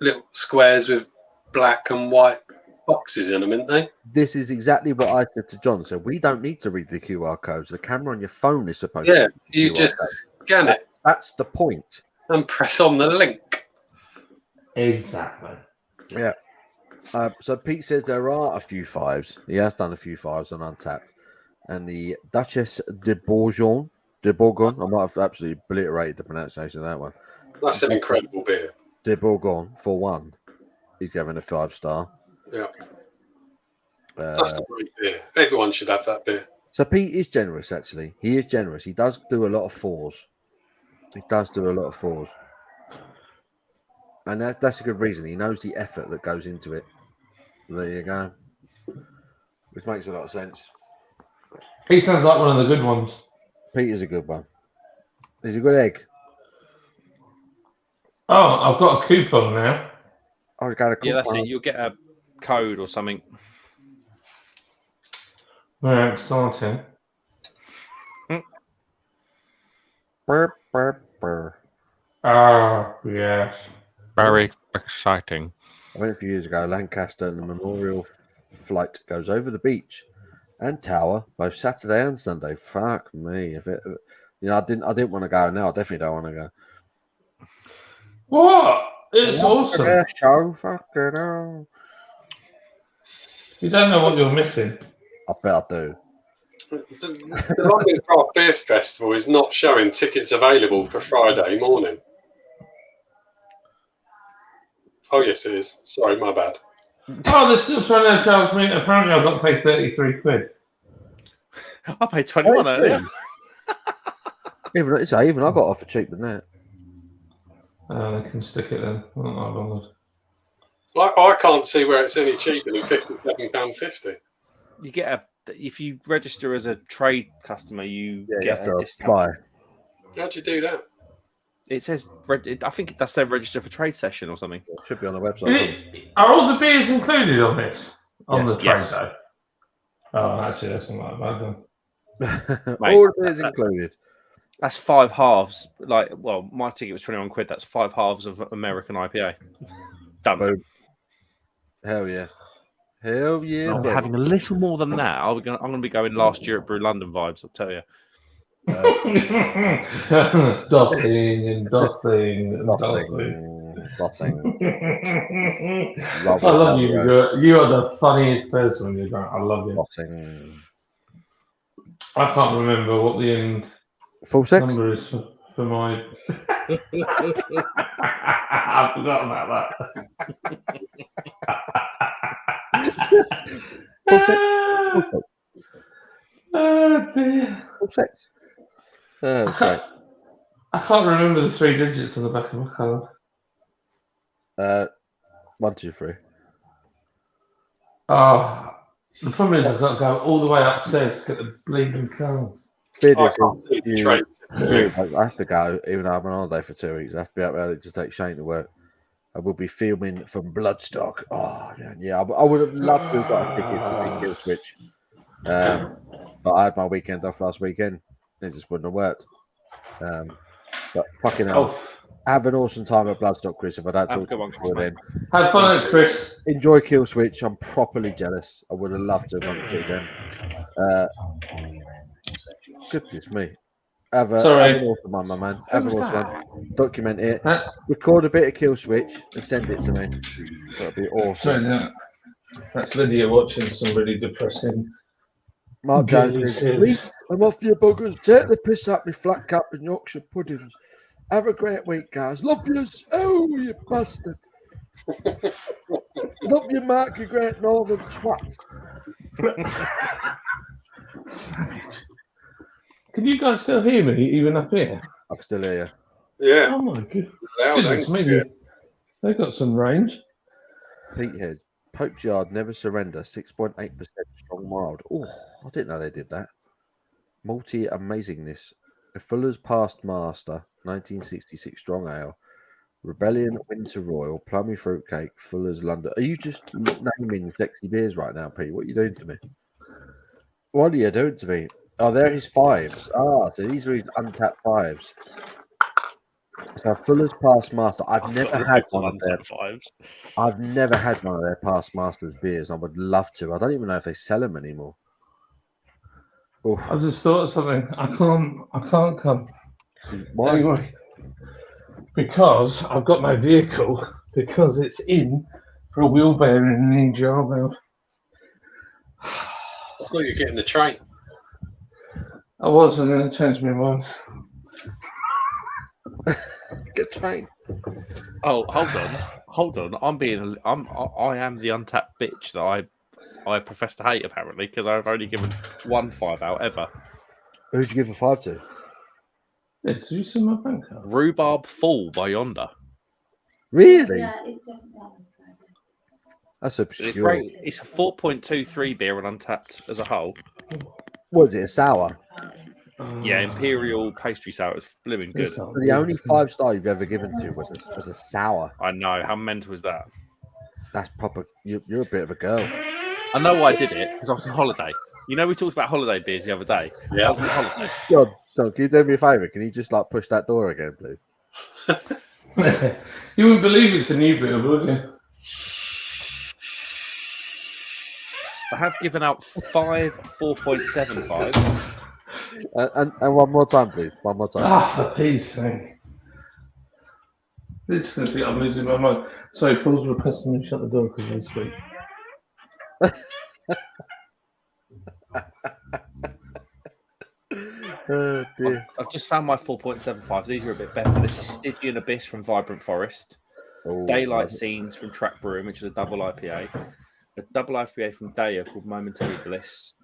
little squares with black and white boxes in them, aren't they? This is exactly what I said to John. So we don't need to read the QR codes. The camera on your phone is supposed to. Yeah, you just scan it. That's the point. And press on the link. Exactly. Yeah. So Pete says there are a few 5s. He has done a few 5s on Untapped. And the Duchess de Bourgogne, I might have absolutely obliterated the pronunciation of that one. That's an incredible beer. De Bourgogne, for 1. He's given a 5-star. Yeah. That's a great beer. Everyone should have that beer. So Pete is generous, actually. He is generous. He does do a lot of 4s. And that's a good reason. He knows the effort that goes into it. There you go. Which makes a lot of sense. He sounds like one of the good ones. Peter's a good one. He's a good egg. Oh, I've got a coupon now. I got a coupon. Yeah, that's it. You'll get a code or something. Very exciting. Burp, burp, burp. Ah, yes. Very exciting. I went a few years ago, Lancaster, and the memorial flight goes over the beach and tower both Saturday and Sunday. Fuck me. If it, I didn't want to go. Now I definitely don't want to go. What? It's awesome. Their show, fucking hell. You don't know what you're missing. I bet I do. The London Craft Beer Festival is not showing tickets available for Friday morning. Oh, yes, it is. Sorry, my bad. Oh, they're still trying to charge me. Apparently, I've got to pay 33 quid. I paid 21 earlier. Even I got offered cheaper than that. They can stick it then. I'm not bothered. I can't see where it's any cheaper than £57.50. You get if you register as a trade customer, you You get have a to discount. apply. How'd you do that? It says, I think it does say register for trade session or something. It should be on the website. Are all the beers included on this? On Yes. the trade Yes. day? Oh, actually, that's not that bad then. Mate, All of it is included. That's 5 halves. My ticket was 21 quid. That's 5 halves of American IPA. Done. Boom. Hell yeah. Hell yeah. I'm buddy. having a little more than that. I'm going to be going last year at Brew London vibes, I'll tell you. Dotting and dotting and Nothing. I love you. You are the funniest person when you're drunk. I love you. Nothing. I can't remember what the end Full sex? number is for my. I forgot about Full sex? that. Oh dear. Full sex? That's great. I can't remember the 3 digits on the back of my card. 1, 2, 3. Oh, the problem is I've got to go all the way upstairs to get the bleeding cards. I can't see the trade. I have to go, even though I'm on holiday for 2 weeks. I have to be up early to take Shane to work. I will be filming from Bloodstock. Oh, man, yeah. I would have loved to have got a ticket to see Kill Switch. But I had my weekend off last weekend. It just wouldn't have worked. But fucking hell. Have an awesome time at Bloodstock, Chris. If I don't talk to you before then. Have fun, Chris. Enjoy Kill Switch. I'm properly jealous. I would have loved to have gone to see them. Goodness me. Have an awesome one, my man. Have an awesome one. Document it. Record a bit of Kill Switch and send it to me. That'd be awesome. Sorry, that's Lydia watching some really depressing. Mark Jones says, "Please, I'm off your buggers. Take the piss out me flat cap and Yorkshire puddings. Have a great week, guys. Love yous. Oh, you bastard. Love you, Mark, you great northern twat." Can you guys still hear me, even up here? I can still hear Yeah. Oh my god. Loud, Goodness me, they've got some range. you. Petehead. Pope's Yard, never surrender. 6.8% strong mild. Oh, I didn't know they did that. Multi amazingness. Fuller's Past Master, 1966 strong ale. Rebellion Winter Royal, Plummy Fruitcake, Fuller's London. Are you just naming sexy beers right now, Pete? What are you doing to me? What are you doing to me? Oh, they're his 5s. So these are his untapped 5s. So Fuller's Past Master. I've never had one of their 5s. I've never had one of their Past Masters beers. I would love to. I don't even know if they sell them anymore. Oof. I just thought of something. I can't come. Why? Anyway, because I've got my vehicle, because it's in for a wheel bearing and an jar valve. I thought you were getting the train. I wasn't going to change my mind. Get trained. Oh, hold on. I am the untapped bitch that I profess to hate, apparently, because I've only given 1 5 out ever. Who'd you give a 5 to? Did you see my bank card? Rhubarb Fall by Yonder. Really? That's It's obscure. great. It's a 4.23 beer on Untapped as a whole. Was it a sour? Yeah, Imperial pastry sour. It's blooming good. The only 5-star you've ever given to was a sour. I know. How mental is that? That's proper. You're a bit of a girl. I know why I did it because I was on holiday. You know, we talked about holiday beers the other day. Yeah. I was on holiday. John, can you do me a favour? Can you just like push that door again, please? You wouldn't believe it's a new beer, would you? I have given out 5 4.75s. And one more time, please. One more time. Ah, for peace sake. This is going to be, I'm losing my mind. Sorry, Paul's requesting me shut the door because I speak. Oh, dear. I've just found my 4.75s. These are a bit better. This is Stygian Abyss from Vibrant Forest. Oh, Daylight Scenes from Track Brewing, which is a double IPA. A double IPA from Daya called Momentary Bliss.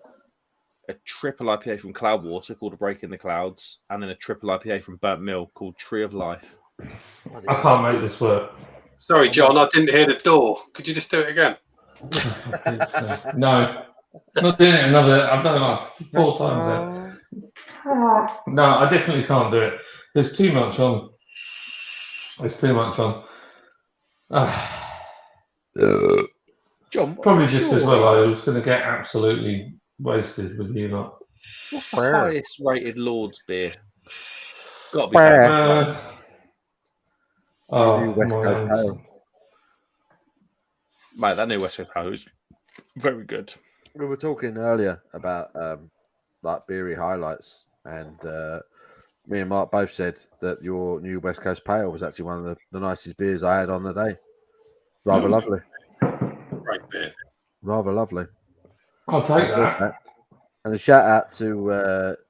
A triple IPA from Cloudwater called A Break in the Clouds. And then a triple IPA from Burnt Mill called Tree of Life. I can't make this work. Sorry, John, I didn't hear the door. Could you just do it again? No, not doing it another. I've done it like 4 times now. No, I definitely can't do it. There's too much on. There's too much on. John, Probably just as well. I was going to get absolutely wasted with you lot. What's the highest rated Lord's beer? Got to be that. Oh, West Coast my Ale. Mate, that new West Coast Ale is very good. We were talking earlier about like beery highlights, and me and Mark both said that your new West Coast Pale was actually one of the nicest beers I had on the day. Rather lovely. Great beer. Rather lovely. I'll take that. And a shout out to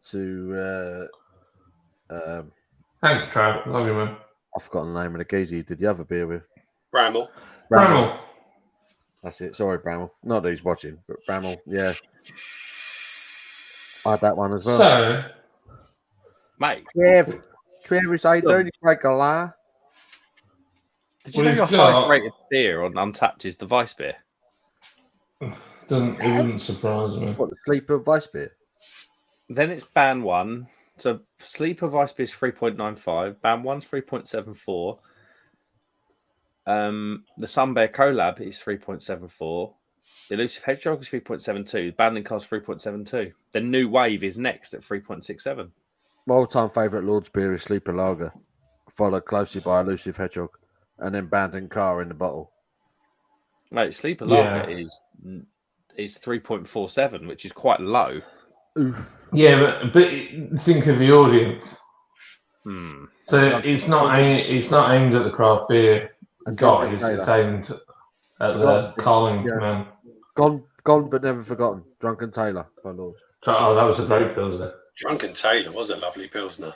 Thanks, Trav. Love you, man. I've forgotten the name of the geezer you did the other beer with. Bramble. Bramble. That's it. Sorry, Bramble. Not that he's watching, but Bramble, yeah. I had that one as well. So, Mate, Trev, how you doing? You break a lie. did you know your highest rated beer on Untapped is the Vice beer? it wouldn't surprise me. What, the Sleeper Vice beer? Then it's Ban 1. So Sleeper Vice beer is 3.95. Ban 1's 3.74. The Sunbear collab is 3.74. The Elusive Hedgehog is 3.72. Banding Car's 3.72. The New Wave is next at 3.67. My all-time favourite Lord's beer is Sleeper Lager, followed closely by Elusive Hedgehog, and then Banding Car in the bottle. Mate, Sleeper Lager is 3.47, which is quite low. Oof. Yeah, but think of the audience. So it's not aimed at the craft beer guys. It's aimed at the calling man. Gone but never forgotten. Drunken Tailor, my lord. Oh, that was a great pilsner. Drunken Tailor was a lovely pilsner.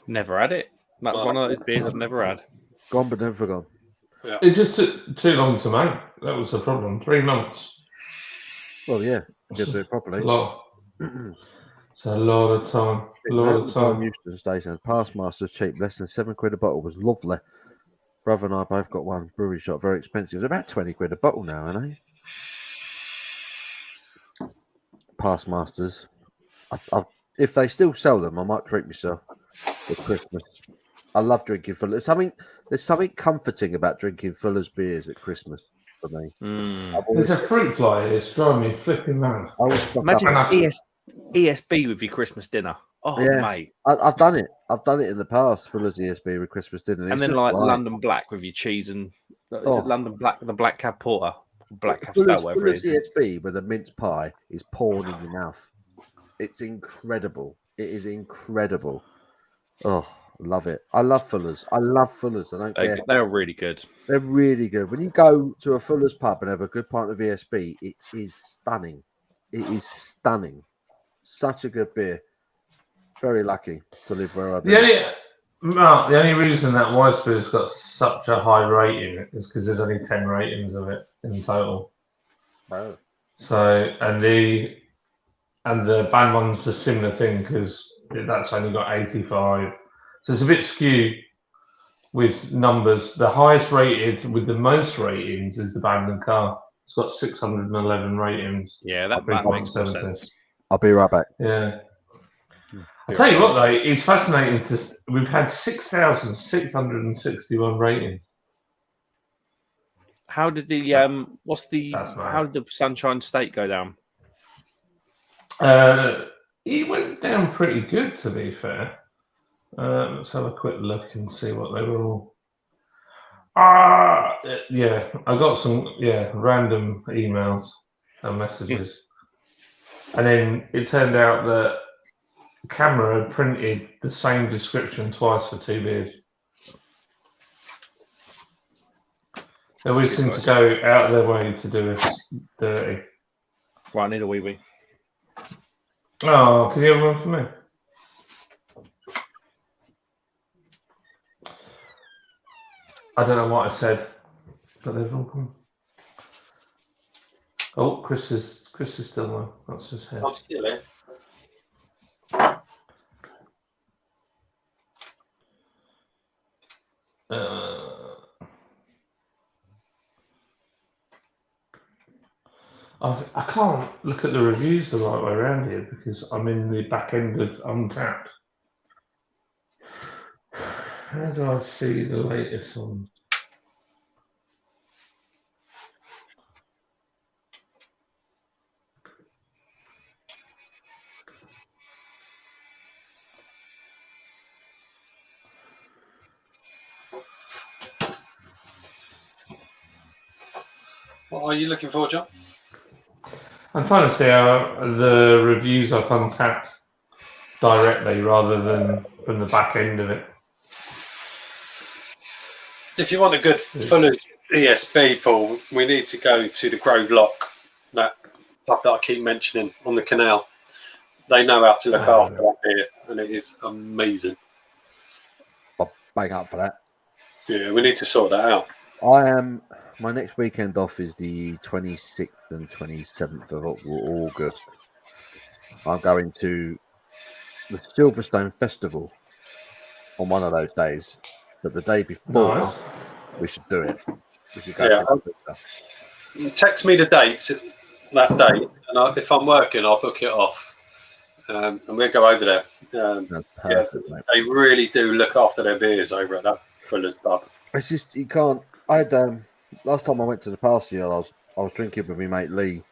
Never had it. That's one of those beers I've never had. Gone but never forgotten. Yeah. It just took too long to make. That was the problem. 3 months. Well, yeah, you do it properly. A lot. It's a lot of time. A lot of time. Euston Station. Pastmaster's cheap, less than £7 a bottle, was lovely. Brother and I both got one brewery shop, very expensive. It's about £20 a bottle now, aren't they? Pastmasters. If they still sell them, I might treat myself for Christmas. I love drinking Fuller's. There's something comforting about drinking Fuller's beers at Christmas for me. There's a fruit fly here. It's driving me flipping mad. Imagine ESB with your Christmas dinner. Oh, yeah. Mate. I've done it. I've done it in the past, Fuller's ESB with Christmas dinner. And then like London Black with your cheese and... Is it London Black, the Black Cab Porter? Black Cab Stout, whatever it is. Fuller's ESB with a mince pie is poured in your mouth. It's incredible. It is incredible. Oh, love it. I love Fuller's. I don't care. They're really good. They're really good. When you go to a Fuller's pub and have a good pint of ESB, it is stunning. It is stunning. Such a good beer. Very lucky to live where I do. The only reason that White Beer's got such a high rating is because there's only 10 ratings of it in total. Oh. So, and the band one's a similar thing because that's only got 85. So it's a bit skewed. with numbers. The highest rated with the most ratings is the Abandoned Car. It's got 611 ratings. Yeah, that Big makes more 170. sense. I'll be right back. Yeah. I'll tell you what, though, it's fascinating to. We've had 6,661 ratings. How did the That's mad. how did the Sunshine State go down? He went down pretty good, to be fair. Let's have a quick look and see what they were all. Yeah, I got some random emails and messages, and then it turned out that the camera had printed the same description twice for 2 beers. They always seem to go out of their way to do us dirty. Right, I need a wee wee. Oh, can you have one for me? I don't know what I said, but they've all come. Oh, Chris is still there. That's his head. I'm still here. I can't look at the reviews the right way around here because I'm in the back end of Untapped. How do I see the latest one? What are you looking for, John? I'm trying to see how the reviews are Untapped directly rather than from the back end of it. If you want a good Fuller's ESB, Paul, we need to go to the Grove Lock, that pub that I keep mentioning on the canal. They know how to look after that beer, and it is amazing. I'll bang up for that. Yeah, we need to sort that out. My next weekend off is the 26th and 27th of August. I'm going to the Silverstone Festival on one of those days. But the day before, we should do it. We should go to the text me the dates that day, and if I'm working, I'll book it off. And we'll go over there. Perfect, they really do look after their beers over at that Fuller's pub. It's just you can't. I had last time I went to the past year, I was drinking with my mate Lee,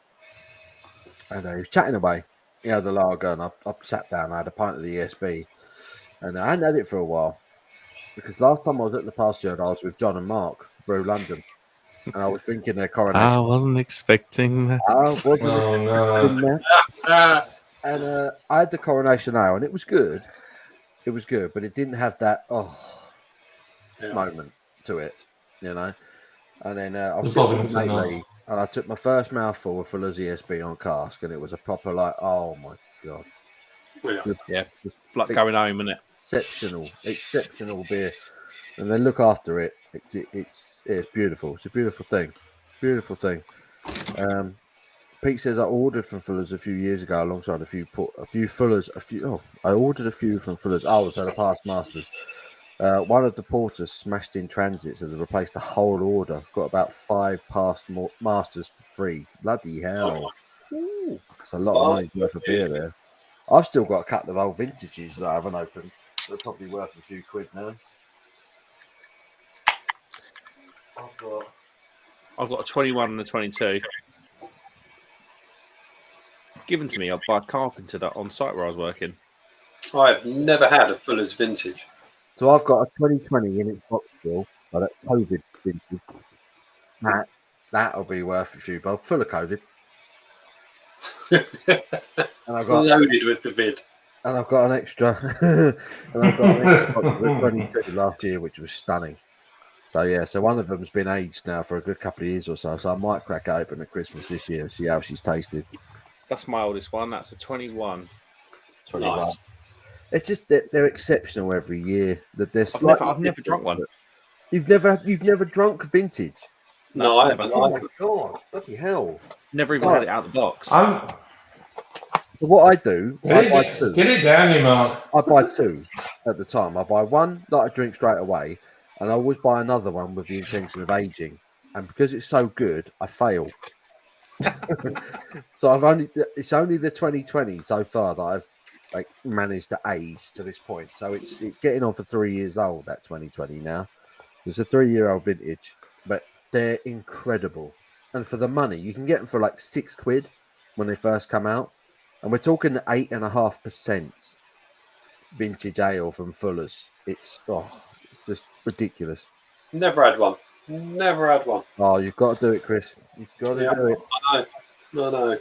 and he was chatting away. He had the lager, and I sat down. I had a pint of the ESB, and I hadn't had it for a while because last time I was at the past year, I was with John and Mark for Brew London, and I was drinking their Coronation. I wasn't expecting that. I wasn't expecting that. And I had the Coronation Ale, and it was good. It was good, but it didn't have that moment to it, you know. And then I was sitting with mate Lee, and I took my first mouthful of Fuller's ESB on cask, and it was a proper oh my god, just like going home, isn't it? Exceptional beer, and they look after it. It's beautiful. It's a beautiful thing. Pete says I ordered from Fuller's a few years ago alongside a few Fuller's. I ordered a few from Fuller's. So the past masters. One of the porters smashed in transit, so they replaced the whole order. Got about 5 past masters for free. Bloody hell! That's a lot of money worth of beer there. I've still got a couple of old vintages that I haven't opened. They're probably worth a few quid now. I've got a 21 and a 22. Given to me by a carpenter that on site where I was working. I've never had a Fuller's vintage. So I've got a 2020 in its box still, but that's COVID vintage. That'll be worth a few bob, full of COVID. And I've got loaded with the vid. And I've got an extra. And I've got an extra box of 22 last year, which was stunning. So one of them's been aged now for a good couple of years or so. So I might crack it open at Christmas this year and see how she's tasted. That's my oldest one. That's a 21. 21. Nice. It's just that they're exceptional every year. That they're I've never drunk one. You've never drunk vintage? No, I haven't. Oh my god! Bloody hell! Never even had it out of the box. So what I do, I buy 2. Get it down, you Mark. I buy 2 at the time. I buy one that I drink straight away, and I always buy another one with the intention of aging. And because it's so good, I fail. So it's only the 2020 so far that I've like managed to age to this point. So it's getting on for 3 years old, that 2020 now. It's a 3-year-old vintage, but they're incredible. And for the money, you can get them for like £6 when they first come out. And we're talking 8.5% vintage ale from Fuller's. It's just ridiculous. Never had one. Never had one. Oh, you've got to do it, Chris. You've got to do it. I know.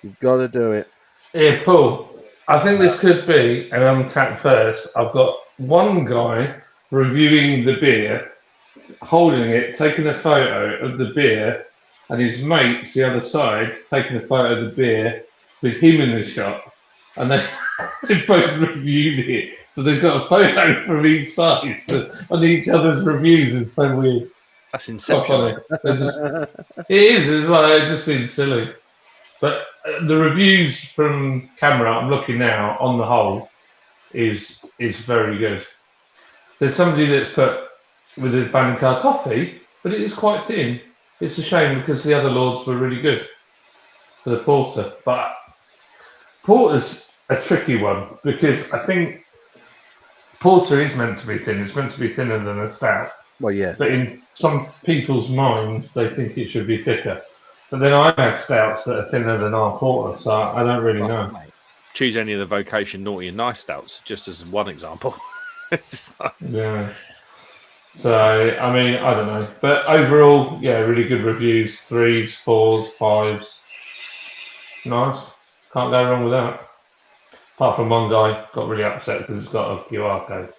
You've got to do it. Yeah, Paul. I think this could be an untapped first. I've got one guy reviewing the beer, holding it, taking a photo of the beer, and his mates the other side taking a photo of the beer with him in the shot, and they both reviewed it. So they've got a photo from each side on each other's reviews. It's so weird. That's So inception. funny. It is. It's like just being silly. But the reviews from camera, I'm looking now on the whole, is very good. There's somebody that's put with a Bannicar coffee, but it is quite thin. It's a shame because the other lords were really good for the porter. But porter's a tricky one because I think porter is meant to be thin. It's meant to be thinner than a stout. Well, yeah. But in some people's minds, they think it should be thicker. But then I've had stouts that are thinner than our porter, so I don't really know. Choose any of the vocation naughty and nice stouts, just as one example. It's just like... Yeah. So, I mean, I don't know. But overall, yeah, really good reviews. 3s, 4s, 5s. Nice. Can't go wrong with that. Apart from one guy got really upset because it's got a QR code.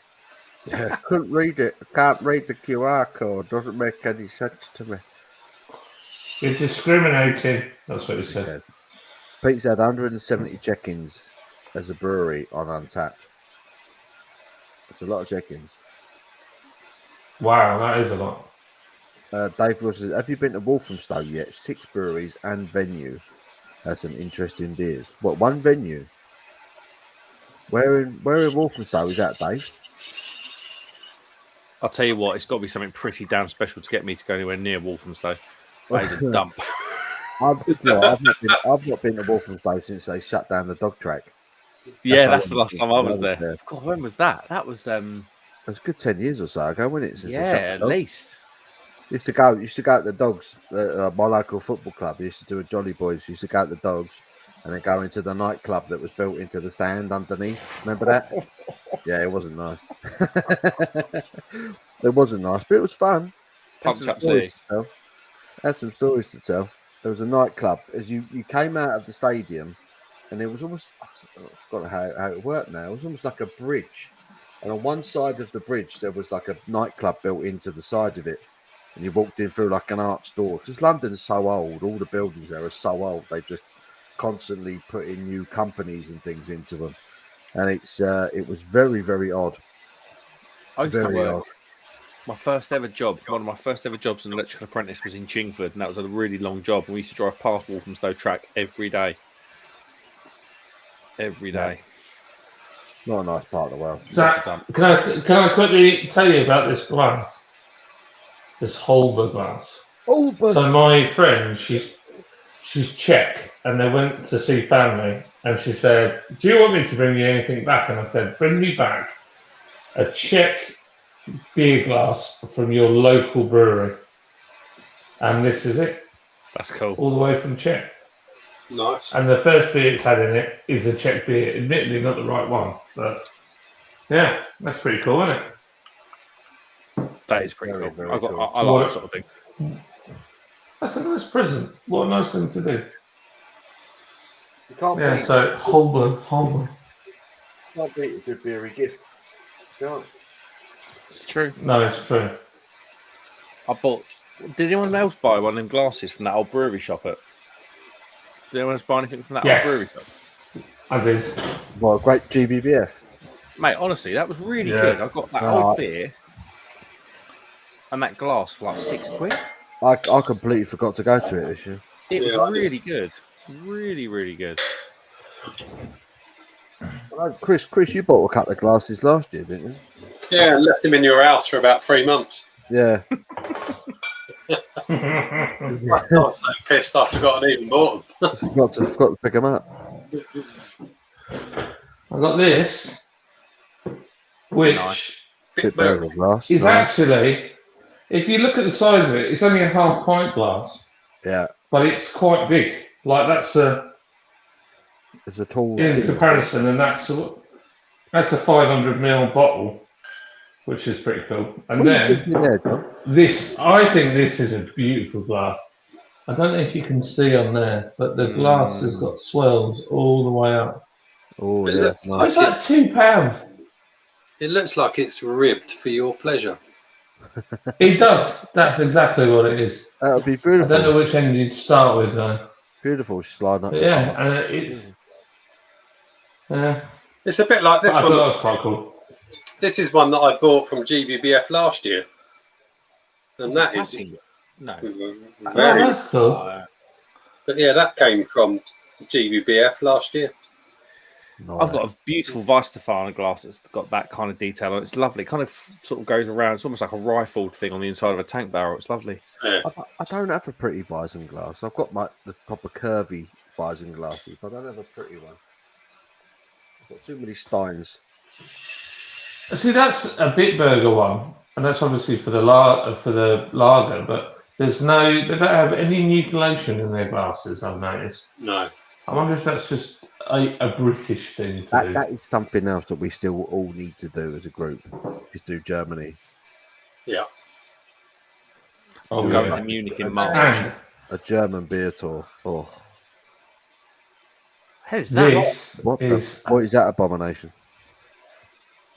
Yeah, couldn't read it. I can't read the QR code. Doesn't make any sense to me. It's discriminating. That's what he said. Okay. Pete's had 170 check-ins as a brewery on Untapped. That's a lot of check-ins. Wow, that is a lot. Dave Ross says, have you been to Walthamstow yet? 6 breweries and venue. That's some interesting beers. What, one venue? Where in Walthamstow is that, Dave? I'll tell you what, it's got to be something pretty damn special to get me to go anywhere near Walthamstow. That is a dump. I've not been to Walthamstow since they shut down the dog track. Yeah, that's the last time I was there. God, when was that? That was it was a good 10 years or so ago, wasn't it? Since they shut yeah, the at least. Used to go at the dogs. My local football club used to do a Jolly Boys. Used to go at the dogs, and then go into the nightclub that was built into the stand underneath. Remember that? Yeah, it wasn't nice. It wasn't nice, but it was fun. Punch up city. Had some stories to tell. There was a nightclub as you came out of the stadium, and it was almost, I forgot how it worked now. It was almost like a bridge, and on one side of the bridge there was like a nightclub built into the side of it, and you walked in through like an arched door. Because London's so old, all the buildings there are so old. They just constantly put in new companies and things into them, and it was very, very odd. I used to Very work. odd. My first ever job, one of my first ever jobs as an electrical apprentice was in Chingford, and that was a really long job. And we used to drive past Walthamstow track every day. Every day. Not a nice part of the world. So, can I quickly tell you about this glass? This Holber glass. Holber. So my friend, she's Czech, and they went to see family, and she said, "Do you want me to bring you anything back?" And I said, "Bring me back a Czech beer glass from your local brewery." And this is it. That's cool. All the way from Czech. Nice. And the first beer it's had in it is a Czech beer. Admittedly, not the right one, but yeah, that's pretty cool, isn't it? That is pretty Very, cool. very I cool. like that sort of thing. That's a nice present. What a nice thing to do. You can't Yeah, so Holborn. can't beat a good beery gift. Can't. It's true. No, it's true. I bought. Did anyone else buy one of them glasses from that old brewery shop? Did anyone else buy anything from that Yes. old brewery shop? I did. Well, a great GBBF. Mate, honestly, that was really Yeah. good. I got that Right. old beer and that glass for like £6. I completely forgot to go to it this year. It was Yeah, I did. really good. Really, really good. I know, Chris, you bought a couple of glasses last year, didn't you? Yeah, left him in your house for about 3 months. Yeah. I was so pissed I forgot and even bought them. forgot to pick them up. I got this, which Nice. Bit burger glass. is Nice. actually, if you look at the size of it, it's only a half pint glass, Yeah. but it's quite big. Like that's a It's a tall. in comparison, and that's a 500ml bottle, which is pretty cool. And then this, I think this is a beautiful glass. I don't know if you can see on there, but the glass has got swells all the way up. Oh, It yeah. looks Nice. It's like £2. It looks like it's ribbed for your pleasure. It does. That's exactly what it is. That would be I beautiful. don't know which end you'd start with though. Beautiful sliding up. But yeah, and it's It's a bit like this I one. thought that was quite cool. This is one that I bought from GBBF last year. And that is No. Oh, very. that's cool. But yeah, that came from GBBF last year. I've got a beautiful Weistefana glass that's got that kind of detail on it. It's lovely. It kind of sort of goes around. It's almost like a rifled thing on the inside of a tank barrel. It's lovely. Yeah. I don't have a pretty Bison glass. I've got the proper curvy Bison glasses, but I don't have a pretty one. I've got too many Steins. See, that's a Bitburger one, and that's obviously for the lager, but they don't have any nucleation in their glasses. I've noticed. No. I wonder if that's just a British thing to do. That is something else that we still all need to do as a group. Is do Germany. Yeah. Oh, I'm going yeah. to Munich in March. And A German beer tour. Oh, How's that? what is that abomination?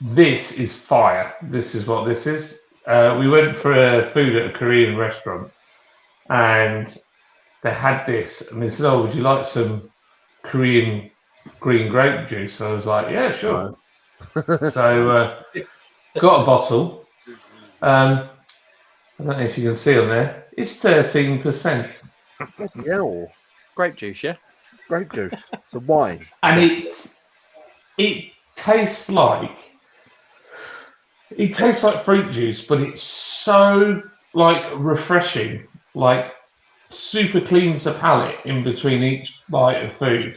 This is fire. This is what this is. We went for food at a Korean restaurant, and they had this, and they said, "Oh, would you like some Korean green grape juice?" I was like, "Yeah, sure." So got a bottle. I don't know if you can see on there. It's 13%, Yeah, Grape juice, yeah? grape juice. The wine. and it tastes like fruit juice, but it's so like refreshing, like super cleans the palate in between each bite of food.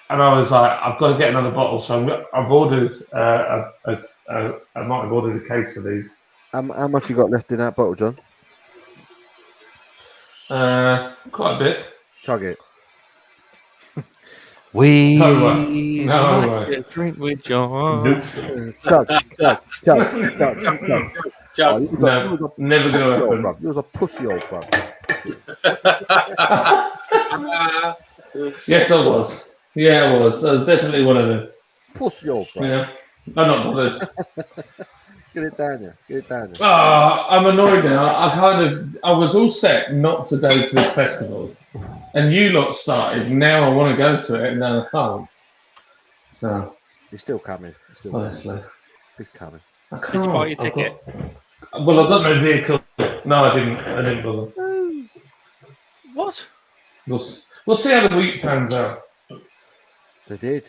And I was like, I've got to get another bottle, so I've ordered. I might have ordered a case of these. How much you got left in that bottle, John? Quite a bit. Chug it. We No way. drink with John. Nope. Chug. Chuck. No, never going to happen. You was a pussy old bro. Yes, I was. Yeah, I was. I was definitely one of them. Pussy old bro. Yeah, I'm not bothered. Get it down there. I'm annoyed now. I was all set not to go to this festival, and you lot started. Now I want to go to it, and now I can't. So It's still coming. honestly, It's coming. I can't. Did you buy your ticket? Well, I've got no vehicle. No, I didn't bother. What? We'll see how the week pans out. They did.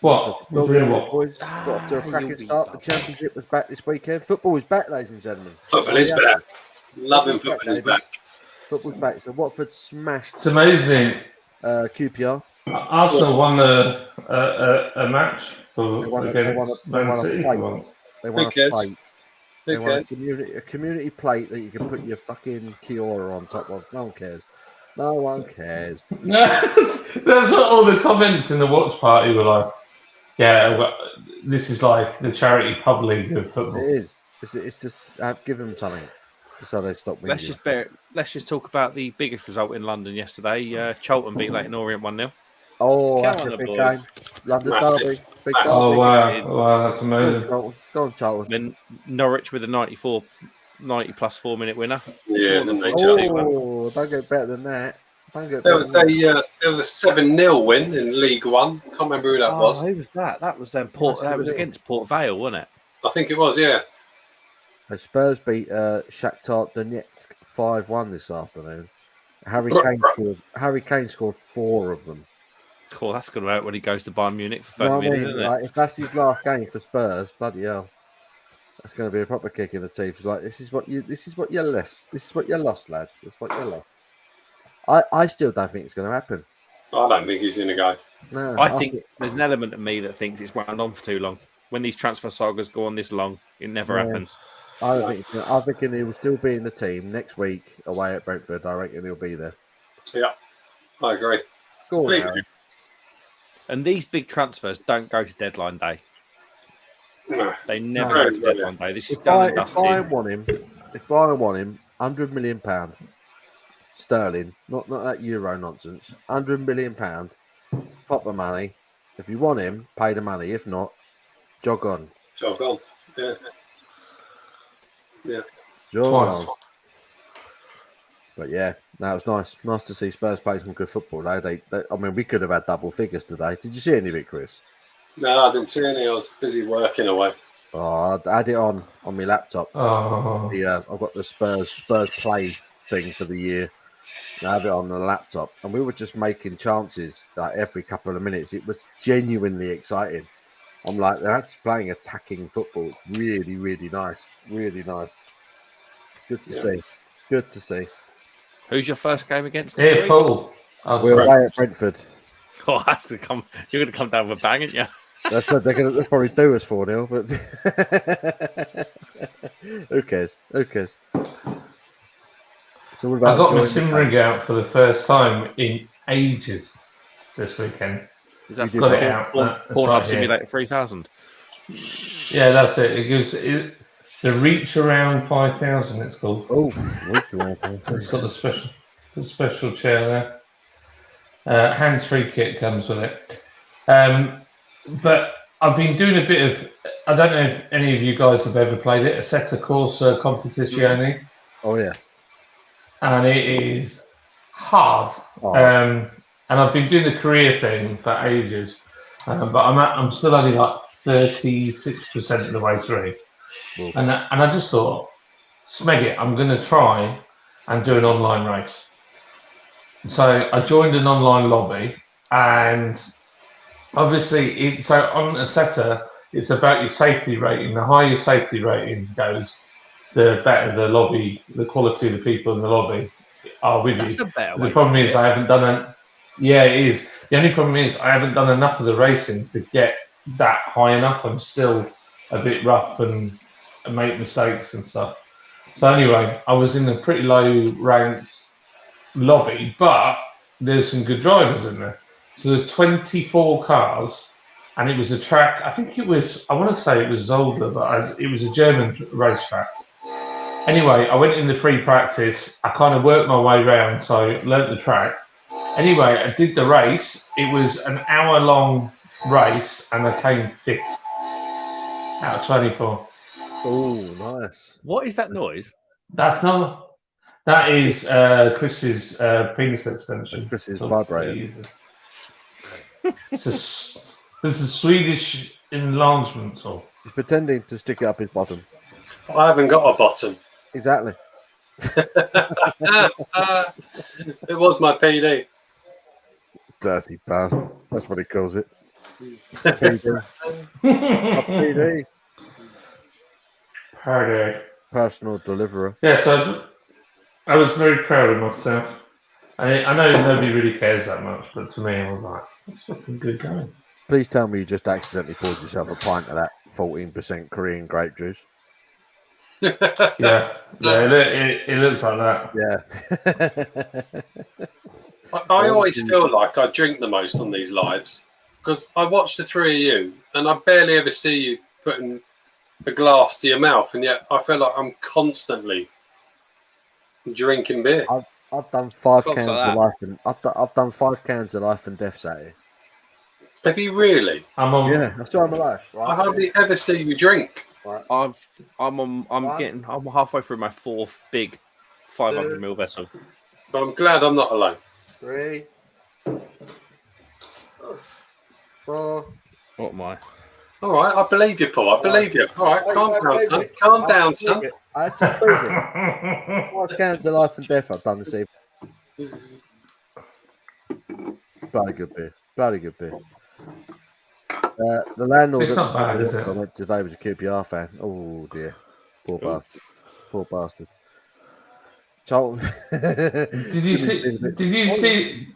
What? We're doing what? Boys got off to a cracking start. The championship was back this weekend. Football is back, ladies and gentlemen. Football is back. Loving football is back. Football's back. So Watford smashed It's amazing. QPR. Arsenal won a match They won a against Man City plate. for once. They won Who a cares? plate. They Who won cares? a community plate that you can put your fucking Kiora on top of. No one cares. No one cares. That's what all the comments in the watch party were like. Yeah, well, this is like the charity pub league of football. It is. It's just give them something so they stop winning. Let's just talk about the biggest result in London yesterday. Charlton beat Leighton Orient 1-0. Oh, Come that's on, a big boys. game. London Massive. derby. Big Massive. Oh derby. wow, that's amazing. Go on, Charlton. Then Norwich with a 90 plus 4 minute winner. Yeah, then they just. Oh, don't get better than that. There was a 7-0 win in League One. Can't remember who that was. Who was that? That was That was against Port Vale, wasn't it? I think it was. Yeah. The Spurs beat Shakhtar Donetsk 5-1 this afternoon. Harry Kane scored 4 of them. Cool, that's going to hurt when he goes to Bayern Munich for You know 30 what I minutes, mean? isn't it? Like, if that's his last game for Spurs, bloody hell. That's going to be a proper kick in the teeth. It's like this is what you lost. This is what you lost, lads. This is what you lost. I still don't think it's going to happen. I don't think he's going to go. No, I think there's an element of me that thinks it's wound on for too long. When these transfer sagas go on this long, it never happens. I don't think. I reckon he will still be in the team next week away at Brentford. I reckon he'll be there. Yeah, I agree. Go on, Completely. Aaron. And these big transfers don't go to deadline day. No. They never No, go to no, deadline day. This is If done and I dusted. want him, £100 million sterling, not that euro nonsense. £100 million, proper money. If you want him, pay the money. If not, jog on. Job gone. Yeah. Yeah. Jog Twice. on. But yeah, no, it was nice to see Spurs play some good football. They I mean, we could have had double figures today. Did you see any of it, Chris? No, I didn't see any. I was busy working away. Oh, I had it on my laptop. Oh, I've got the Spurs play thing for the year. I have it on the laptop, and we were just making chances like every couple of minutes. It was genuinely exciting. I'm like, they're actually playing attacking football. Really, really nice. Really nice. Good to see. Good to see. Who's your first game against next here, week? Paul. We're away at Brentford. Oh, that's gonna come. You're going to come down with a bang, aren't you? That's what they'll probably do us 4-0, but who cares? Who cares? It's all about I got my enjoying the sim game. rig out for the first time in ages this weekend. Is that You Got did it out. That's Pornhub right here. Simulator 3000? Yeah, that's it. It gives the reach around 5,000. It's called. Oh, It's got the special chair there. Hands-free kit comes with it. But I've been doing a bit of. I don't know if any of you guys have ever played it. Assetto Corsa Competizione, oh yeah. and it is hard. Oh. And I've been doing the career thing for ages, but I'm still only like 36% of the way through. Well, And I just thought, smeg it, I'm going to try and do an online race. So I joined an online lobby, and obviously, so on Assetto, it's about your safety rating. The higher your safety rating goes, the better the lobby, the quality of the people in the lobby are with That's you. a better The way problem to do is it. I haven't done yeah, it is. The only problem is I haven't done enough of the racing to get that high enough. I'm still a bit rough and make mistakes and stuff. So anyway, I was in a pretty low ranked lobby, but there's some good drivers in there. So there's 24 cars, and it was a track. I think it was. I want to say it was Zolder, but it was a German racetrack. Anyway, I went in the pre-practice. I kind of worked my way around, so I learnt the track. Anyway, I did the race. It was an hour-long race, and I came 5th out of 24. oh, nice. What is that noise? That is Chris's penis extension. Chris's So vibrator. he uses. It's a Swedish enlargement tool. He's pretending to stick it up his bottom. I haven't got a bottom. Exactly. It was my PD. Dirty bastard. That's what he calls it. PD. PD. Party. Personal deliverer. Yeah, so I was very proud of myself. I know nobody really cares that much, but to me, I was like, that's fucking good going. Please tell me you just accidentally poured yourself a pint of that 14% Korean grape juice. Yeah, it looks like that. Yeah. I always feel like I drink the most on these lives because I watch the three of you and I barely ever see you putting a glass to your mouth, and yet I feel like I'm constantly drinking beer. I've done 5 Feels cans like of life, and I've done 5 cans of life and death Saturday. Have you really? I'm on. Yeah, that's why I'm alive. Right? I hardly ever see you drink. Right. I'm halfway through my 4th big 500ml vessel. But I'm glad I'm not alone. 3, 4. What am I? All right, I believe you, Paul. I believe you. All right, calm down, son. Calm down, son. I had to prove it. 5 cans of life and death I've done this evening. Bloody good beer. Bloody good beer. The landlord It's not bad, is it? I went today was a QPR fan. Oh dear, poor bastard. Charlton. Did you see? Did you see?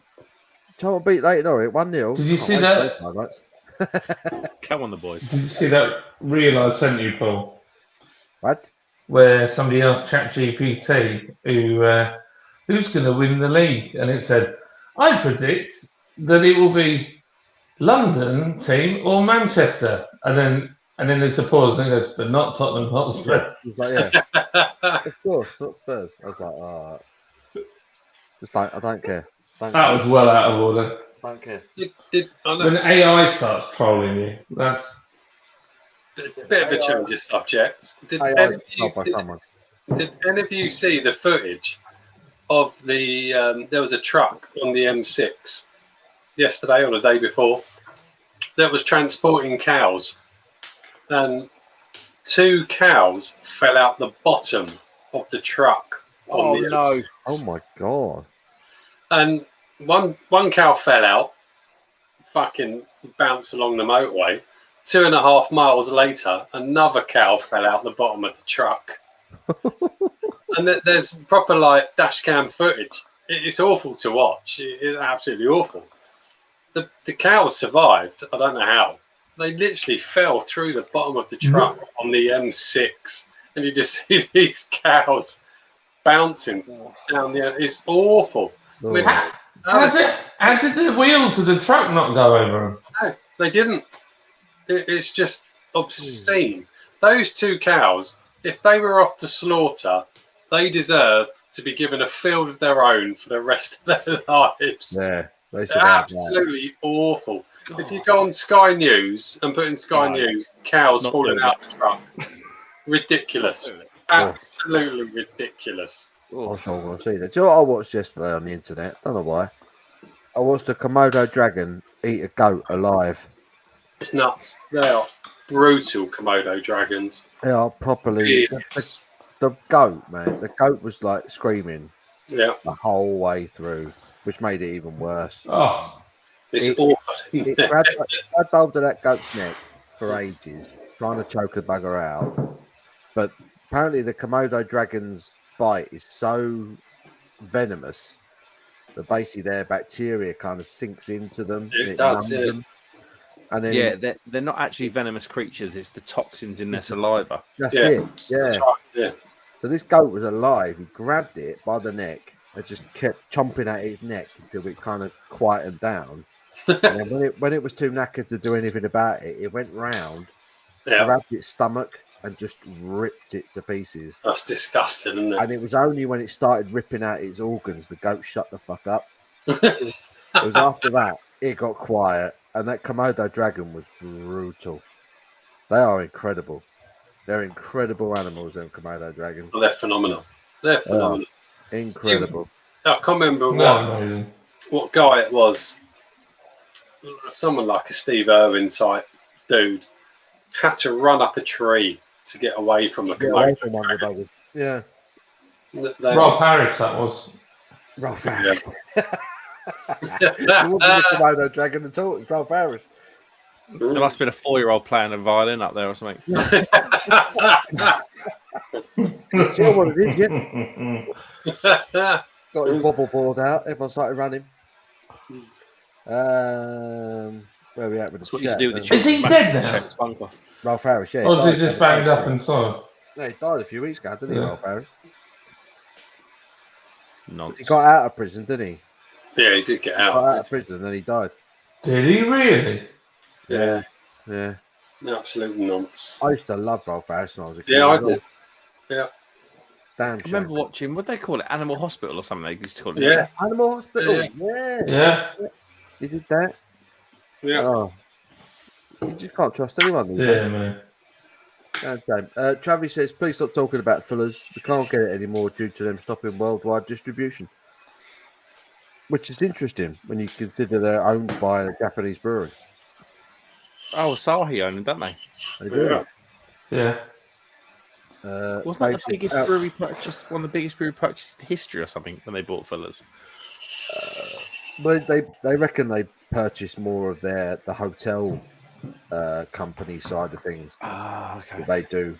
Charlton beat Leighton Orient 1-0. Did you see that? Come on, the boys. Did you see that reel I sent you, Paul? What? Where somebody asked ChatGPT who's going to win the league, and it said, "I predict that it will be London team or Manchester," and then there's a pause, and it goes, "But not Tottenham Hotspur." He's like, yeah, of course, not Spurs. I was like, oh, I don't care. That was well out of order. Don't care. When AI starts trolling you, that's a bit of a change of subject. Did any of you see the footage of the? There was a truck on the M6 yesterday or the day before that was transporting cows, and 2 cows fell out the bottom of the truck. Oh no! Oh my god! And one cow fell out, fucking bounced along the motorway. 2.5 miles later, another cow fell out the bottom of the truck. And there's proper like dash cam footage. It's awful to watch. It's absolutely awful. The cows survived. I don't know how. They literally fell through the bottom of the truck on the M6, and you just see these cows bouncing down the. It's awful. Oh. I mean, how did the wheels of the truck not go over them? No, they didn't. It's just obscene. Those 2 cows, if they were off to slaughter, they deserve to be given a field of their own for the rest of their lives. Yeah, they should They're absolutely awful. God. If you go on Sky News and put in Sky News, cows falling out of the truck, ridiculous. Absolutely ridiculous. I was not going to see that. Do you know what I watched yesterday on the internet? Don't know why. I watched a Komodo dragon eat a goat alive. It's nuts. They are brutal Komodo dragons. They are properly. The goat, man. The goat was like screaming the whole way through, which made it even worse. Oh, it's awful. It grabbed hold of that goat's neck for ages, trying to choke the bugger out. But apparently the Komodo dragon's bite is so venomous that basically their bacteria kind of sinks into them. It does, yeah. Them. And then, they're not actually venomous creatures. It's the toxins in their saliva. That's it. Yeah. That's right, yeah. So this goat was alive. He grabbed it by the neck and just kept chomping at its neck until it kind of quietened down. And then when it was too knackered to do anything about it, it went round, grabbed its stomach, and just ripped it to pieces. That's disgusting, isn't it? And it was only when it started ripping out its organs, the goat shut the fuck up. It was after that, it got quiet. And that Komodo dragon was brutal. They are incredible. They're incredible animals, them Komodo dragons. Well, they're phenomenal. They're phenomenal. Incredible. I can't remember what guy it was. Someone like a Steve Irwin type dude had to run up a tree to get away from a Komodo dragon. Yeah. Rob Harris, that was. Rob Harris. It wasn't a Komodo dragon at all. It's Ralph Harris. There must have been a 4-year-old playing a violin up there or something. See what it is, yeah. Got his wobble board out. Everyone started running. Where are we at with That's the what you do with the Is children's he match dead to now? shake the spunk off. Ralph Harris, yeah. Or was he just banged up inside? No, he died a few weeks ago, didn't he, Ralph Harris? Nonsense. He got out of prison, didn't he? Yeah, he did get Got out. out of prison and then he died. Did he really? Yeah. Yeah. Absolute nonce. I used to love Ralph Harris when I was a kid. Yeah, I did. Yeah. Damn I remember watching, what they call it? Animal Hospital or something they used to call it. Yeah. Animal Hospital. Yeah. You did that? Yeah. Oh. You just can't trust anyone. Yeah, man. Travis says, please stop talking about Fuller's. We can't get it anymore due to them stopping worldwide distribution. Which is interesting when you consider they're owned by a Japanese brewery. Oh, Asahi owned them, don't they? They do. Yeah. Wasn't that the biggest brewery purchase, one of the biggest brewery purchases in history or something when they bought Fuller's? Well, they reckon they purchased more of the hotel company side of things Okay. that they do.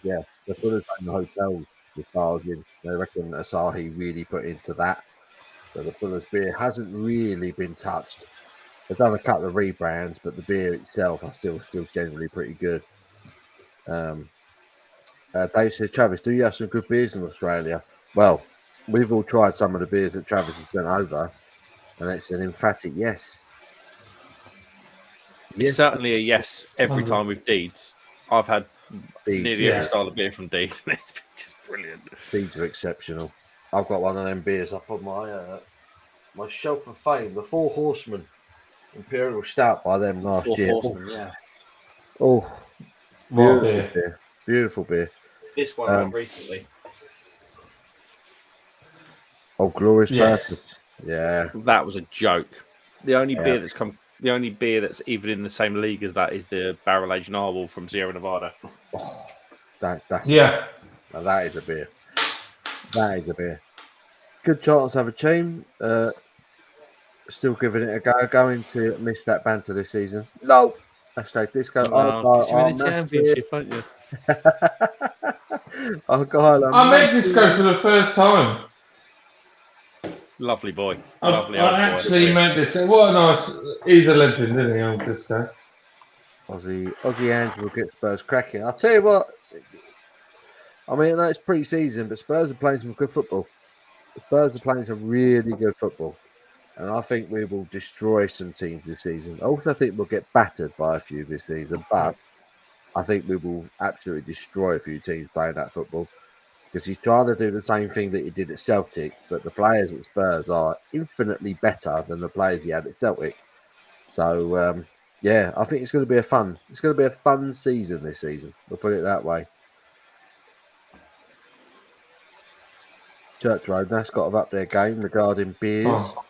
Yeah, the Fuller's own the hotels as far as in. They reckon Asahi really put into that. So the Fuller's beer hasn't really been touched. They've done a couple of rebrands, but the beer itself are still generally pretty good. Dave says, Travis, do you have some good beers in Australia? Well, we've all tried some of the beers that Travis has sent over, and it's an emphatic yes. It's Yes, certainly a yes every 100. time with Deeds. I've had Deeds, nearly every yeah. style of beer from Deeds, and it's been just brilliant. Deeds are exceptional. I've got one of them beers up on my shelf of fame, the Four Horsemen Imperial Stout by them last Fourth year. Horseman, yeah. Oh, What beautiful beer? beer. Beautiful beer. This one I had recently. Oh, glorious Yes. purpose. Yeah. That was a joke. The only Yeah. beer that's even in the same league as that is the Barrel Aged Narwhal from Sierra Nevada. Oh, that's Yeah. now that is a beer. That is a beer. Good chance to have a team. Still giving it a go. Going to miss that banter this season. No. Hashtag disco. No, because you're in the championship, aren't you? Argyle are I met massive. Disco for the first time. Lovely boy. I Lovely old boy. actually met this. What a nice. He's a legend, isn't he, old Disco? Aussie Ange will get Spurs cracking. I'll tell you what. I mean, I know it's pre-season, but Spurs are playing some good football. Spurs are playing some really good football. And I think we will destroy some teams this season. I also think we'll get battered by a few this season, but I think we will absolutely destroy a few teams playing that football because he's trying to do the same thing that he did at Celtic, but the players at Spurs are infinitely better than the players he had at Celtic. So yeah, I think it's going to be a fun season this season. We'll put it that way. Church Road, that's got to up their game regarding beers. Oh,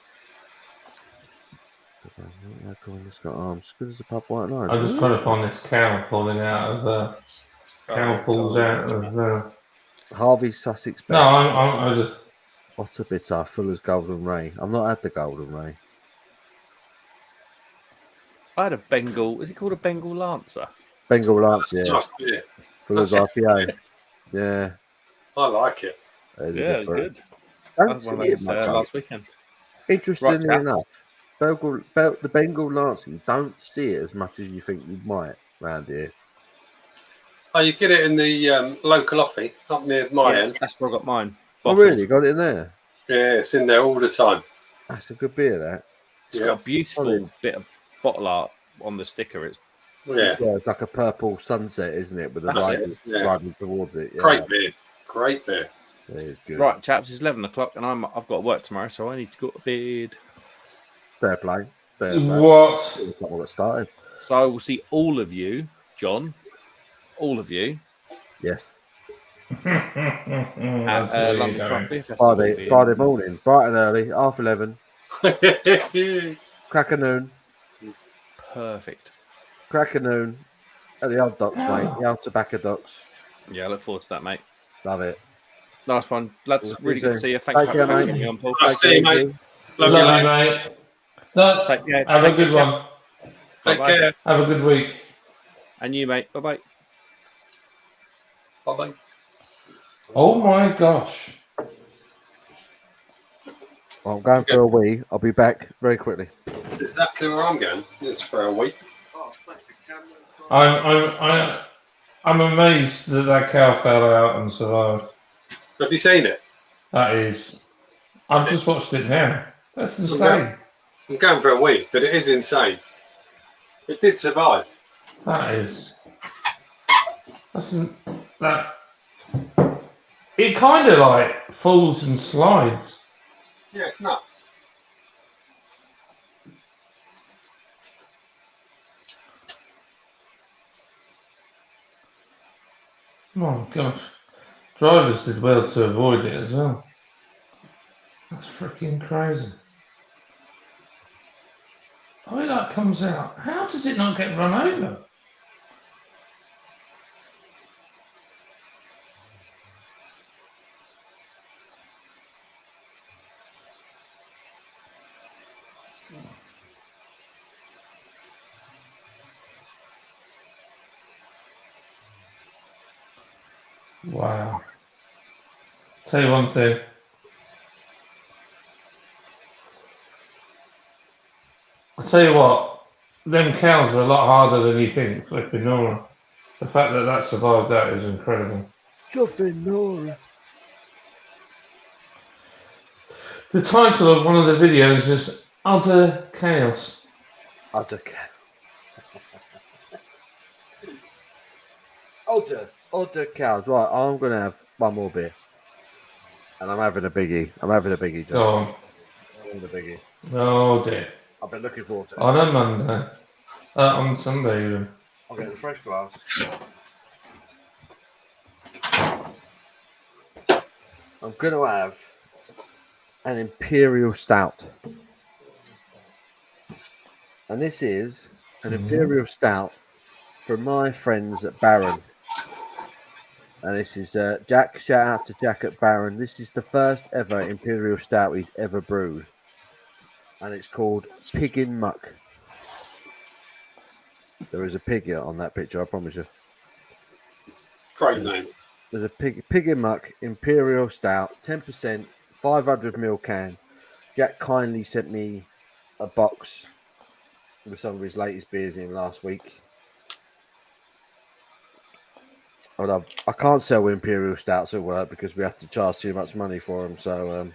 It's got arms good as a pub white line. I'm just trying to find this cow falling out of. Cow falls out of. Harvey Sussex No, best. I just. Otter bitter, Fuller's Golden Ray. I've not had the Golden Ray. I had a Bengal. Is it called a Bengal Lancer? Bengal Lance, yeah. Nice beer. Fuller's That's IPA. Yeah. I like it. Yeah, it was good. I Don't had one of see it those much. last weekend. Interestingly Right, enough, the Bengal Lance, you don't see it as much as you think you might around here. Oh, you get it in the local offie up near my end. That's where I got mine. Oh, Bottles. really? Got it in there? Yeah, it's in there all the time. That's a good beer, that. It's got a beautiful bit of bottle art on the sticker. It's Yeah, It's like a purple sunset, isn't it? With the That's light it, yeah. riding towards it. Yeah. great beer. Great beer. It is good. right, chaps. It's 11 o'clock, and I've got work tomorrow, so I need to go to bed. Fair play. Fair play. What? Looks like we'll get started. So I will see all of you, John. All of you Yes. at London Craft Beer Festival. Friday morning, bright and early, 11:30. Crack a noon. Perfect. Crack a noon at the old docks, mate. The old tobacco docks. Yeah, I look forward to that, mate. Love it. Nice one, lads. We'll see Really you good to soon. see you. Thank Take you care, for having mate. me on, Paul. I'll see you, mate. Love Love you, you, mate. mate. No, have a good one. Take Bye-bye. care. Have a good week. And you, mate. Bye bye. Bye-bye. Oh my gosh. I'm going for a wee. I'll be back very quickly. That's exactly where I'm going. This for a week. I'm amazed that cow fell out and survived. Have you seen it? That is. I've just watched it now. That's So insane. I'm going for a week, but it is insane. It did survive. That is. That. It kind of like falls and slides. Yeah, it's nuts. Oh my gosh. Drivers did well to avoid it as well. That's freaking crazy. The way that comes out, how does it not get run over? Wow. Tell you one thing. I tell you what, them cows are a lot harder than you think, flipping Nora. The fact that that survived that is incredible. Juffin Nora. The title of one of the videos is Utter Chaos. Utter cows. Right, I'm gonna have one more beer, and I'm having a biggie. Go John. on. I'm having a biggie. Oh dear. I've been looking forward to this. On a Monday. On Sunday even. I'm getting a fresh glass. I'm gonna have an Imperial Stout, and this is an Imperial Stout from my friends at Baron. And this is Jack. Shout out to Jack at Baron. This is the first ever Imperial Stout he's ever brewed, and it's called Pig in Muck. There is a pig here on that picture, I promise you. Great name. There's a pig in muck Imperial Stout, 10%, 500ml can. Jack kindly sent me a box with some of his latest beers in last week. Although I can't sell Imperial Stouts at work because we have to charge too much money for them. So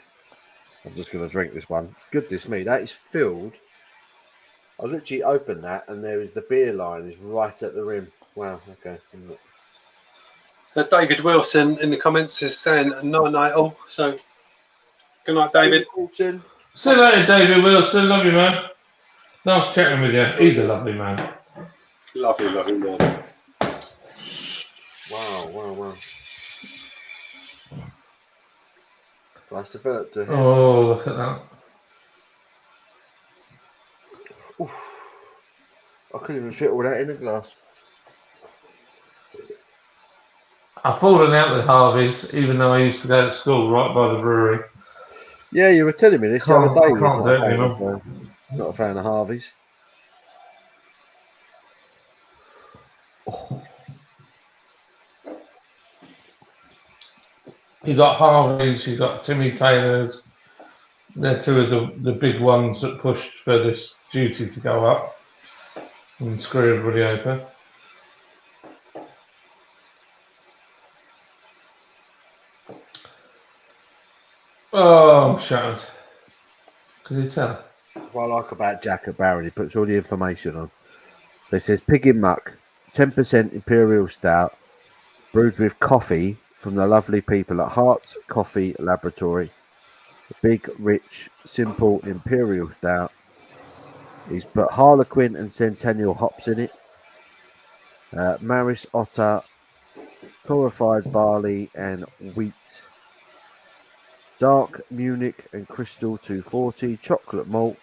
I'm just going to drink this one. Goodness me, that is filled. I literally opened that and there is the beer line is right at the rim. Wow, okay. David Wilson in the comments is saying night all. So good night, David. Wilson. See you later, David Wilson. Love you, man. Nice chatting with you. He's a lovely man. Lovely man. Wow. That's the bird to him. Oh, look at that. Oof. I couldn't even fit all that in a glass. I've fallen out with Harvey's, even though I used to go to school right by the brewery. Yeah, you were telling me this the other day. I can't do it anymore. Not a fan of Harvey's. Oh. You got Harvey's, you got Timmy Taylor's. They're two of the big ones that pushed for this duty to go up and screw everybody open. Oh, I'm shattered. Can you tell? What I like about Jack at Barron, he puts all the information on. It says Pig in Muck, 10% Imperial Stout, brewed with coffee from the lovely people at Hearts Coffee Laboratory. The big, rich, simple Imperial Stout. He's put Harlequin and Centennial hops in it. Maris Otter, torrefied barley and wheat. Dark Munich and Crystal 240, chocolate malt,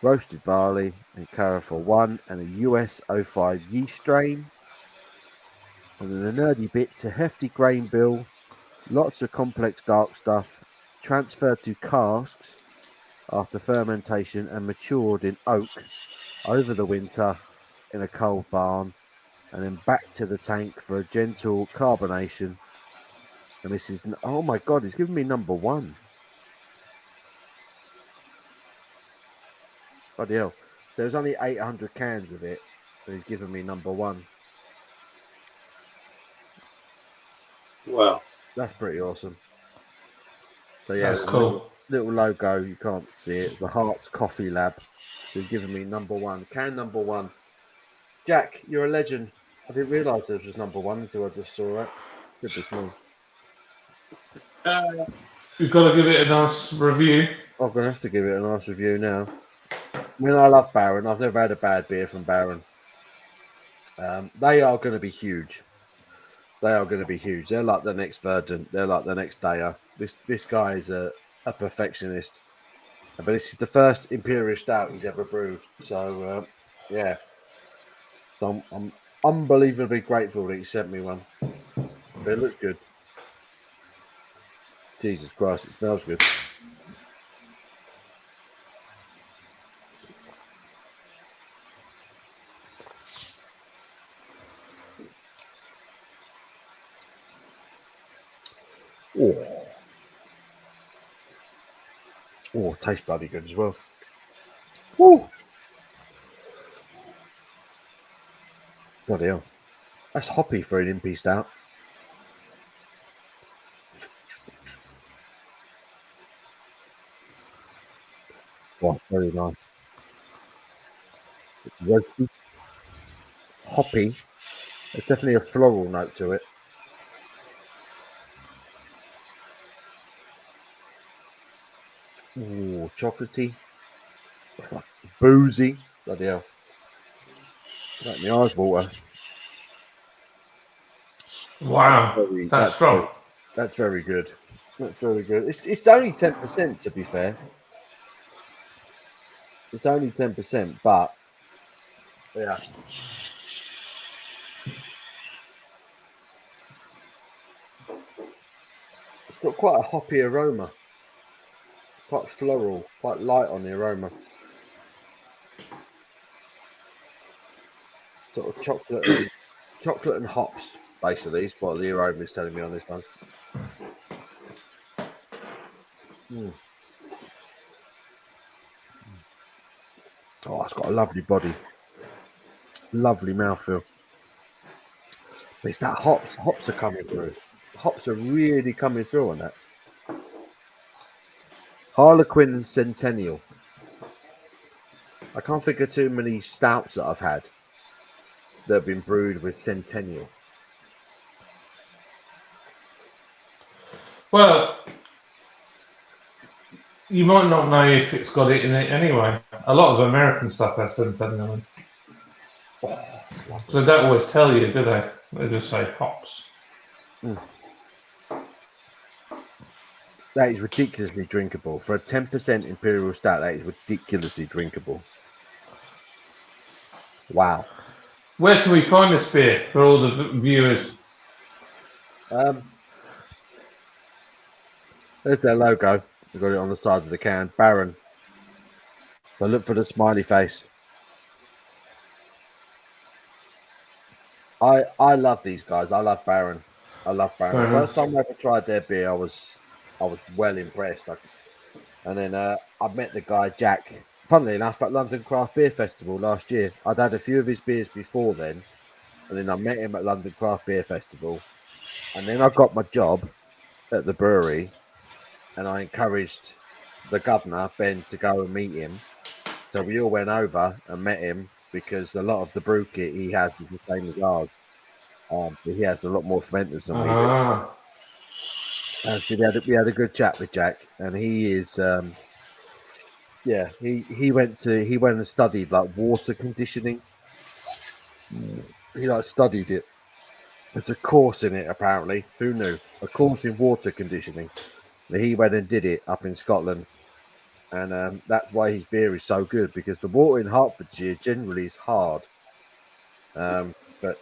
roasted barley and Carrefour 1 and a US 05 yeast strain. And then the nerdy bits, a hefty grain bill, lots of complex dark stuff, transferred to casks after fermentation and matured in oak over the winter in a cold barn and then back to the tank for a gentle carbonation. And this is, oh my God, he's giving me number 1. Bloody hell. So there's only 800 cans of it, and he's given me number 1. Wow. That's pretty awesome. So yeah, That's cool. Little logo, you can't see it. The Hearts Coffee Lab. So he's given me number 1. Can number 1. Jack, you're a legend. I didn't realise this was number 1 until I just saw it. Goodness me. You've got to give it a nice review. I'm going to have to give it a nice review now. I mean, I love Baron. I've never had a bad beer from Baron. They are going to be huge. They're like the next Verdant. They're like the next Daya. This guy is a perfectionist. But this is the first Imperial Stout he's ever brewed. So, yeah. So I'm unbelievably grateful that he sent me one. But it looks good. Jesus Christ, it smells good. Oh, tastes bloody good as well. Woo! Bloody hell. That's hoppy for an impy stout. Wow, very nice. It's roasty, hoppy. There's definitely a floral note to it. Ooh, chocolatey. Boozy. Bloody hell. Make my eyes water. Wow, that's strong. That's very good. That's very good. It's only 10%, to be fair. It's only 10%, but yeah. It's got quite a hoppy aroma. Quite floral, quite light on the aroma. Sort of chocolate and hops, basically, is what the aroma is telling me on this one. Oh, it's got a lovely body. Lovely mouthfeel. But it's that hops. Hops are coming through. Hops are really coming through on that. Harlequin Centennial. I can't think of too many stouts that I've had that have been brewed with Centennial. Well, you might not know if it's got it in it anyway. A lot of American stuff has Centennial in. So they don't always tell you, do they? They just say hops. That is ridiculously drinkable. For a 10% Imperial Stout, that is ridiculously drinkable. Wow. Where can we find this beer for all the viewers? There's their logo. We've got it on the side of the can. Baron. So look for the smiley face. I love these guys. I love Baron. The first time I ever tried their beer, I was well impressed. And then I met the guy Jack. Funnily enough, at London Craft Beer Festival last year. I'd had a few of his beers before then, and then I met him at London Craft Beer Festival, and then I got my job at the brewery, and I encouraged the governor Ben to go and meet him. So we all went over and met him because a lot of the brew kit he has is the same as ours. He has a lot more fermenters than we do. And so we had a good chat with Jack, and he is, he went and studied like water conditioning. He studied it. There's a course in it apparently. Who knew? A course in water conditioning. And he went and did it up in Scotland, and that's why his beer is so good, because the water in Hertfordshire generally is hard. But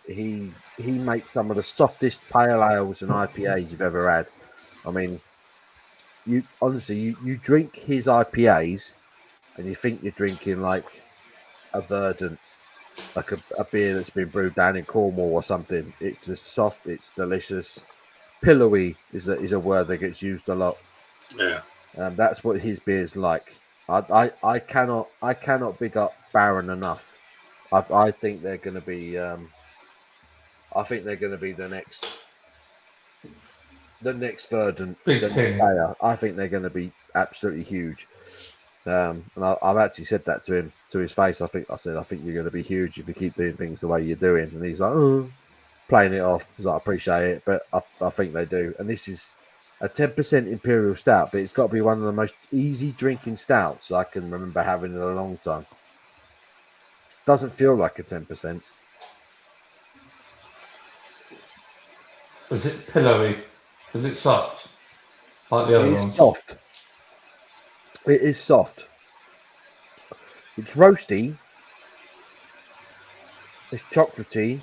he makes some of the softest pale ales and IPAs you've ever had. I mean, you drink his IPAs and you think you're drinking like a Verdant, like a beer that's been brewed down in Cornwall or something. It's just soft, it's delicious. Pillowy is a word that gets used a lot. Yeah. That's what his beer's like. I cannot big up Baron enough. I think they're going to be. I think they're going to be the next Verdant. I think they're going to be absolutely huge. And I've actually said that to him to his face. I think you're going to be huge if you keep doing things the way you're doing. And he's like, oh, playing it off. He's like, I appreciate it, but I think they do. And this is a 10% Imperial Stout, but it's got to be one of the most easy drinking stouts I can remember having in a long time. Doesn't feel like a 10%. Is it pillowy? Is it soft? Like the other ones? Soft. It is soft. It's roasty. It's chocolatey.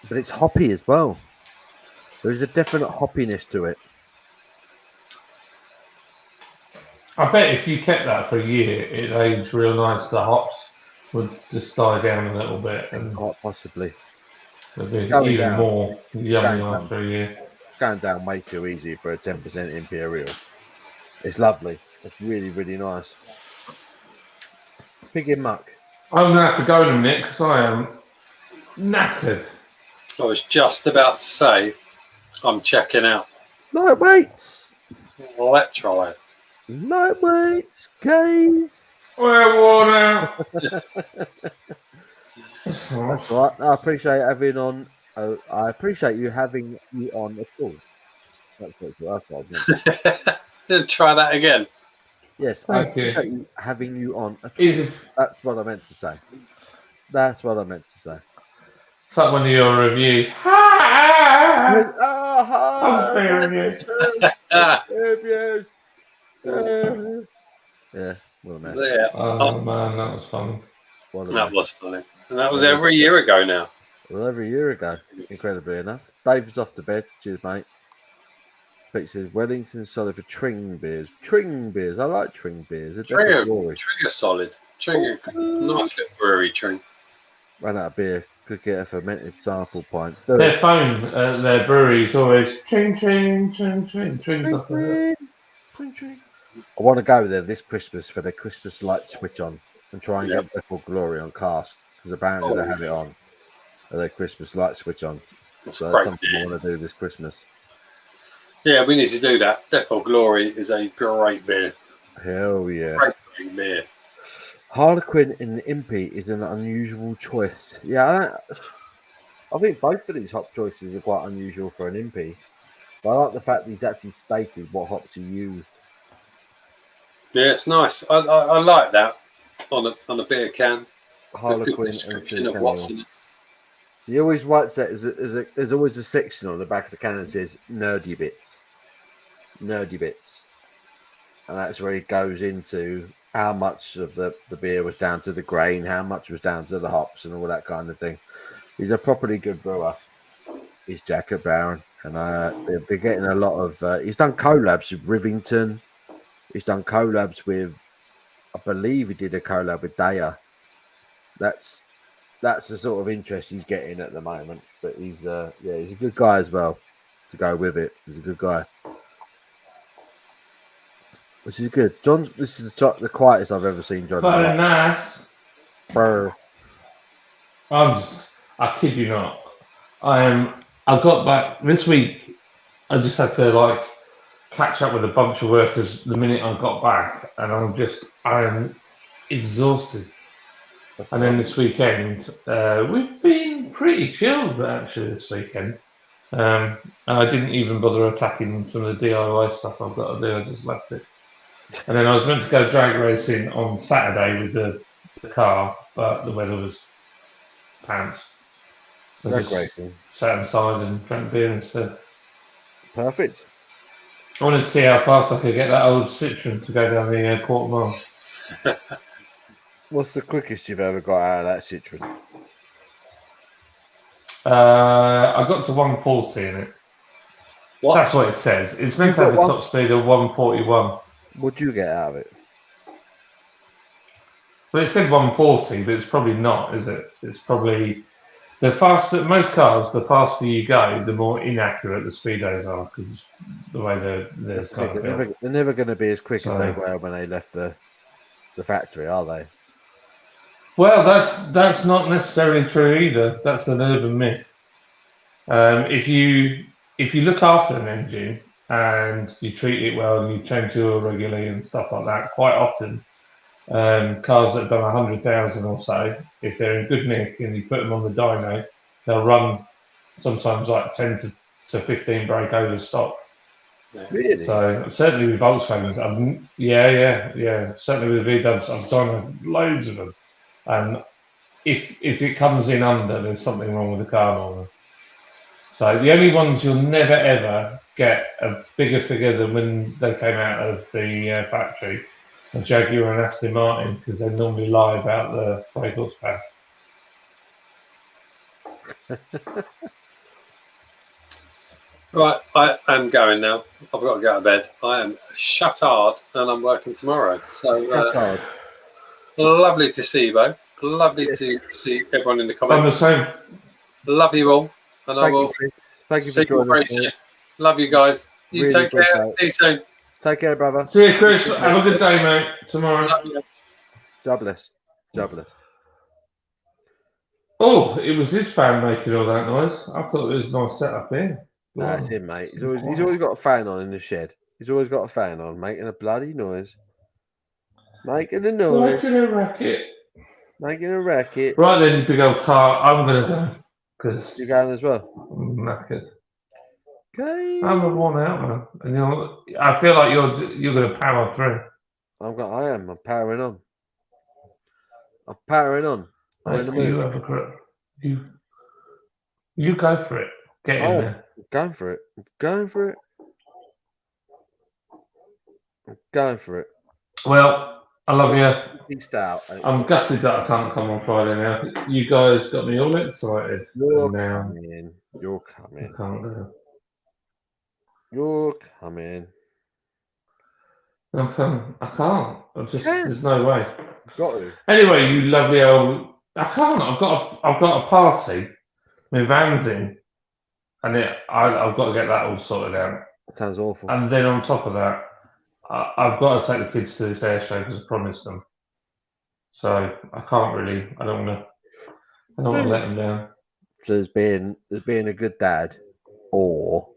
But it's hoppy as well. There is a definite hoppiness to it. I bet if you kept that for a year, it aged real nice. The hops would just die down a little bit. And quite possibly. It'll be It's going even down. more yummy going down. after a year. It's going down way too easy for a 10% Imperial. It's lovely. It's really, really nice. Pig in muck. I'm going to have to go in a minute because I am knackered. I was just about to say, I'm checking out. Lightweights. Let's try it. Lightweights, guys. We're worn out. That's right. I appreciate having on. I appreciate you having you on at all. That's what I meant. Try that again. Yes, Thank I appreciate you having you on at all. Is That's what I meant to say. That's what I meant to say. it's like one of your reviews. Hi! Oh, I'm reviews. Reviews. Yeah, what a mess. Yeah. Oh man, that was fun. What a That mess. was funny. And that was over a year ago now. Well, over a year ago, incredibly enough. David's off to bed. Cheers, mate. Pete says Wellington solid for Tring beers. Tring beers. I like Tring beers. Trigger solid. Trigger, nice little brewery Tring. Ran out of beer. Could get a fermented sample pint. Their phone, their brewery is always tring, tring, tring, tring, tring. I want to go there this Christmas for the Christmas light switch on and try and get Bethel Glory on cask because apparently they have it on. Their Christmas light switch on. So that's something I want to do this Christmas. Yeah, we need to do that. Therefore, Glory is a great beer. Hell yeah. Great beer. Harlequin in the Impy is an unusual choice. Yeah, I think both of these hop choices are quite unusual for an Impy. But I like the fact that he's actually stated what hops he used. Yeah, it's nice. I like that on a beer can. Harlequin and Description of what's in it. He always writes that there's always a section on the back of the can that says nerdy bits. Nerdy bits. And that's where he goes into how much of the beer was down to the grain, how much was down to the hops and all that kind of thing. He's a properly good brewer. He's Jacob Barron. And they're getting a lot of... he's done collabs with Rivington. He's done collabs with... I believe he did a collab with Daya. That's the sort of interest he's getting at the moment. But he's he's a good guy as well to go with it. He's a good guy. Which is good. This is the quietest I've ever seen John. Very nice. Brr. I kid you not. I got back this week. I just had to catch up with a bunch of workers the minute I got back, and I'm exhausted. And then this weekend, we've been pretty chilled actually this weekend. I didn't even bother attacking some of the DIY stuff I've got to do. I just left it. And then I was meant to go drag racing on Saturday with the car, but the weather was pants. So Drag racing. Sat inside and drank beer instead. Perfect. I wanted to see how fast I could get that old Citroen to go down the quarter mile. What's the quickest you've ever got out of that Citroen? I got to 140 in it. What? That's what it says. It's meant to have a top speed of 141. What'd you get out of it? Well, it said 140, but it's probably not, is it? It's probably the faster. Most cars, the faster you go, the more inaccurate the speedos are because the way they're They're never going to be as quick as they were when they left the factory, are they? Well, that's not necessarily true either. That's an urban myth. If you look after an engine and you treat it well and you change the oil regularly and stuff like that, quite often cars that have done 100,000 or so, if they're in good nick and you put them on the dyno, they'll run sometimes like 10 to 15 breakovers stock. Really? So certainly with Volkswagens, certainly with VWs, I've done loads of them. And if it comes in under, there's something wrong with the car model. So the only ones you'll never ever get a bigger figure than when they came out of the factory are Jaguar and Aston Martin because they normally lie about the brake horsepower. Right, I am going now. I've got to go to bed. I am shut hard and I'm working tomorrow. So lovely to see you both. Lovely to see everyone in the comments. I'm the same. Love you all. And I Thank you, will Chris. Thank you see for you joining very us. soon. mate. Love you guys. You Really take care. appreciate it. See you soon. Take care, brother. See you, Chris. Have a good day, mate. Tomorrow. Love you. Jobless. Jobless. Oh, it was his fan making all that noise. I thought it was a nice setup here. Nah, it's him, mate. He's always got a fan on in the shed. He's always got a fan on, making a bloody noise. Making a noise. Making a racket. Making a racket. Right then, big old tar. I'm going to go because You going as well? I'm knackered. Okay. I'm a worn out, man. And I feel like you're going to power through. I am. I'm powering on. I'm powering on. I'm in the You mood. have a grip. You go for it. Get in there. I'm going for it. I'm going for it. I'm going for it. Well, I love you. Peaced out. I'm gutted that I can't come on Friday now. You guys got me all excited. You're and now coming. You're coming. I can't go. You're coming. I can't. can. There's no way. Got to. Anyway, you lovely old. I can't. I've got a party. My van's in, and I've got to get that all sorted out. That sounds awful. And then on top of that, I've got to take the kids to this air show because I promised them. So I can't really. I don't want to let them down. So there's being a good dad, or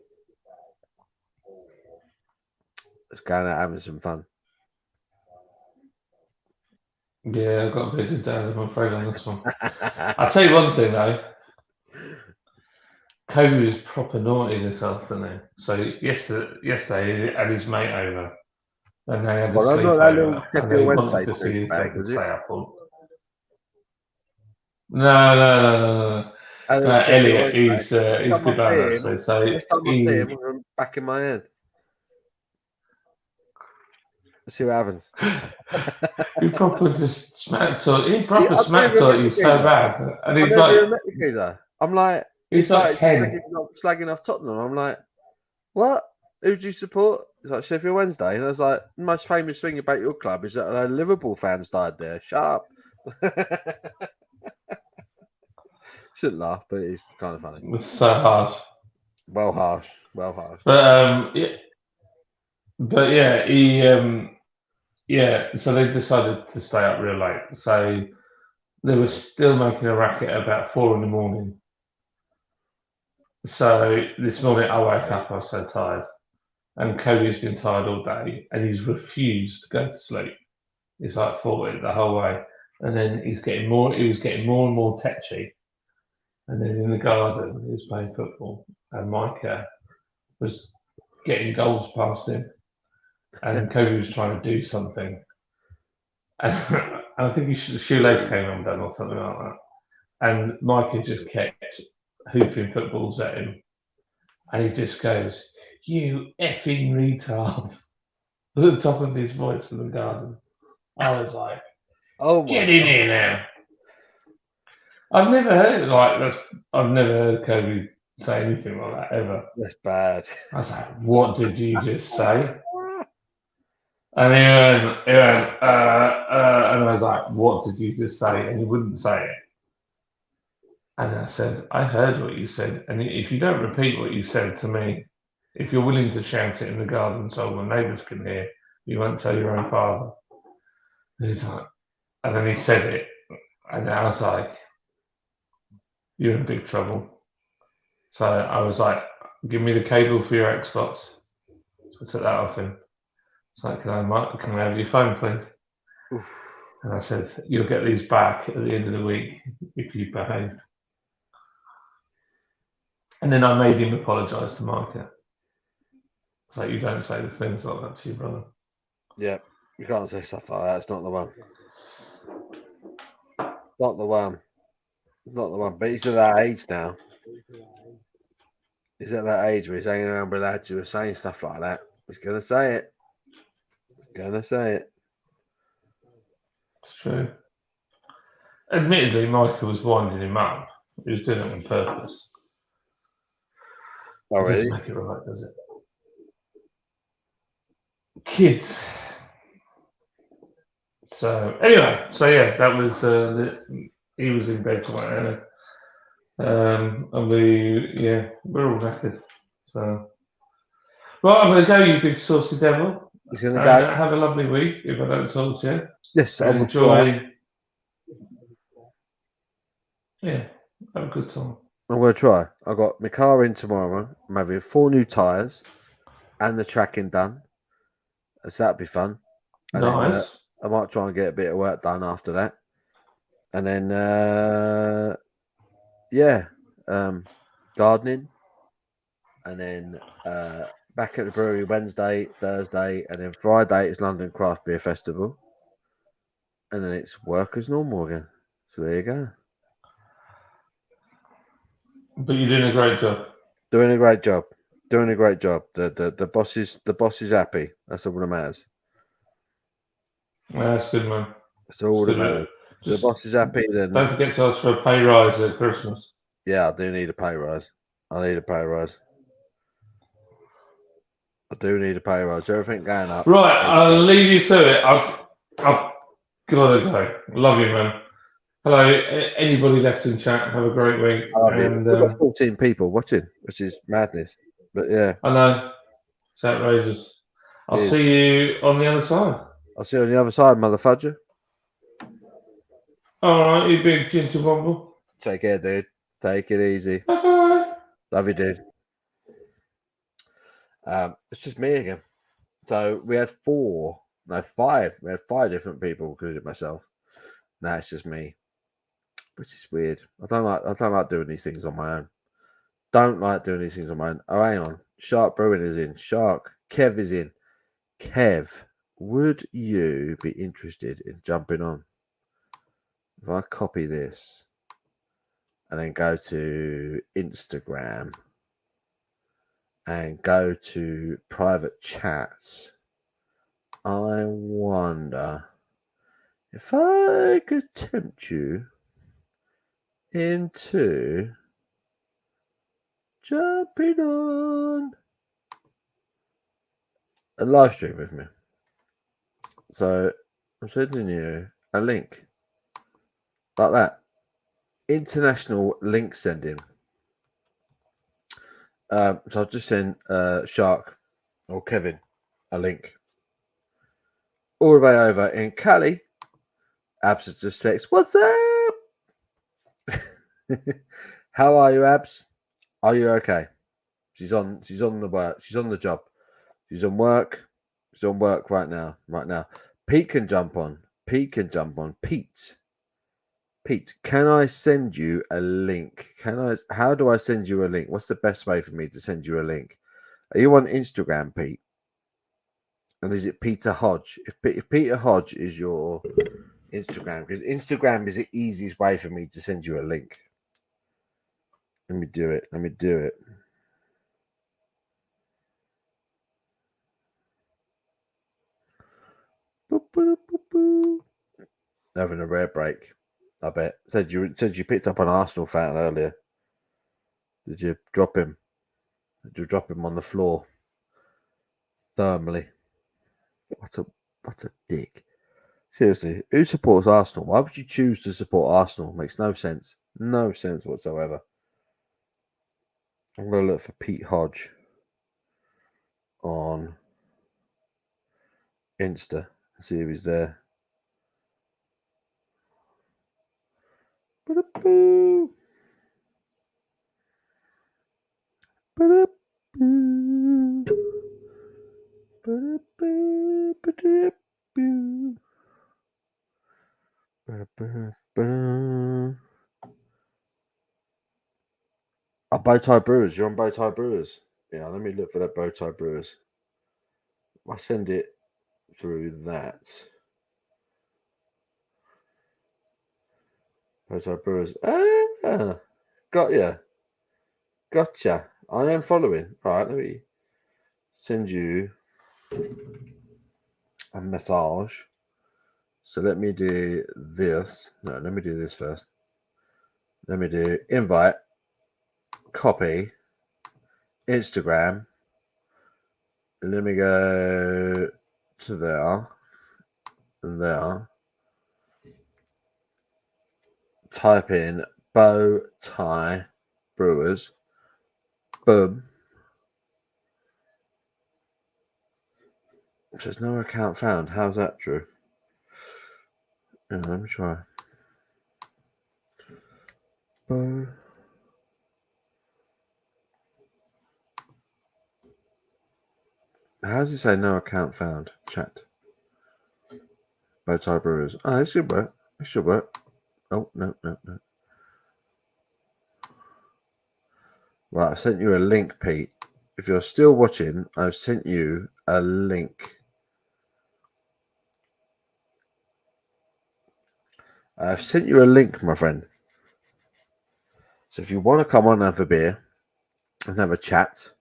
it's going out having some fun. Yeah, I've got to be a good dad, I'm afraid, on this one. I'll tell you one thing though. Kobe was proper naughty this afternoon. So yesterday he had his mate over, and they had a Well, that's not that little sleepover, and Sheffield they Wednesday wanted to see if they douchebag, could was it? stay up all. No. Elliot, he's good lad actually. So Next time I see him, I'm back in my head. Let's see what happens. he proper just smack talk. He proper smack never talk met you the so geezer. bad, and I've he's never like, even met the geezer. I'm like, he's like 10. slagging off Tottenham. I'm like, what? Who do you support? It's like Sheffield Wednesday. And I was like, the most famous thing about your club is that Liverpool fans died there. Shut up. Shouldn't laugh, but it's kind of funny. It's so harsh. Well harsh. But yeah, so they decided to stay up real late. So they were still making a racket at about 4 a.m. So this morning I woke up, I was so tired. And Cody's been tired all day and he's refused to go to sleep. It's like 40 the whole way. And then he was getting more and more tetchy. And then in the garden he was playing football and Micah was getting goals past him. And Kobe was trying to do something. And I think his shoelace came undone or something like that. And Micah just kept hooping footballs at him. And he just goes, "You effing retard," at the top of his voice in the garden. I was like, get in here now. I've never heard Kobe say anything like that ever. That's bad. I was like, what did you just say? And he went, and I was like, what did you just say? And he wouldn't say it. And I said, I heard what you said. And if you don't repeat what you said to me, if you're willing to shout it in the garden so the neighbours can hear, you won't tell your own father. And he's like, and then he said it. And I was like, you're in big trouble. So I was like, give me the cable for your Xbox. So I took that off him. It's like, can I have your phone, please? Oof. And I said, you'll get these back at the end of the week if you behave. And then I made him apologise to Micah. It's like, you don't say the things like that to your brother. Yeah, you can't say stuff like that. It's not the one. Not the one. Not the one. But he's at that age now. He's at that age where he's hanging around with lads who are saying stuff like that. He's going to say it. He's going to say it. It's true. Admittedly, Micah was winding him up. He was doing it on purpose. Oh, It really? doesn't make it right, does it? Kids. So anyway, that was he was in bed tonight. And we're all knackered. So, right, I'm going to go, you big saucy devil. He's going to And go. have a lovely week if I don't talk to you. Yes, And I'm going to try. enjoy. Yeah, have a good time. I'm going to try. I got my car in tomorrow. I'm having 4 new tyres and the tracking done. So that'd be fun. And Nice. then I might try and get a bit of work done after that. And then, gardening. And then back at the brewery Wednesday, Thursday, and then Friday is London Craft Beer Festival. And then it's work as normal again. So there you go. But you're doing a great job. Doing a great job. The boss is happy. That's all that matters. That's good, man. That's all that matters. If the boss is happy, then don't forget to ask for a pay rise at Christmas. Yeah, I do need a pay rise. I do need a pay rise. Everything going up. Right, I'll leave you to it. I've gotta go. Love you, man. Hello, anybody left in chat? Have a great week. I love it. We've got 14 people watching, which is madness. But yeah, I know. It's outrageous. I'll Cheers. see you on the other side. I'll see you on the other side, motherfudger. All right, you big ginger bumble. Take care, dude. Take it easy. Bye-bye. Love you, dude. It's just me again. So we had 5. We had 5 different people, including myself. Now it's just me, which is weird. I don't like doing these things on my own. Oh, hang on. Shark Brewing is in. Shark. Kev is in. Kev, would you be interested in jumping on? If I copy this and then go to Instagram and go to private chats, I wonder if I could tempt you into jumping on a live stream with me. So I'm sending you a link like that. International link sending. So I'll just send Shark or Kevin a link. All the way over in Cali. Abs just text, "What's up?" How are you, Abs? Are you okay? She's on the work. She's on the job. She's on work. She's on work right now. Pete can jump on. Pete, can I send you a link? How do I send you a link? What's the best way for me to send you a link? Are you on Instagram, Pete? And is it Peter Hodge? If Peter Hodge is your Instagram, because Instagram is the easiest way for me to send you a link. Let me do it. Boop, boop, boop, boop. Having a rare break. I bet. Said you picked up an Arsenal fan earlier. Did you drop him? Did you drop him on the floor? Thermally. What a dick. Seriously, who supports Arsenal? Why would you choose to support Arsenal? Makes no sense. No sense whatsoever. I'm going to look for Pete Hodge on Insta. See if he's there. Ba-da-boo. Ba-da-boo. Ba-da-boo. Ba-da-boo. Ba-da-boo. Oh, Bowtie Brewers. You're on Bowtie Brewers. Yeah, let me look for that Bowtie Brewers. I send it through that. Bowtie Brewers. Ah, got ya. Gotcha. I am following. All right, let me send you a message. So let me do this. No, let me do this first. Let me do invite, copy, Instagram. Let me go to there and there. Type in Bow Tie Brewers. Boom. There's no account found. How's that, Drew? Let me try. Bow. How does it say no account found? Chat. Bow Tie Brewers. Oh, it should work. It should work. Oh, no. Right, I sent you a link, Pete. If you're still watching, I've sent you a link. I've sent you a link, my friend. So if you want to come on and have a beer and have a chat,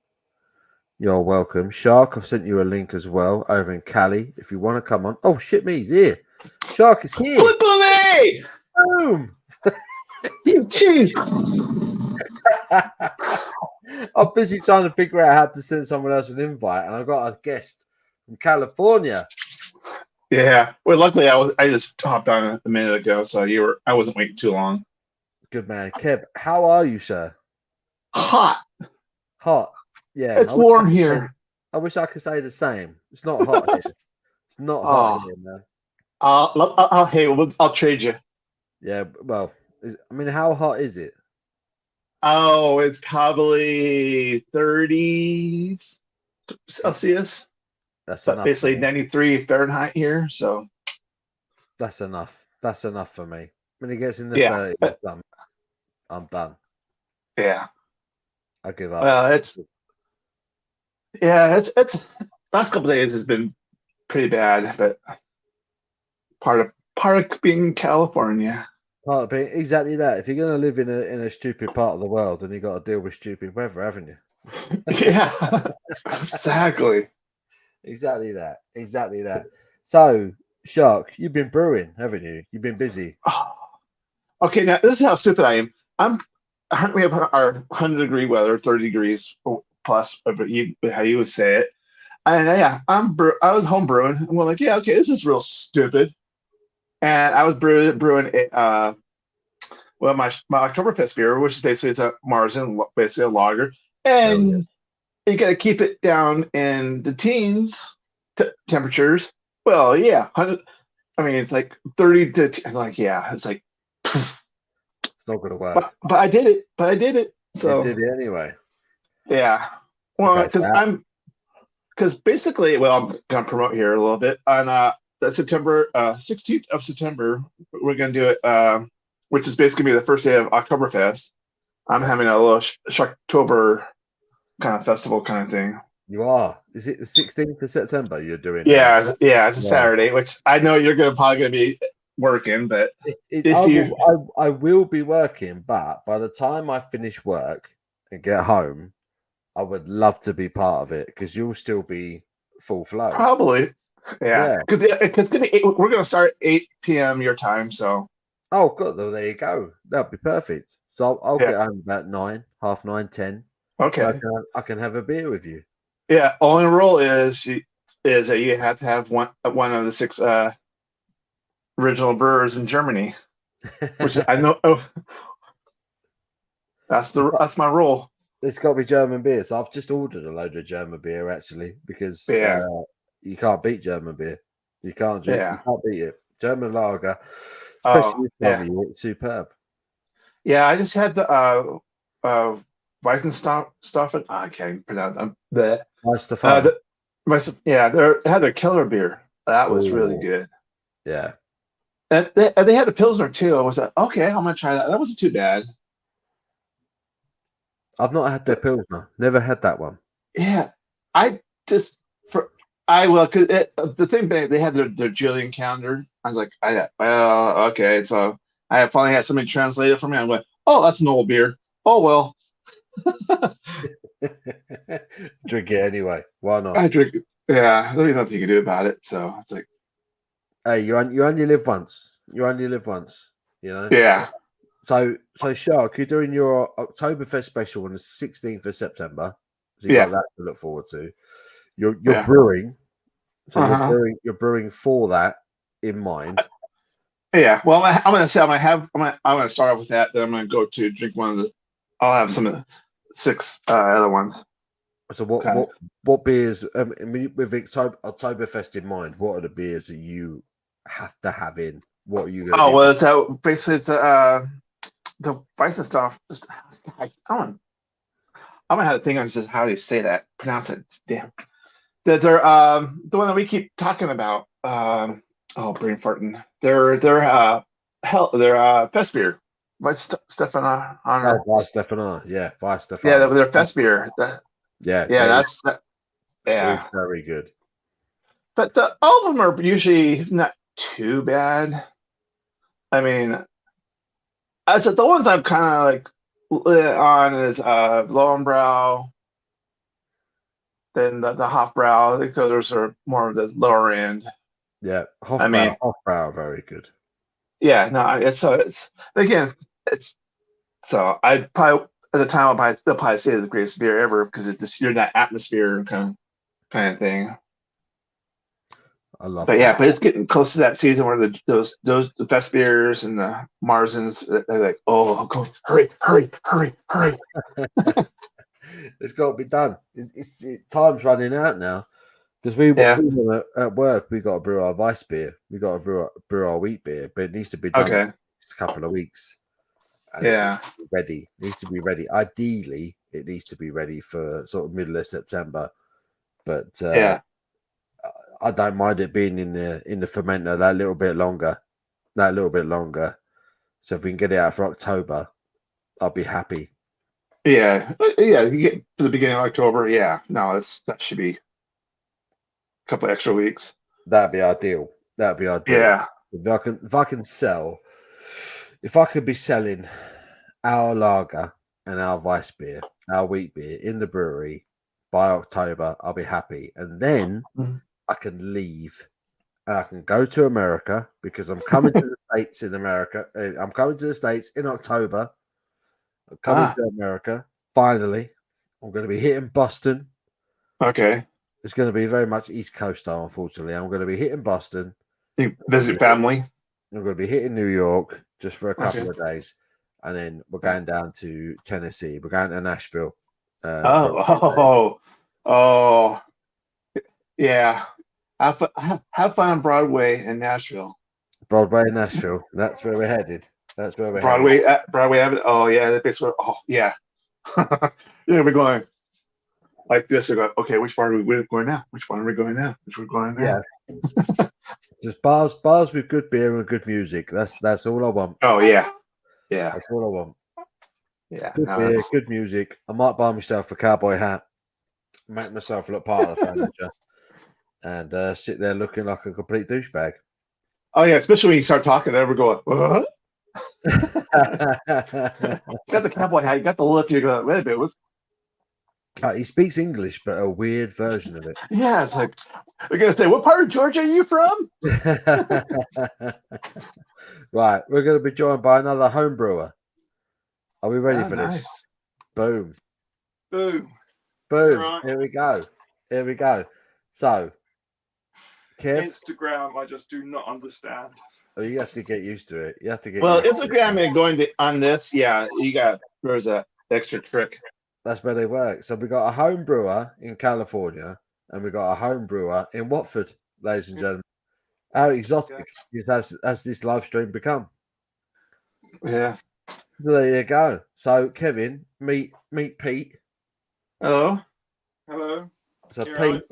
you're welcome. Shark, I've sent you a link as well over in Cali. If you want to come on. Oh, shit me, he's here. Shark is here. Flip on me! Boom. You cheese. I'm busy trying to figure out how to send someone else an invite, and I've got a guest from California. Yeah. Well, luckily I just hopped on a minute ago, so I wasn't waiting too long. Good man. Kev, how are you, sir? Hot. Hot. Yeah. It's warm here. I wish I could say the same. It's not hot here. It's not hot here, man. I'll trade you. Yeah, well, I mean, how hot is it? Oh, it's probably 30s Celsius. That's but enough. basically 93 Fahrenheit here. So that's enough. That's enough for me. When it gets in the 30s, I'm done. Yeah. I give up. Well, it's last couple of days has been pretty bad, but part of being California. Part of being exactly that. If you're going to live in a stupid part of the world, then you got to deal with stupid weather, haven't you? Yeah, exactly. Exactly that. So, Shark, you've been brewing, haven't you? You've been busy. Oh. Okay, now this is how stupid I am. We have our 100-degree weather, 30 degrees plus, but how you would say it. And yeah, I was home brewing, and we're like, yeah, okay, this is real stupid. And I was brewing my Oktoberfest beer, which is basically a Marzen, basically a lager, and you got to keep it down in the teens temperatures. Well, yeah, 100. I mean, it's like 30 to. I'm like, yeah, it's like. It's not going to work. But I did it. So you did it anyway. Yeah. Well, because basically, I'm going to promote here a little bit on the September 16th of September. We're going to do it, which is basically the first day of Oktoberfest. I'm having a little Shocktober kind of festival kind of thing. You are? Is it the 16th of September you're doing? Yeah, it's a Saturday, which I know you're probably going to be working, but I will be working, but by the time I finish work and get home, I would love to be part of it because you'll still be full flow. Probably, yeah. Because it's gonna be we're gonna start 8 p.m. your time, so. Oh, good. Well, there you go. That'd be perfect. So I'll get home about 9, half 9, 10. Okay. I can have a beer with you. Yeah. Only rule is that you have to have one of the 6 original brewers in Germany, which I know. That's my rule. It's got to be German beer. So I've just ordered a load of German beer actually because you can't beat German beer. You can't beat it. German lager, especially this time of year, it's superb. Yeah, I just had the Weizenstoffen. I can't pronounce them. They had their killer beer. That was really good. Yeah. And they had a Pilsner too. I was like, okay, I'm gonna try that. That wasn't too bad. I've not had their Pilsner. Never had that one. Yeah, because the thing they had their Julian calendar. I was like, okay. So I finally had somebody translate it for me. I'm like, oh, that's an old beer. Oh well. Drink it anyway. Why not? I drink it. Yeah, there's nothing you can do about it. So it's like, hey, you only live once. You only live once. You know. Yeah. So Shark, you're doing your Oktoberfest special on the 16th of September. So you got that to look forward to. You're brewing. So you're brewing for that in mind. Yeah. Well, I'm gonna say I'm gonna start off with that. Then I'm gonna go to drink one of the. I'll have some of the 6 other ones. So what beers? I mean, with Oktoberfest in mind, what are the beers that you have to have in? What are you going to? Oh well, so basically it's the Weiss stuff. I'm gonna have to think on just how do you say that, pronounce it. Damn. That they're the one that we keep talking about. Brain farting. They're fest beer. Weiss Stefana Honor. Weiss Stefana, yeah, Weiss Yeah, Stefana. they're fest beer. Yeah, that's that. it's Yeah, very good. but all of them are usually not too bad. I mean, I said the ones I'm kind of like lit on is Lowenbrow, then the Hofbrau. I think those are more of the lower end. Yeah, Hofbrau are very good. Yeah, no, it's again, it's so I probably at the time I'll still probably say it's the greatest beer ever because it's just you're in that atmosphere kind of thing. I love. But yeah, but it's getting close to that season where the best beers and the Marzens they're like, oh, go hurry. It's got to be done. Time's running out now because we at work we got to brew our Weiss beer. We got to brew our wheat beer, but it needs to be done in just a couple of weeks. And yeah, it needs to be ready. Ideally, it needs to be ready for sort of middle of September. But I don't mind it being in the fermenter that little bit longer. So if we can get it out for October, I'll be happy. Yeah. You get to the beginning of October. Yeah, no, that should be a couple extra weeks. That'd be ideal. Yeah. If I could be selling our lager and our Weiss beer, our wheat beer in the brewery by October, I'll be happy. And then I can leave and I can go to America because I'm coming to the States in America. I'm coming to the States in October. I'm coming to America. Finally, I'm going to be hitting Boston. Okay. It's going to be very much East Coast style, unfortunately. I'm going to be hitting Boston. You visit family. I'm going to be hitting New York just for a couple of days. And then we're going down to Tennessee. We're going to Nashville. Yeah. Have fun on Broadway in Nashville. Broadway in Nashville. That's where we're headed. Broadway Avenue. Oh yeah, that's where. Oh yeah. Yeah, we're going like this. We're going. Okay, which part are we going now? Which one are we going now? Yeah. Just bars with good beer and good music. That's all I want. Oh yeah. Yeah. That's all I want. Yeah. Good beer, good music. I might buy myself a cowboy hat, make myself look part of the furniture, and sit there looking like a complete douchebag. Oh yeah, especially when you start talking, then we're going, what? You got the cowboy hat, you got the look, you go, wait a minute, he speaks English, but a weird version of it. Yeah, it's like we're gonna say, what part of Georgia are you from? Right, we're gonna be joined by another home brewer. Are we ready for nice. this? Boom. Right. Here we go. So, Kev, Instagram, I just do not understand. Oh, you have to get used to it. Instagram going on this, yeah, there's a extra trick. That's where they work. So we got a home brewer in California and we got a home brewer in Watford, ladies and gentlemen. How exotic has this live stream become? Yeah. So there you go. So Kevin, meet Pete. Hello. So Pete,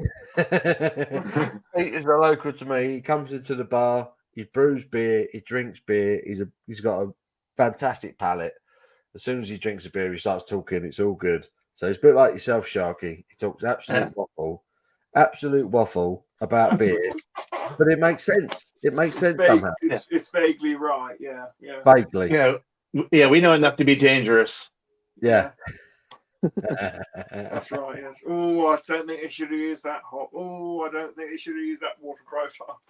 Pete is a local to me. He comes into the bar. He brews beer. He drinks beer. He's got a fantastic palate. As soon as he drinks a beer, he starts talking. It's all good. So he's a bit like yourself, Sharky. He talks absolute waffle about beer, but it makes sense. It makes sense somehow. It's vaguely right. Yeah. Vaguely. Yeah. We know enough to be dangerous. Yeah. That's right. Yes. Oh, I don't think it should have used that hop. Oh, I don't think it should have used that water profile.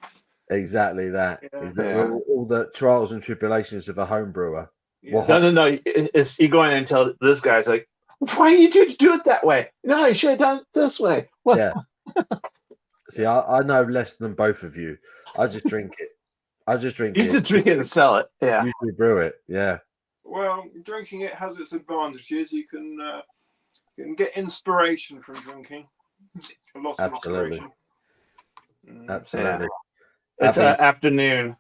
Exactly that. Yeah. All the trials and tribulations of a home brewer. Yeah. No. It's you going and tell this guy's like, why did you do it that way? No, you should have done it this way. What? Yeah. See, I know less than both of you. I just drink it. I just drink You it. just drink it and sell it. Yeah. Usually brew it. Yeah. Well, drinking it has its advantages. You can get inspiration from drinking. A lot of Absolutely. inspiration. Absolutely. It's afternoon.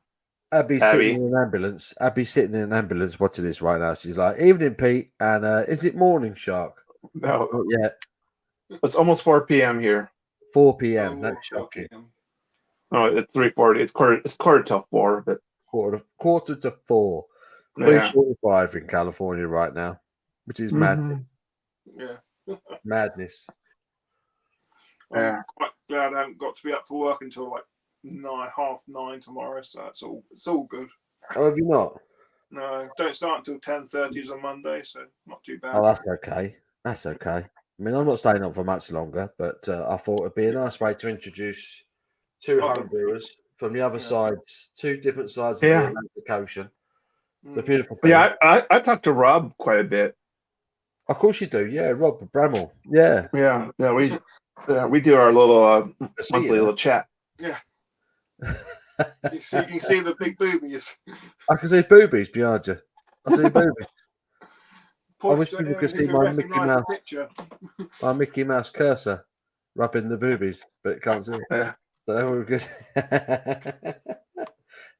Abby's Abby. sitting in an ambulance. Abby's sitting in an ambulance watching this right now. She's like, "Evening, Pete." And is it morning, Shark? No, Not yet. it's almost 4 p.m. here. 4 p.m. Oh, That's shocking. Oh, it's 3:40. It's quarter till 4. But Quarter to 4. yeah. 3:45 in California right now, which is madness. Yeah. Madness. I'm quite glad I haven't got to be up for work until like 9:30 tomorrow. So it's all good. Oh, have you not? No, don't start until 10:30 on Monday, so not too bad. Oh, that's okay. That's okay. I mean, I'm not staying on for much longer, but I thought it'd be a nice way to introduce two home brewers from the other sides, two different sides of the Atlantic Ocean. The beautiful thing. Yeah, I talked to Rob quite a bit. Of course you do. Yeah, Rob Bramall. Yeah. Yeah. We do our little monthly little chat. Yeah. You can see the big boobies. I can see boobies behind you. I see boobies. I wish people could see my Mickey Mouse cursor rubbing the boobies, but can't see it. Yeah. So we're good.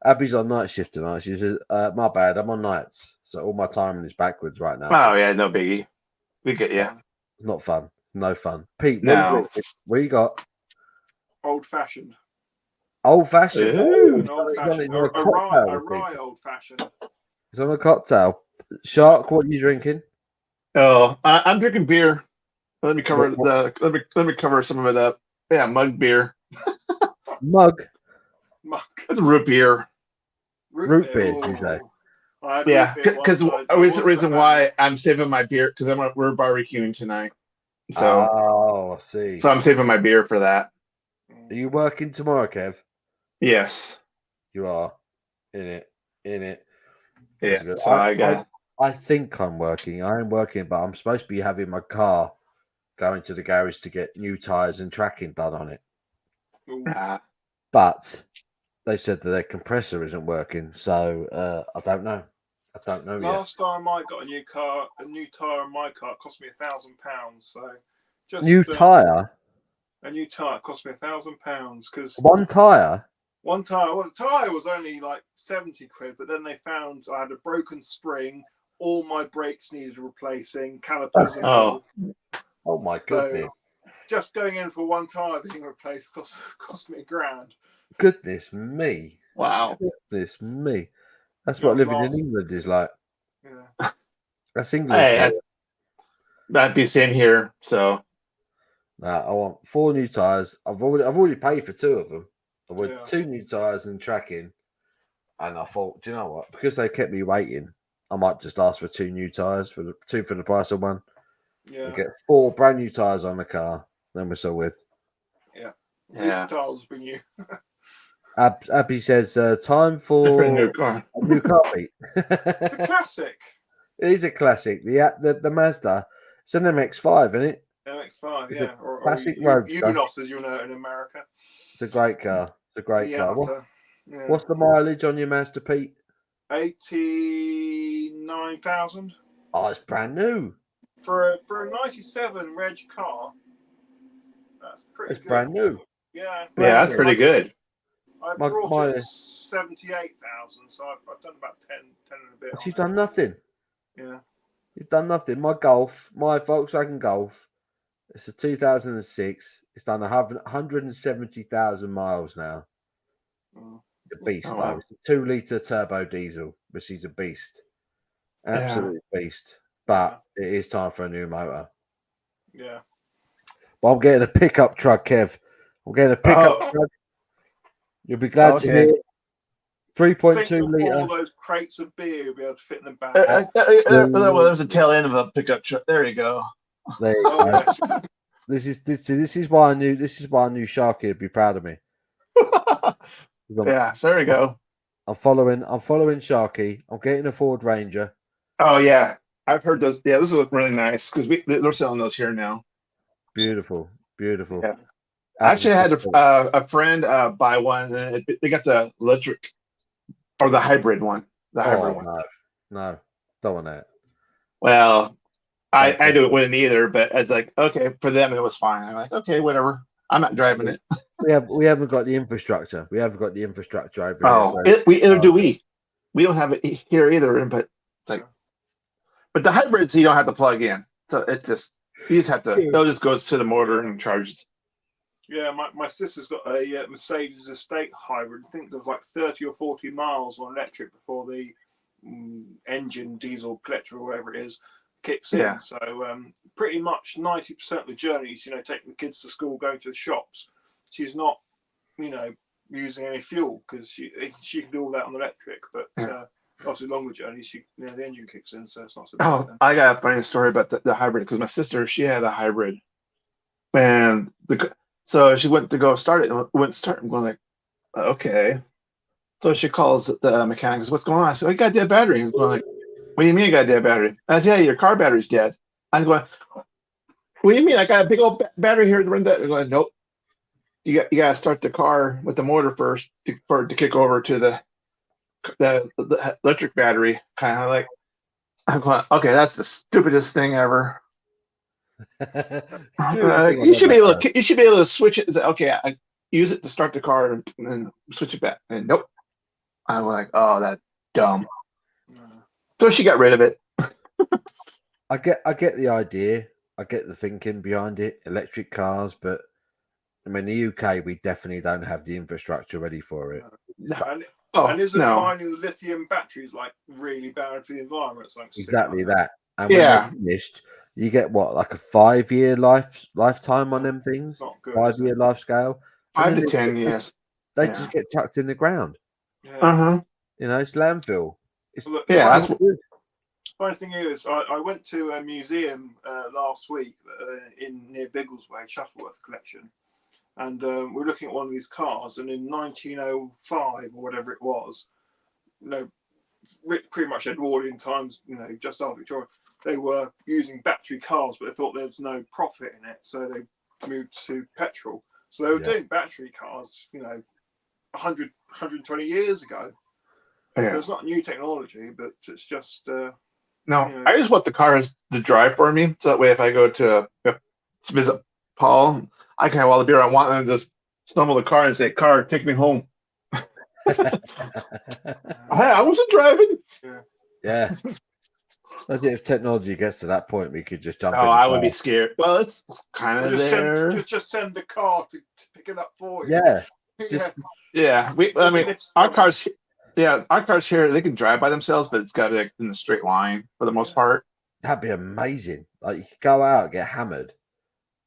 Abby's on night shift tonight. She says, "My bad, I'm on nights, so all my timing is backwards right now." Oh yeah, no biggie. We get you. Not fun. No fun. Pete, No. what you got? Old fashioned. Old fashioned. An old fashioned. A rye old fashioned. It's on a cocktail. Shark, what are you drinking? Oh, I'm drinking beer. Let me cover let me cover some of it up. Yeah, mug beer. Mug. It's root beer. Root beer, you say? Yeah, because the reason why I'm saving my beer because we're barbecuing tonight. So I see. So I'm saving my beer for that. Are you working tomorrow, Kev? Yes. You are. In it. Yeah. So I think I'm working. I am working, but I'm supposed to be having my car going to the garage to get new tires and tracking done on it. But they've said that their compressor isn't working, so I don't know. Last time I got a new tire on my car cost me £1,000. So just tire. A new tire cost me £1,000 because one tire. Well, the tire was only like 70 quid, but then they found I had a broken spring. All my brakes needed replacing. Calipers. Oh my goodness! So just going in for one tire being replaced cost me £1,000. Goodness me! Wow. Goodness me! That's what living in England is like. Yeah. That's England. That'd be the same here. So I want 4 new tires. I've already paid for 2 of them. I want 2 new tires and tracking. And I thought, do you know what? Because they kept me waiting, I might just ask for 2 new tires for the price of one. Yeah. And get 4 brand new tires on the car. Then we're still with. Yeah. These tires bring you. Abby says, time for a new car. A new car, Pete. The classic. It is a classic. The Mazda. It's an MX-5, isn't it? MX-5, yeah. Or classic roadster. Unos, as you know, in America. It's a great car. It's a great car. Yeah. What's the mileage on your Mazda, Pete? 89,000. Oh, it's brand new. For a 97 reg car, that's pretty good. It's brand new. Yeah. Yeah, that's pretty good. I brought it 78,000, so I've done about 10 and a bit. But you've done nothing. Yeah. You've done nothing. My Volkswagen Golf, it's a 2006. It's done 170,000 miles now. The beast, though. It's a 2-litre turbo diesel, which is a beast. Absolute beast. But it is time for a new motor. Yeah. But I'm getting a pickup truck, Kev. I'm getting a pickup truck. You'll be glad to hear. 3.2 litre. All those crates of beer you'll be able to fit in the back. Well, there's a tail end of a pickup truck. There you go. There you go. This is why I knew Sharky would be proud of me. Yeah, so there you go. I'm following Sharky. I'm getting a Ford Ranger. Oh yeah, I've heard those. Yeah, those look really nice because they're selling those here now. Beautiful. Yeah. Actually, I had a friend buy one. And they got the electric or the hybrid one. The hybrid Oh one. no, don't want that. Well, Don't I think- don't win either, but it's like, okay, for them it was fine. I'm like, okay, whatever. I'm not driving it. We haven't got the infrastructure. We haven't got the infrastructure over Oh, here. either do we. We don't have it here either, but it's like, but the hybrids you don't have to plug in, so it just you just have to. It just goes to the motor and charges. Yeah, my sister's got a Mercedes estate hybrid. I think there's like 30 or 40 miles on electric before the engine, diesel, petrol, or whatever it is, kicks in. Yeah. So pretty much 90% of the journeys, taking the kids to school, going to the shops, she's not, using any fuel because she can do all that on electric. But obviously longer journeys, the engine kicks in, so it's not so bad. Oh, I got a funny story about the hybrid because my sister, she had a hybrid, and so she went to go start it and wouldn't start. I'm going like, okay. So she calls the mechanic. Goes, what's going on? I said, I got a dead battery. I'm going like, what do you mean I got a dead battery? I said, yeah, your car battery's dead. I'm going, what do you mean? I got a big old battery here to run that. I'm going, nope. You got to start the car with the motor first for it to kick over to the electric battery. Kind of like, I'm going, okay, that's the stupidest thing ever. You should be able to switch it. Okay, I use it to start the car and then switch it back. And nope. I'm like, oh, that's dumb. So she got rid of it. I get the idea. I get the thinking behind it. Electric cars, but I mean, the UK, we definitely don't have the infrastructure ready for it. And isn't mining lithium batteries like really bad for the environment? It's like exactly that. And when they're finished, you get what, like a 5-year lifetime on them things? Not good. 5-year life scale? 5 to 10 years. They just get chucked in the ground. Yeah. It's landfill. That's funny thing is, I went to a museum last week near Biggleswade, Shuttleworth collection, and we're looking at one of these cars, and in 1905 or whatever it was, pretty much Edwardian times, just after Victoria, they were using battery cars, but they thought there was no profit in it, so they moved to petrol. So they were doing battery cars, 100, 120 years ago. Yeah. It's not new technology, but it's just. I just want the cars to drive for me, so that way if I go to visit Paul, I can have all the beer I want and just stumble the car and say, "Car, take me home." Hey, I wasn't driving. Yeah. As if technology gets to that point, we could just jump. I would be scared. Well, it's kind of there. Just send the car to pick it up for you. Yeah. I mean, our cars. Yeah, our cars here, they can drive by themselves, but it's got to be like in a straight line for the most part. That'd be amazing. Like, you could go out, get hammered,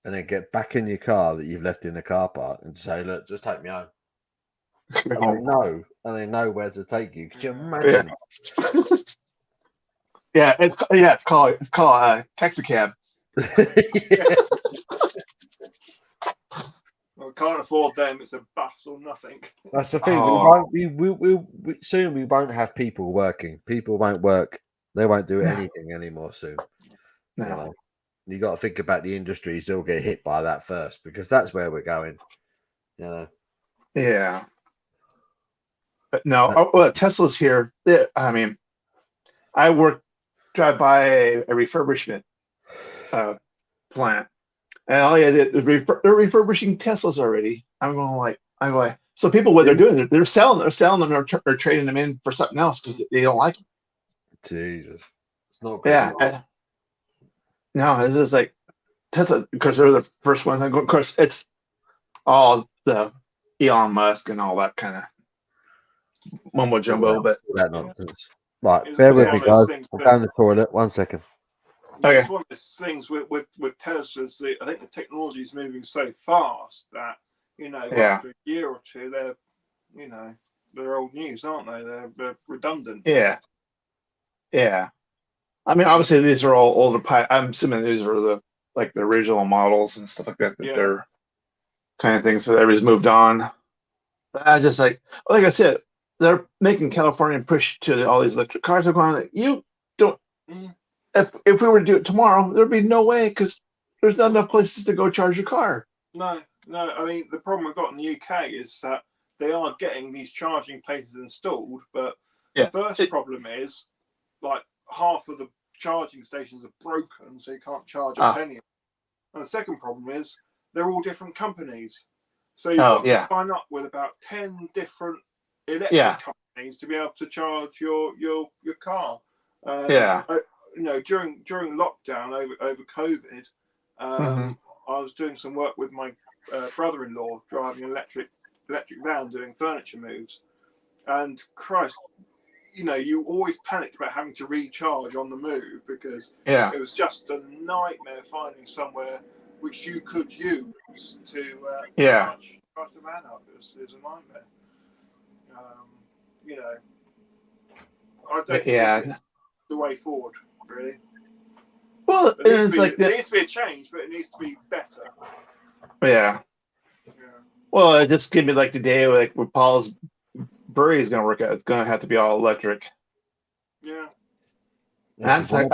and then get back in your car that you've left in the car park and say, look, just take me home. And they know where to take you. Could you imagine? It's called a taxi cab. We can't afford them. It's a bus or nothing. That's the thing. We soon we won't have people working. People won't work. They won't do anything anymore soon. No. You got to think about the industries that'll get hit by that first, because that's where we're going. Yeah. But no, Tesla's here. I mean, I drive by a refurbishment plant. And all I did was they're refurbishing Teslas already. I'm going. So people, what they're doing, they're selling them or trading them in for something else because they don't like them. Jesus, it's not good. Yeah, no, it's just like Tesla because they're the first ones. Of course, it's all the Elon Musk and all that kind of mumbo jumbo. But that nonsense. Right, bear with me, guys. I'm down the toilet. 1 second. Okay. It's one of those things with Teslas. I think the technology is moving so fast that after a year or two, they're old news, aren't they? They're redundant. Yeah. I mean, obviously these are all older. I'm assuming these are the original models and stuff like that. They're kind of things. So everybody's moved on. But I just like I said, they're making California push to all these electric cars. They're going, you don't. If we were to do it tomorrow, there'd be no way because there's not enough places to go charge your car. No. I mean, the problem we've got in the UK is that they are getting these charging places installed, but Yeah. the first problem is like half of the charging stations are broken, so you can't charge up any. And the second problem is they're all different companies, so you've got to sign up with about 10 different electric companies to be able to charge your car. You know, during lockdown over COVID, I was doing some work with my brother-in-law driving an electric van doing furniture moves, and Christ, you know, you always panicked about having to recharge on the move because it was just a nightmare finding somewhere which you could use to charge the van up. It was a nightmare. You know, I don't think it's the way forward, really. Well, there needs to be a change, but it needs to be better. Yeah. Well, it just give me like the day where Paul's brewery is going to work out. It's going to have to be all electric. Yeah. And talk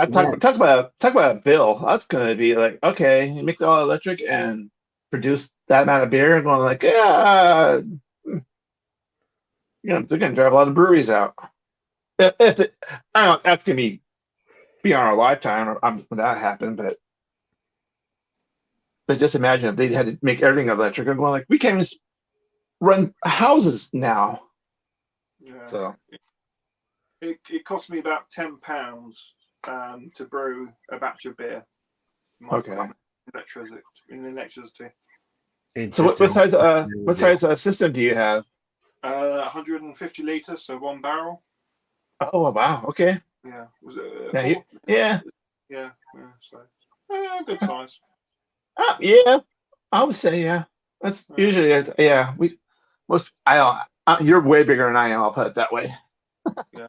about a bill. That's going to be like, okay, you make it all electric and produce that amount of beer, and going like, they're going to drive a lot of breweries out. I don't know, that's going to be beyond our lifetime when that happened, but just imagine if they had to make everything electric and going like, we can't even run houses now. Yeah. So it cost me about £10 to brew a batch of beer. Electricity. So what size system do you have? 150 litres, so 1 barrel. Oh wow! Okay. Yeah. Was it? Yeah. So good size. Yeah, I would say That's usually you're way bigger than I am. I'll put it that way. Yeah.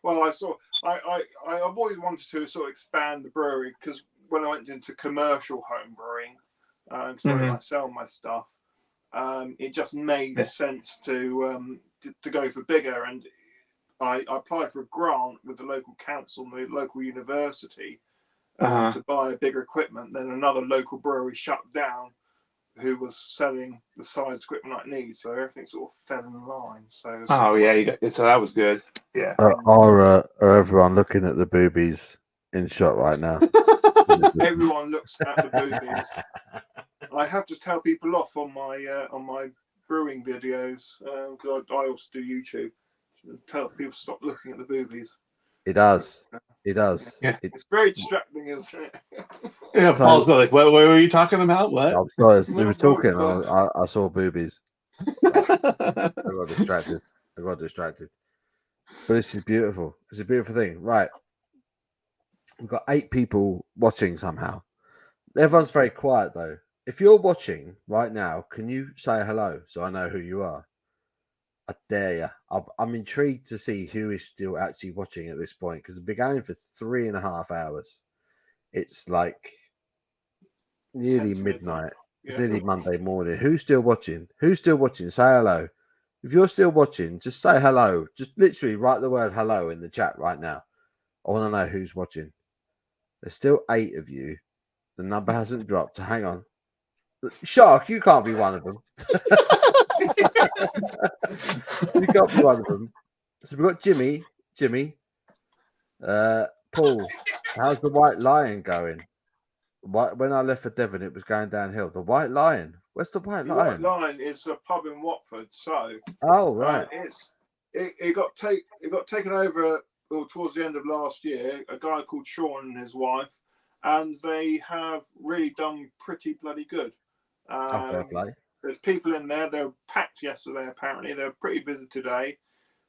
Well, I've always wanted to sort of expand the brewery because when I went into commercial home brewing, I sell my stuff, it just made sense to go for bigger. And I applied for a grant with the local council and the local university to buy bigger equipment. Then another local brewery shut down who was selling the sized equipment I need. So everything sort of fell in line. So so that was good. Yeah. Are everyone looking at the boobies in shot right now? Everyone looks at the boobies. I have to tell people off on my brewing videos because I also do YouTube. Tell people to stop looking at the boobies. It does. Yeah. It's very distracting, isn't it? Yeah, Paul's like, what were you talking about? What? I'm sorry, as we were talking, I saw boobies. I got distracted. But this is beautiful. It's a beautiful thing. Right. We've got 8 people watching somehow. Everyone's very quiet, though. If you're watching right now, can you say hello so I know who you are? I dare you. I'm intrigued to see who is still actually watching at this point because we've been going for 3.5 hours. It's like nearly midnight. It's nearly Monday morning. Who's still watching? Say hello. If you're still watching, just say hello. Just literally write the word hello in the chat right now. I want to know who's watching. There's still 8 of you. The number hasn't dropped. So hang on. Shark, you can't be one of them. You can't be one of them. So we've got Jimmy. Paul, how's the White Lion going? When I left for Devon, it was going downhill. The White Lion. Where's the White Lion? The White Lion is a pub in Watford. So right. It got taken over towards the end of last year. A guy called Sean and his wife, and they have really done pretty bloody good. Fair play. There's people in there. They were packed yesterday. Apparently, they were pretty busy today.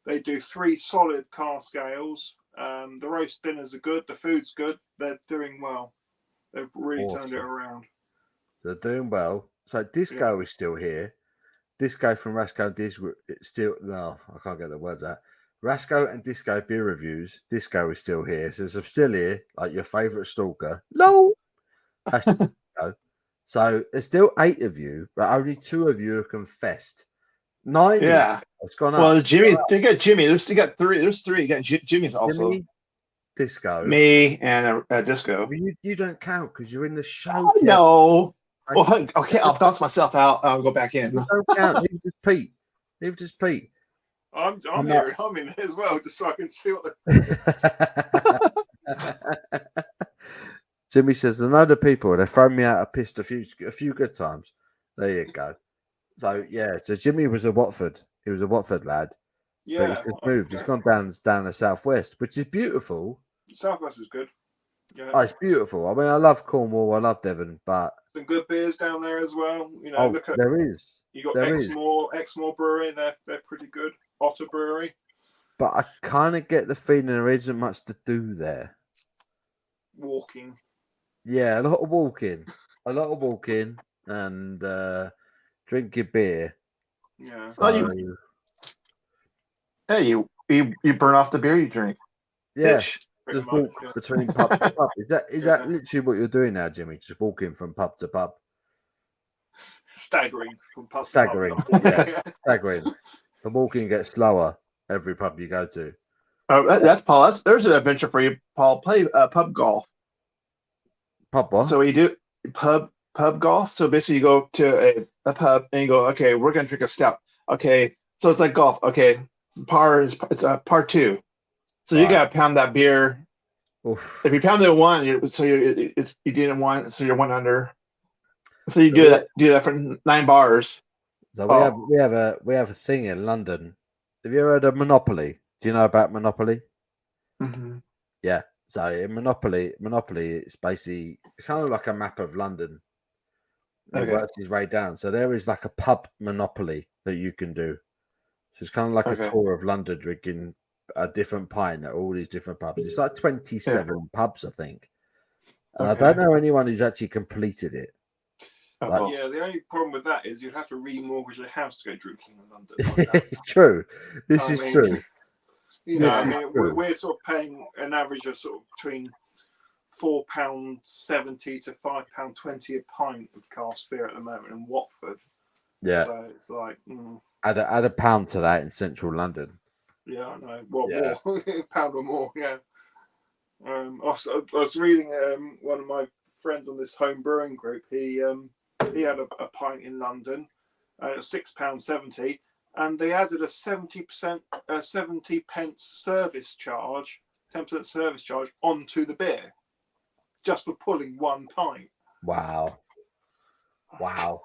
They do 3 solid cask scales. The roast dinners are good. The food's good. They're doing well. They've really turned it around. They're doing well. So Disco is still here. Disco from Rasco Disco. It's still no. I can't get the words out. Rasco and Disco beer reviews. Disco is still here. Says I'm still here. Like your favourite stalker. Lol. So there's still 8 of you, but only 2 of you have confessed. 9. Yeah, it's gone up. Well, Jimmy, they got Jimmy. There's 3. There's 3. You got Jimmy's also. Jimmy, Disco, me, and Disco. You don't count because you're in the show. No. Well, okay, I'll bounce myself out. I'll go back in. You don't count. It's just Pete. Neither does Pete. I'm I'm here. I'm in as well, just so I can see what Jimmy says, I know the people, they've thrown me out of pissed a few good times. There you go. So yeah, so Jimmy was a Watford. He was a Watford lad. But he's Yeah, just moved. He's gone down the southwest, which is beautiful. Southwest is good. Yeah, Oh, it's beautiful. I mean, I love Cornwall, I love Devon, but some good beers down there as well. You know, look at there is. you got There is. Exmoor Brewery. They're pretty good. Otter Brewery. But I kind of get the feeling there isn't much to do there. Walking. Yeah, a lot of walking, and drinking beer. Yeah. So, you burn off the beer you drink. yeah, Fish. just walk between pub to pub. Is that literally what you're doing now, Jimmy? Just walking from pub to pub? Staggering from pub Staggering, to pub. yeah, staggering. The walking gets slower every pub you go to. Oh, that's Paul. There's an adventure for you, Paul. Play pub golf. Pub what? So you do pub golf. So basically, you go to a pub and you go, okay, we're gonna drink a stout. Okay, so it's like golf. Okay, it's par two. So you gotta pound that beer. Oof. If you pound it one, you didn't one, so you're one under. So you do that for 9 bars. So we have a thing in London. Have you ever heard of Monopoly? Do you know about Monopoly? Mm-hmm. Yeah. So in Monopoly, it's basically kind of like a map of London. It works its way down. So there is like a pub Monopoly that you can do. So it's kind of like a tour of London, drinking a different pint at all these different pubs. It's like 27 pubs, I think. And I don't know anyone who's actually completed it. Yeah, the only problem with that is you'd have to remortgage a house to go drinking in London. It's true. This is true. You know, we're sort of paying an average of sort of between £4.70 to £5.20 a pint of cask beer at the moment in Watford. Yeah. So it's like add a pound to that in central London. Yeah, I know. Well, more pound or more. Yeah. I was reading one of my friends on this home brewing group. He had a pint in London, at £6.70, and they added a 70 pence service charge, 10% service charge onto the beer, just for pulling one pint. Wow.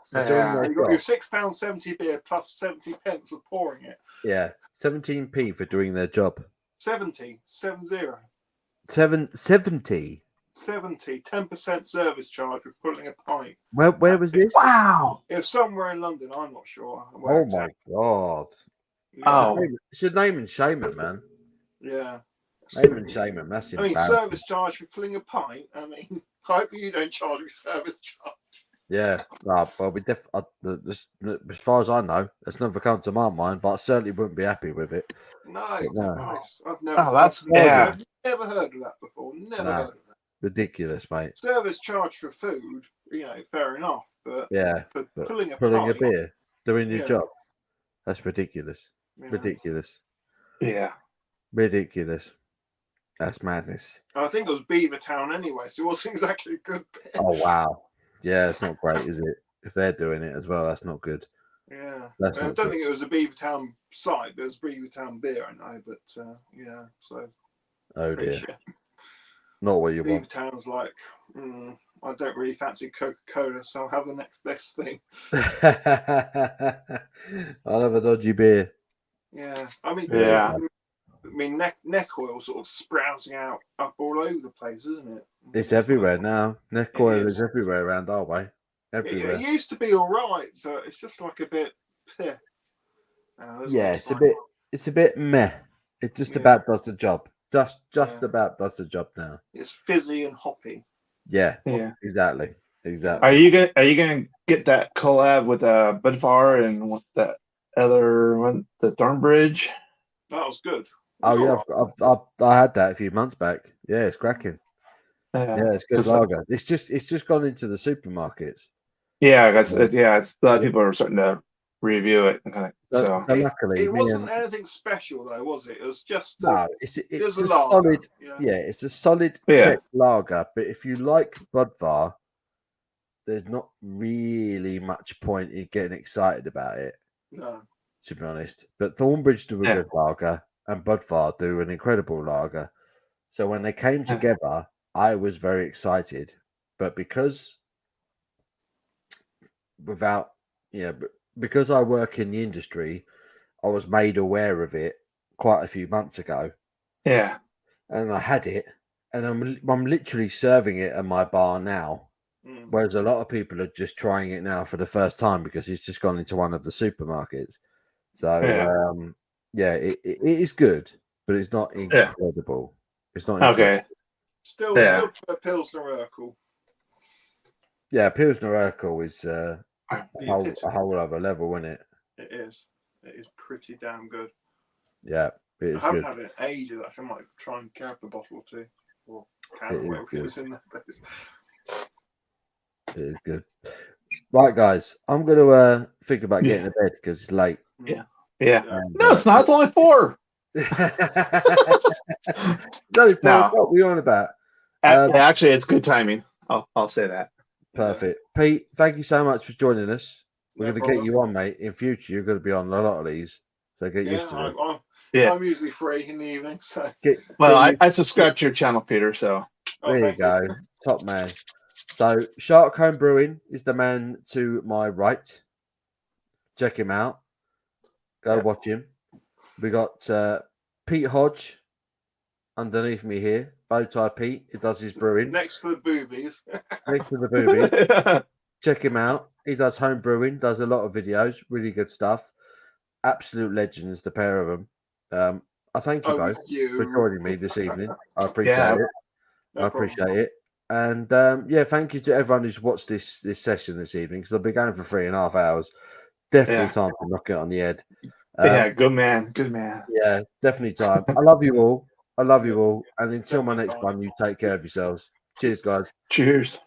So you got your £6.70 beer plus 70 pence for pouring it. Yeah, 17p for doing their job. 70. 10% service charge for pulling a pint. Where was this? Wow. It was somewhere in London. I'm not sure. Oh my god. Yeah. Should name and shame it, man. Yeah. Name and shame it. That's service charge for filling a pint. I mean, I hope you don't charge me service charge. Yeah. Well, as far as I know, it's never come to my mind, but I certainly wouldn't be happy with it. No. I've never heard of that before. Never heard of that. Ridiculous, mate. Service charge for food, fair enough, but for pulling a beer, doing your job, that's ridiculous. Yeah. Ridiculous. Yeah. Ridiculous. That's madness. I think it was Beavertown anyway, so it wasn't exactly a good beer. Oh wow. Yeah, it's not great, is it? If they're doing it as well, that's not good. Yeah. I don't think it was a Beavertown site, but it was Beavertown beer, I know, but so. Oh dear. Not what you want. Beavertown's like, I don't really fancy Coca-Cola, so I'll have the next best thing. I'll have a dodgy beer. Yeah. I mean, neck oil sort of sprouting out up all over the place, isn't it? It's everywhere now. Neck oil is everywhere around our way. Everywhere. It used to be all right, but it's just like a bit. It's a bit meh. It just about does the job. Just about does the job now. It's fizzy and hoppy. Yeah. Exactly. Are you gonna get that collab with Budvar and what that other one, the Thornbridge? That was good. I had that a few months back. Yeah, it's cracking. Yeah, it's good lager. It's just gone into the supermarkets. Yeah, I guess it's a lot of people are starting to review it. So luckily, it wasn't anything special though, was it? It was just it's a lager. Solid. Yeah, it's a solid Czech lager. But if you like Budvar, there's not really much point in getting excited about it. No. to be honest. But Thornbridge do a Yeah. good lager, and Budvar do an incredible lager. So when they came together, I was very excited. But because because I work in the industry, I was made aware of it quite a few months ago. Yeah. And I had it, and I'm literally serving it at my bar now. Whereas a lot of people are just trying it now for the first time because it's just gone into one of the supermarkets. So it is good, but it's not incredible. It's not incredible. Okay. Still for Pilsner Urkel. Yeah, Pilsner Urkel is a epitome. whole other level, isn't it? It is. It is pretty damn good. Yeah, it is I haven't good. had it in ages. Actually, I might try and grab a bottle or two, or can, It or is whatever good. it's in there. It is good. Right, guys, I'm going to think about getting to bed because it's late. Yeah. Yeah. And, No, it's not. It's only 4. it's only 4 No. o'clock. What are you on about? Actually, it's good timing. I'll say that. Perfect. Pete, thank you so much for joining us. We're No going to problem. get you on, mate. In future, you're going to be on a lot of these. So get used to it. I'm usually free in the evening. So I subscribe to your channel, Peter. So there you go. Top man. So Sharkcombe Brewing is the man to my right. Check him out. Go watch him. We got Pete Hodge underneath me here. Bowtie Pete. He does his brewing. Next to the boobies. Next to the boobies. Check him out. He does home brewing. Does a lot of videos. Really good stuff. Absolute legends, the pair of them. I thank you both for joining me this evening. I appreciate it. No I appreciate it. And thank you to everyone who's watched this session this evening because I've been going for 3.5 hours. Definitely time to knock it on the head. Good man. Good man. Yeah, definitely time. I love you all. I love you all. And until my next one, you take care of yourselves. Cheers, guys. Cheers.